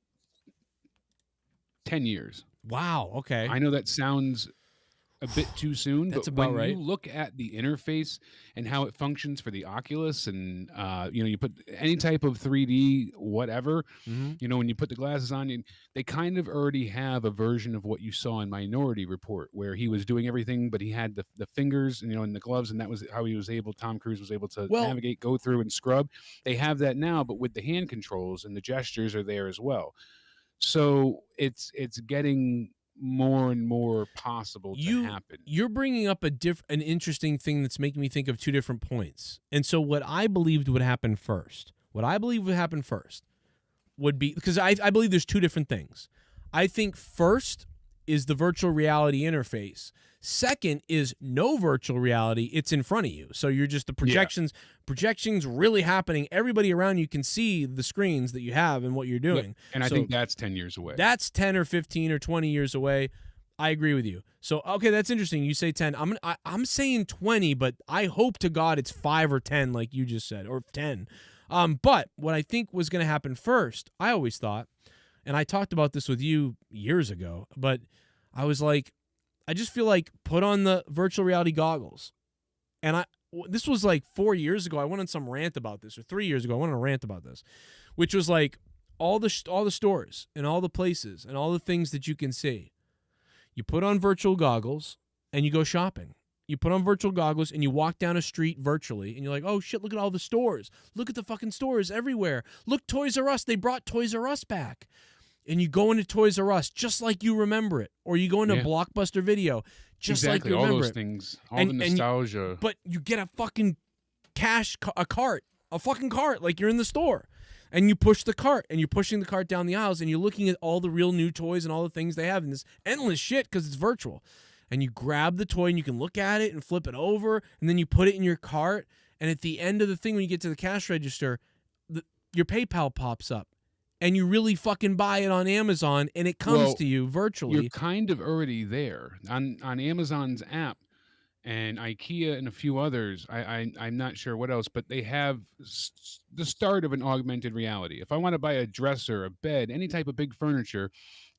10 years. Wow. Okay. I know that sounds a bit too soon, That's but about when right. you look at the interface and how it functions for the Oculus, and you put any type of 3D whatever, when you put the glasses on, they kind of already have a version of what you saw in Minority Report, where he was doing everything, but he had the fingers, and the gloves, and that was how Tom Cruise was able to navigate, go through, and scrub. They have that now, but with the hand controls, and the gestures are there as well. So it's getting more and more possible to happen. You're bringing up an interesting thing that's making me think of two different points. And so what I believed would happen first, would be, because I believe there's two different things. I think first is the virtual reality interface. Second is no virtual reality. It's in front of you. So you're just the projections really happening. Everybody around you can see the screens that you have and what you're doing. And I think that's 10 years away. That's 10 or 15 or 20 years away. I agree with you. So, okay, that's interesting. You say 10. I'm saying 20, but I hope to God it's 5 or 10 like you just said, or 10. But what I think was going to happen first, I always thought, and I talked about this with you years ago, but I was like, I just feel like put on the virtual reality goggles. And this was like 4 years ago. I went on some rant about this, or 3 years ago. I went on a rant about this, which was like all the stores and all the places and all the things that you can see. You put on virtual goggles and you go shopping. You put on virtual goggles and you walk down a street virtually and you're like, oh shit, look at all the stores. Look at the fucking stores everywhere. Look, Toys R Us. They brought Toys R Us back. And you go into Toys R Us just like you remember it. Or you go into Blockbuster Video just like you remember all those it. Things, all the nostalgia. But you get a fucking a fucking cart like you're in the store. And you push the cart, and you're pushing the cart down the aisles, and you're looking at all the real new toys and all the things they have in this endless shit because it's virtual. And you grab the toy, and you can look at it and flip it over, and then you put it in your cart. And at the end of the thing, when you get to the cash register, your PayPal pops up. And you really fucking buy it on Amazon, and it comes to you virtually. You're kind of already there. On Amazon's app and IKEA and a few others, I'm not sure what else, but they have the start of an augmented reality. If I want to buy a dresser, a bed, any type of big furniture,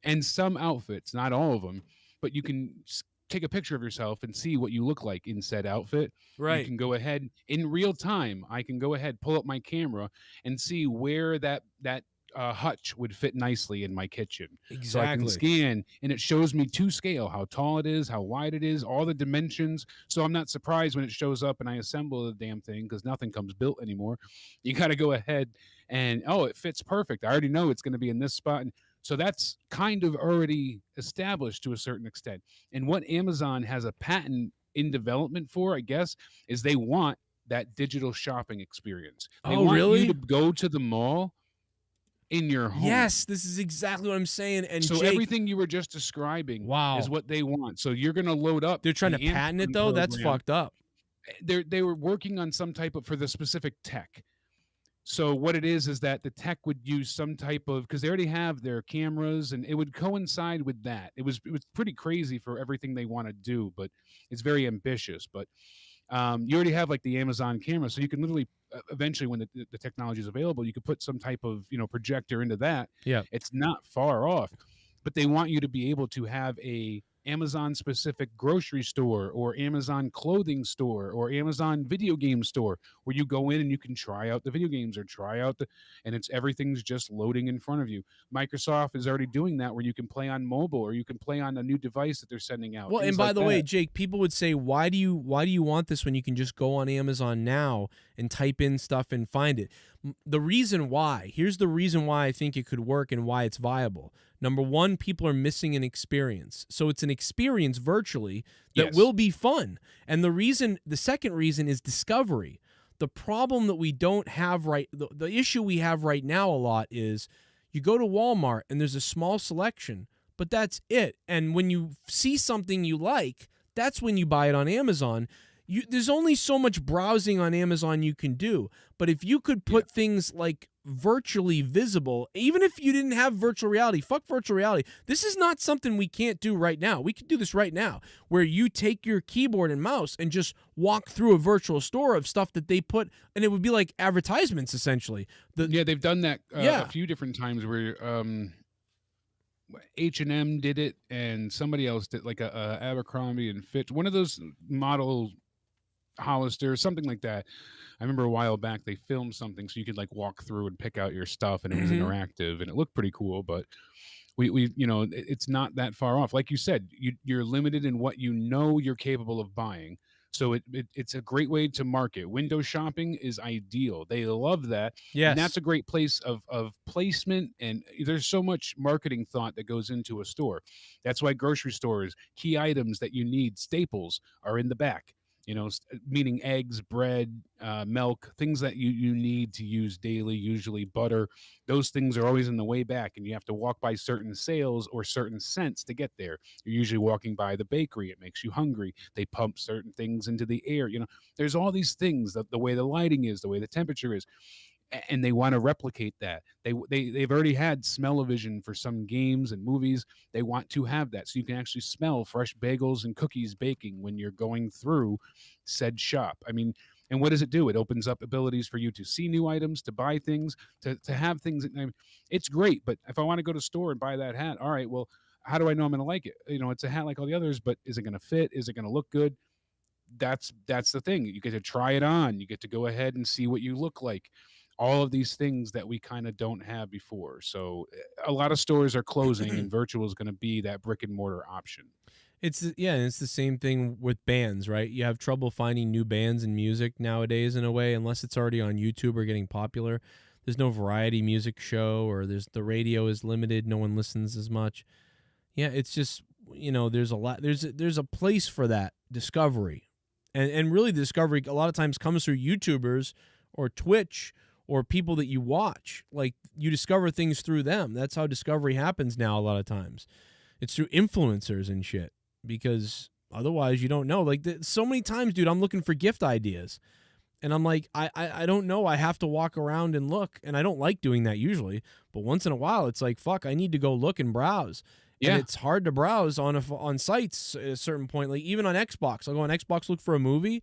and some outfits, not all of them, but you can take a picture of yourself and see what you look like in said outfit. Right. You can go ahead in real time. I can go ahead, pull up my camera, and see where that hutch would fit nicely in my kitchen. Exactly. So I can scan, and it shows me to scale how tall it is, how wide it is, all the dimensions. So I'm not surprised when it shows up and I assemble the damn thing, because nothing comes built anymore. You got to go ahead and, oh, it fits perfect. I already know it's going to be in this spot. And so that's kind of already established to a certain extent. And what Amazon has a patent in development for, I guess, is they want that digital shopping experience. They Oh, want really? you to go to the mall in your home. Yes, this is exactly what I'm saying. And so Jake, everything you were just describing Wow. is what they want. So you're going to load up. they're trying to the patent it, Amazon though? That's program. fucked up. They were working on some type of, for the specific tech. So what it is that the tech would use some type of, because they already have their cameras, and it would coincide with that. It was pretty crazy for everything they want to do, but it's very ambitious. But you already have like the Amazon camera, so you can literally eventually, when the technology is available, you could put some type of projector into that. Yeah. It's not far off, but they want you to be able to have a Amazon specific grocery store, or Amazon clothing store, or Amazon video game store, where you go in and you can try out the video games or try out and everything's just loading in front of you. Microsoft is already doing that, where you can play on mobile, or you can play on a new device that they're sending out. Well, and by the way, Jake, people would say, why do you want this when you can just go on Amazon now and type in stuff and find it? The reason why, here's the reason why I think it could work and why it's viable. Number one, people are missing an experience. So it's an experience virtually that will be fun. And the second reason is discovery. The problem that we don't have the issue we have right now a lot is you go to Walmart and there's a small selection, but that's it. And when you see something you like, that's when you buy it on Amazon. There's only so much browsing on Amazon you can do. But if you could put things like virtually visible, even if you didn't have virtual reality, fuck virtual reality. This is not something we can't do right now. We can do this right now, where you take your keyboard and mouse and just walk through a virtual store of stuff that they put, and it would be like advertisements, essentially. They've done that a few different times, where H&M did it, and somebody else did, like a Abercrombie and Fitch, one of those model Hollister, something like that. I remember a while back they filmed something so you could like walk through and pick out your stuff, and it was interactive, and it looked pretty cool. But we it's not that far off. Like you said, you're limited in what you're capable of buying. So it's a great way to market. Window shopping is ideal. They love that. Yes. And that's a great place of placement. And there's so much marketing thought that goes into a store. That's why grocery stores, key items that you need, staples, are in the back. Meaning eggs, bread, milk, things that you need to use daily, usually butter. Those things are always in the way back, and you have to walk by certain sales or certain scents to get there. You're usually walking by the bakery. It makes you hungry. They pump certain things into the air. There's all these things, that the way the lighting is, the way the temperature is. And they want to replicate that. They've already had smell-o-vision for some games and movies. They want to have that, so you can actually smell fresh bagels and cookies baking when you're going through said shop. I mean, and what does it do? It opens up abilities for you to see new items, to buy things, to have things. It's great, but if I want to go to the store and buy that hat, all right, well, how do I know I'm going to like it? It's a hat like all the others, but is it going to fit? Is it going to look good? That's the thing. You get to try it on. You get to go ahead and see what you look like. All of these things that we kind of don't have before. So a lot of stores are closing, and virtual is going to be that brick and mortar option. It's the same thing with bands, right? You have trouble finding new bands and music nowadays, in a way, unless it's already on YouTube or getting popular. There's no variety music show, or the radio is limited. No one listens as much. Yeah, it's just, there's a lot. There's a place for that discovery, and really the discovery a lot of times comes through YouTubers or Twitch, or people that you watch. Like, you discover things through them. That's how discovery happens now a lot of times. It's through influencers and shit, because otherwise you don't know. Like, so many times, dude, I'm looking for gift ideas, and I'm like, I don't know. I have to walk around and look, and I don't like doing that usually. But once in a while, it's like, fuck, I need to go look and browse. Yeah. And it's hard to browse on sites at a certain point. Like, even on Xbox. I'll go on Xbox, look for a movie,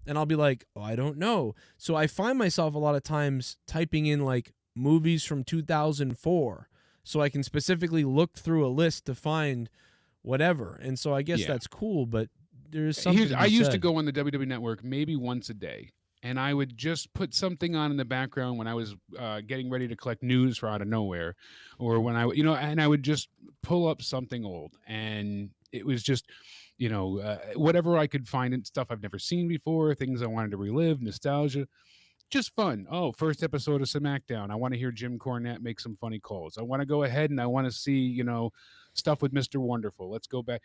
and I'll be like, oh, I don't know. So I find myself a lot of times typing in, like, movies from 2004, so I can specifically look through a list to find whatever. And so I guess that's cool, but there's something I used to go on the WWE Network maybe once a day. and I would just put something on in the background when I was getting ready to collect news for Out of Nowhere, or when and I would just pull up something old, and it was just, whatever I could find, and stuff I've never seen before, things I wanted to relive, nostalgia, just fun. Oh, first episode of SmackDown. I want to hear Jim Cornette make some funny calls. I want to go ahead and I want to see, stuff with Mr. Wonderful. Let's go back.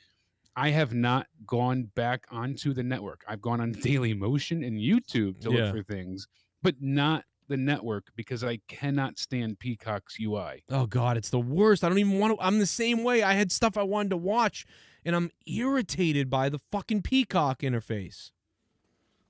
I have not gone back onto the network. I've gone on Daily Motion and YouTube to look for things, but not the network because I cannot stand Peacock's UI. Oh, God, it's the worst. I don't even want to. I'm the same way. I had stuff I wanted to watch, and I'm irritated by the fucking Peacock interface,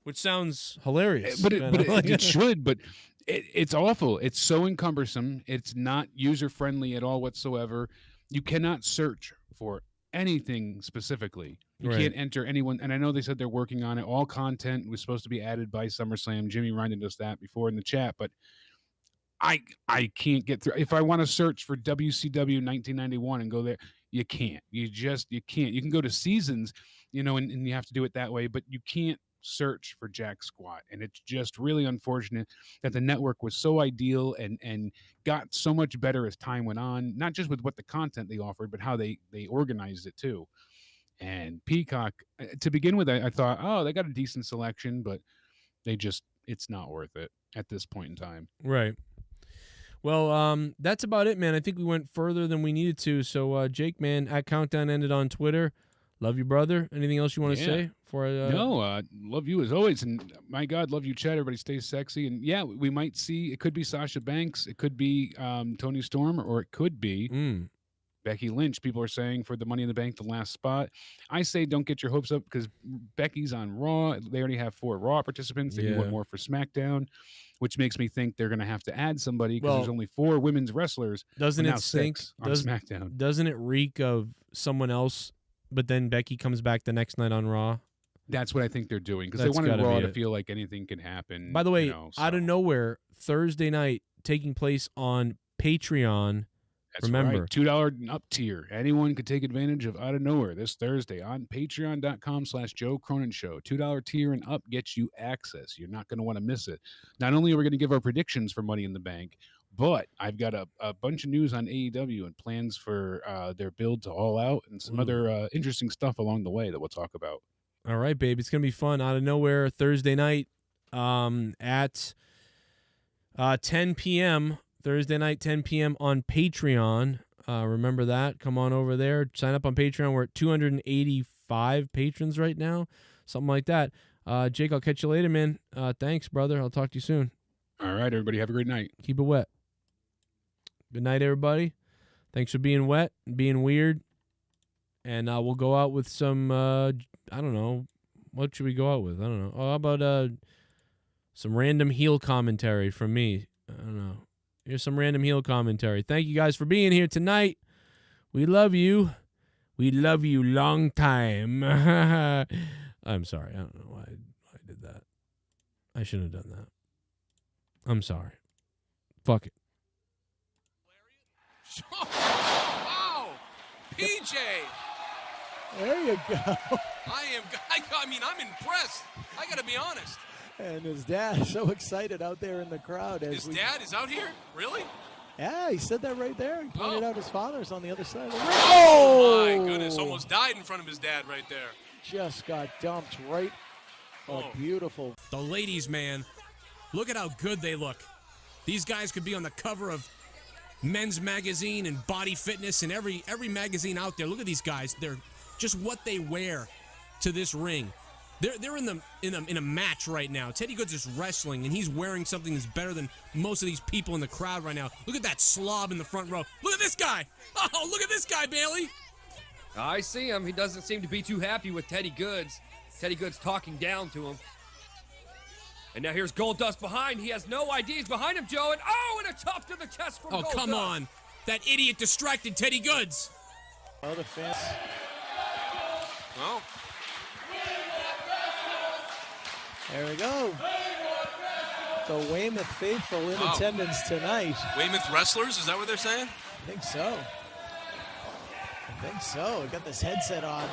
which sounds hilarious. But it should, but it's awful. It's so encumbersome. It's not user-friendly at all whatsoever. You cannot search for anything specifically. You can't enter anyone, and I know they said they're working on it. All content was supposed to be added by SummerSlam. Jimmy reminded us that before in the chat, but I can't get through. If I want to search for WCW 1991 and go there, you can't. You can't. You can go to seasons, and you have to do it that way, but you can't search for jack squat. And it's just really unfortunate that the network was so ideal and got so much better as time went on, not just with what the content they offered, but how they organized it too. And Peacock, to begin with, I thought, oh, they got a decent selection, but it's not worth it at this point in time. Right. Well, that's about it, man. I think we went further than we needed to. So, Jake, man, at Countdown Ended on Twitter. Love you, brother. Anything else you want to say? No, love you as always. And my God, love you, Chad. Everybody stay sexy. And yeah, we might see, it could be Sasha Banks. It could be Toni Storm, or it could be Becky Lynch. People are saying for the Money in the Bank, the last spot. I say don't get your hopes up because Becky's on Raw. They already have 4 Raw participants. They need one more for SmackDown, which makes me think they're going to have to add somebody because there's only 4 women's wrestlers. Doesn't it stink on SmackDown? Doesn't it reek of someone else, but then Becky comes back the next night on Raw? That's what I think they're doing because they wanted Raw to feel like anything can happen. By the way, Out of Nowhere, Thursday night, taking place on Patreon. That's Remember, right. $2 and up tier. Anyone could take advantage of Out of Nowhere this Thursday on patreon.com/Joe Cronin Show. $2 tier and up gets you access. You're not going to want to miss it. Not only are we going to give our predictions for Money in the Bank, but I've got a bunch of news on AEW and plans for their build to All Out and some other interesting stuff along the way that we'll talk about. All right, babe. It's going to be fun. Out of Nowhere, Thursday night at 10 p.m., Thursday night, 10 p.m. on Patreon. Remember that. Come on over there. Sign up on Patreon. We're at 285 patrons right now. Something like that. Jake, I'll catch you later, man. Thanks, brother. I'll talk to you soon. All right, everybody. Have a great night. Keep it wet. Good night, everybody. Thanks for being wet and being weird. And we'll go out with some, I don't know. What should we go out with? I don't know. Oh, how about some random heel commentary from me? I don't know. Here's some random heel commentary. Thank you guys for being here tonight. We love you. We love you long time. I'm sorry. I don't know why I did that. I shouldn't have done that. I'm sorry. Fuck it. Wow! PJ! There you go. I'm impressed. I gotta be honest. And his dad is so excited out there in the crowd. His dad is out here? Really? Yeah, he said that right there. He pointed out his father's on the other side of the ring. Oh, my goodness. Almost died in front of his dad right there. Just got dumped right. Oh, beautiful. The ladies, man. Look at how good they look. These guys could be on the cover of Men's Magazine and Body Fitness and every magazine out there. Look at these guys. They're just what they wear to this ring. They're in a match right now. Teddy Goods is wrestling, and he's wearing something that's better than most of these people in the crowd right now. Look at that slob in the front row. Look at this guy. Oh, look at this guy, Bailey. I see him. He doesn't seem to be too happy with Teddy Goods. Teddy Goods talking down to him. And now here's Goldust behind. He has no IDs behind him, Joe. And a chop to the chest from Goldust. Oh, come on. That idiot distracted Teddy Goods. Oh, the fans. Oh. There we go. The Weymouth faithful in attendance tonight. Weymouth wrestlers? Is that what they're saying? I think so. think so. I got this headset on.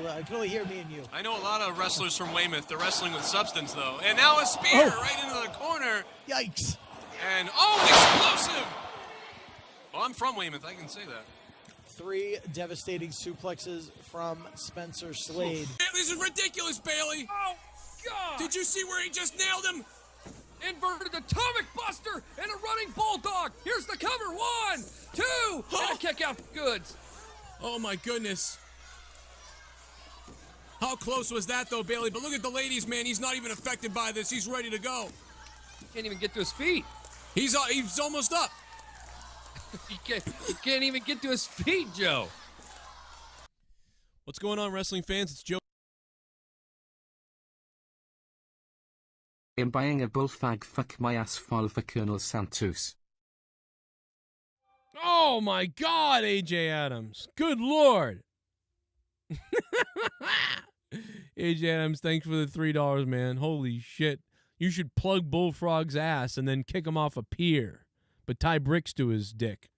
I can only hear me and you. I know a lot of wrestlers from Weymouth. They're wrestling with substance, though. And now a spear right into the corner. Yikes. And, an explosive. Well, I'm from Weymouth. I can say that. 3 devastating suplexes from Spencer Slade. This is ridiculous, Bailey. Oh, God. Did you see where he just nailed him? Inverted atomic buster and a running bulldog. Here's the cover. 1, 2, and a kick out for Goods. Oh, my goodness. How close was that, though, Bailey? But look at the ladies, man. He's not even affected by this. He's ready to go. Can't even get to his feet. He's almost up. He can't even get to his feet, Joe. What's going on, wrestling fans? It's Joe. I'm buying a bullfag fuck my ass fall for Colonel Santos. Oh my God, AJ Adams. Good Lord. AJ Adams, thanks for the $3, man. Holy shit. You should plug Bullfrog's ass and then kick him off a pier, but tie bricks to his dick.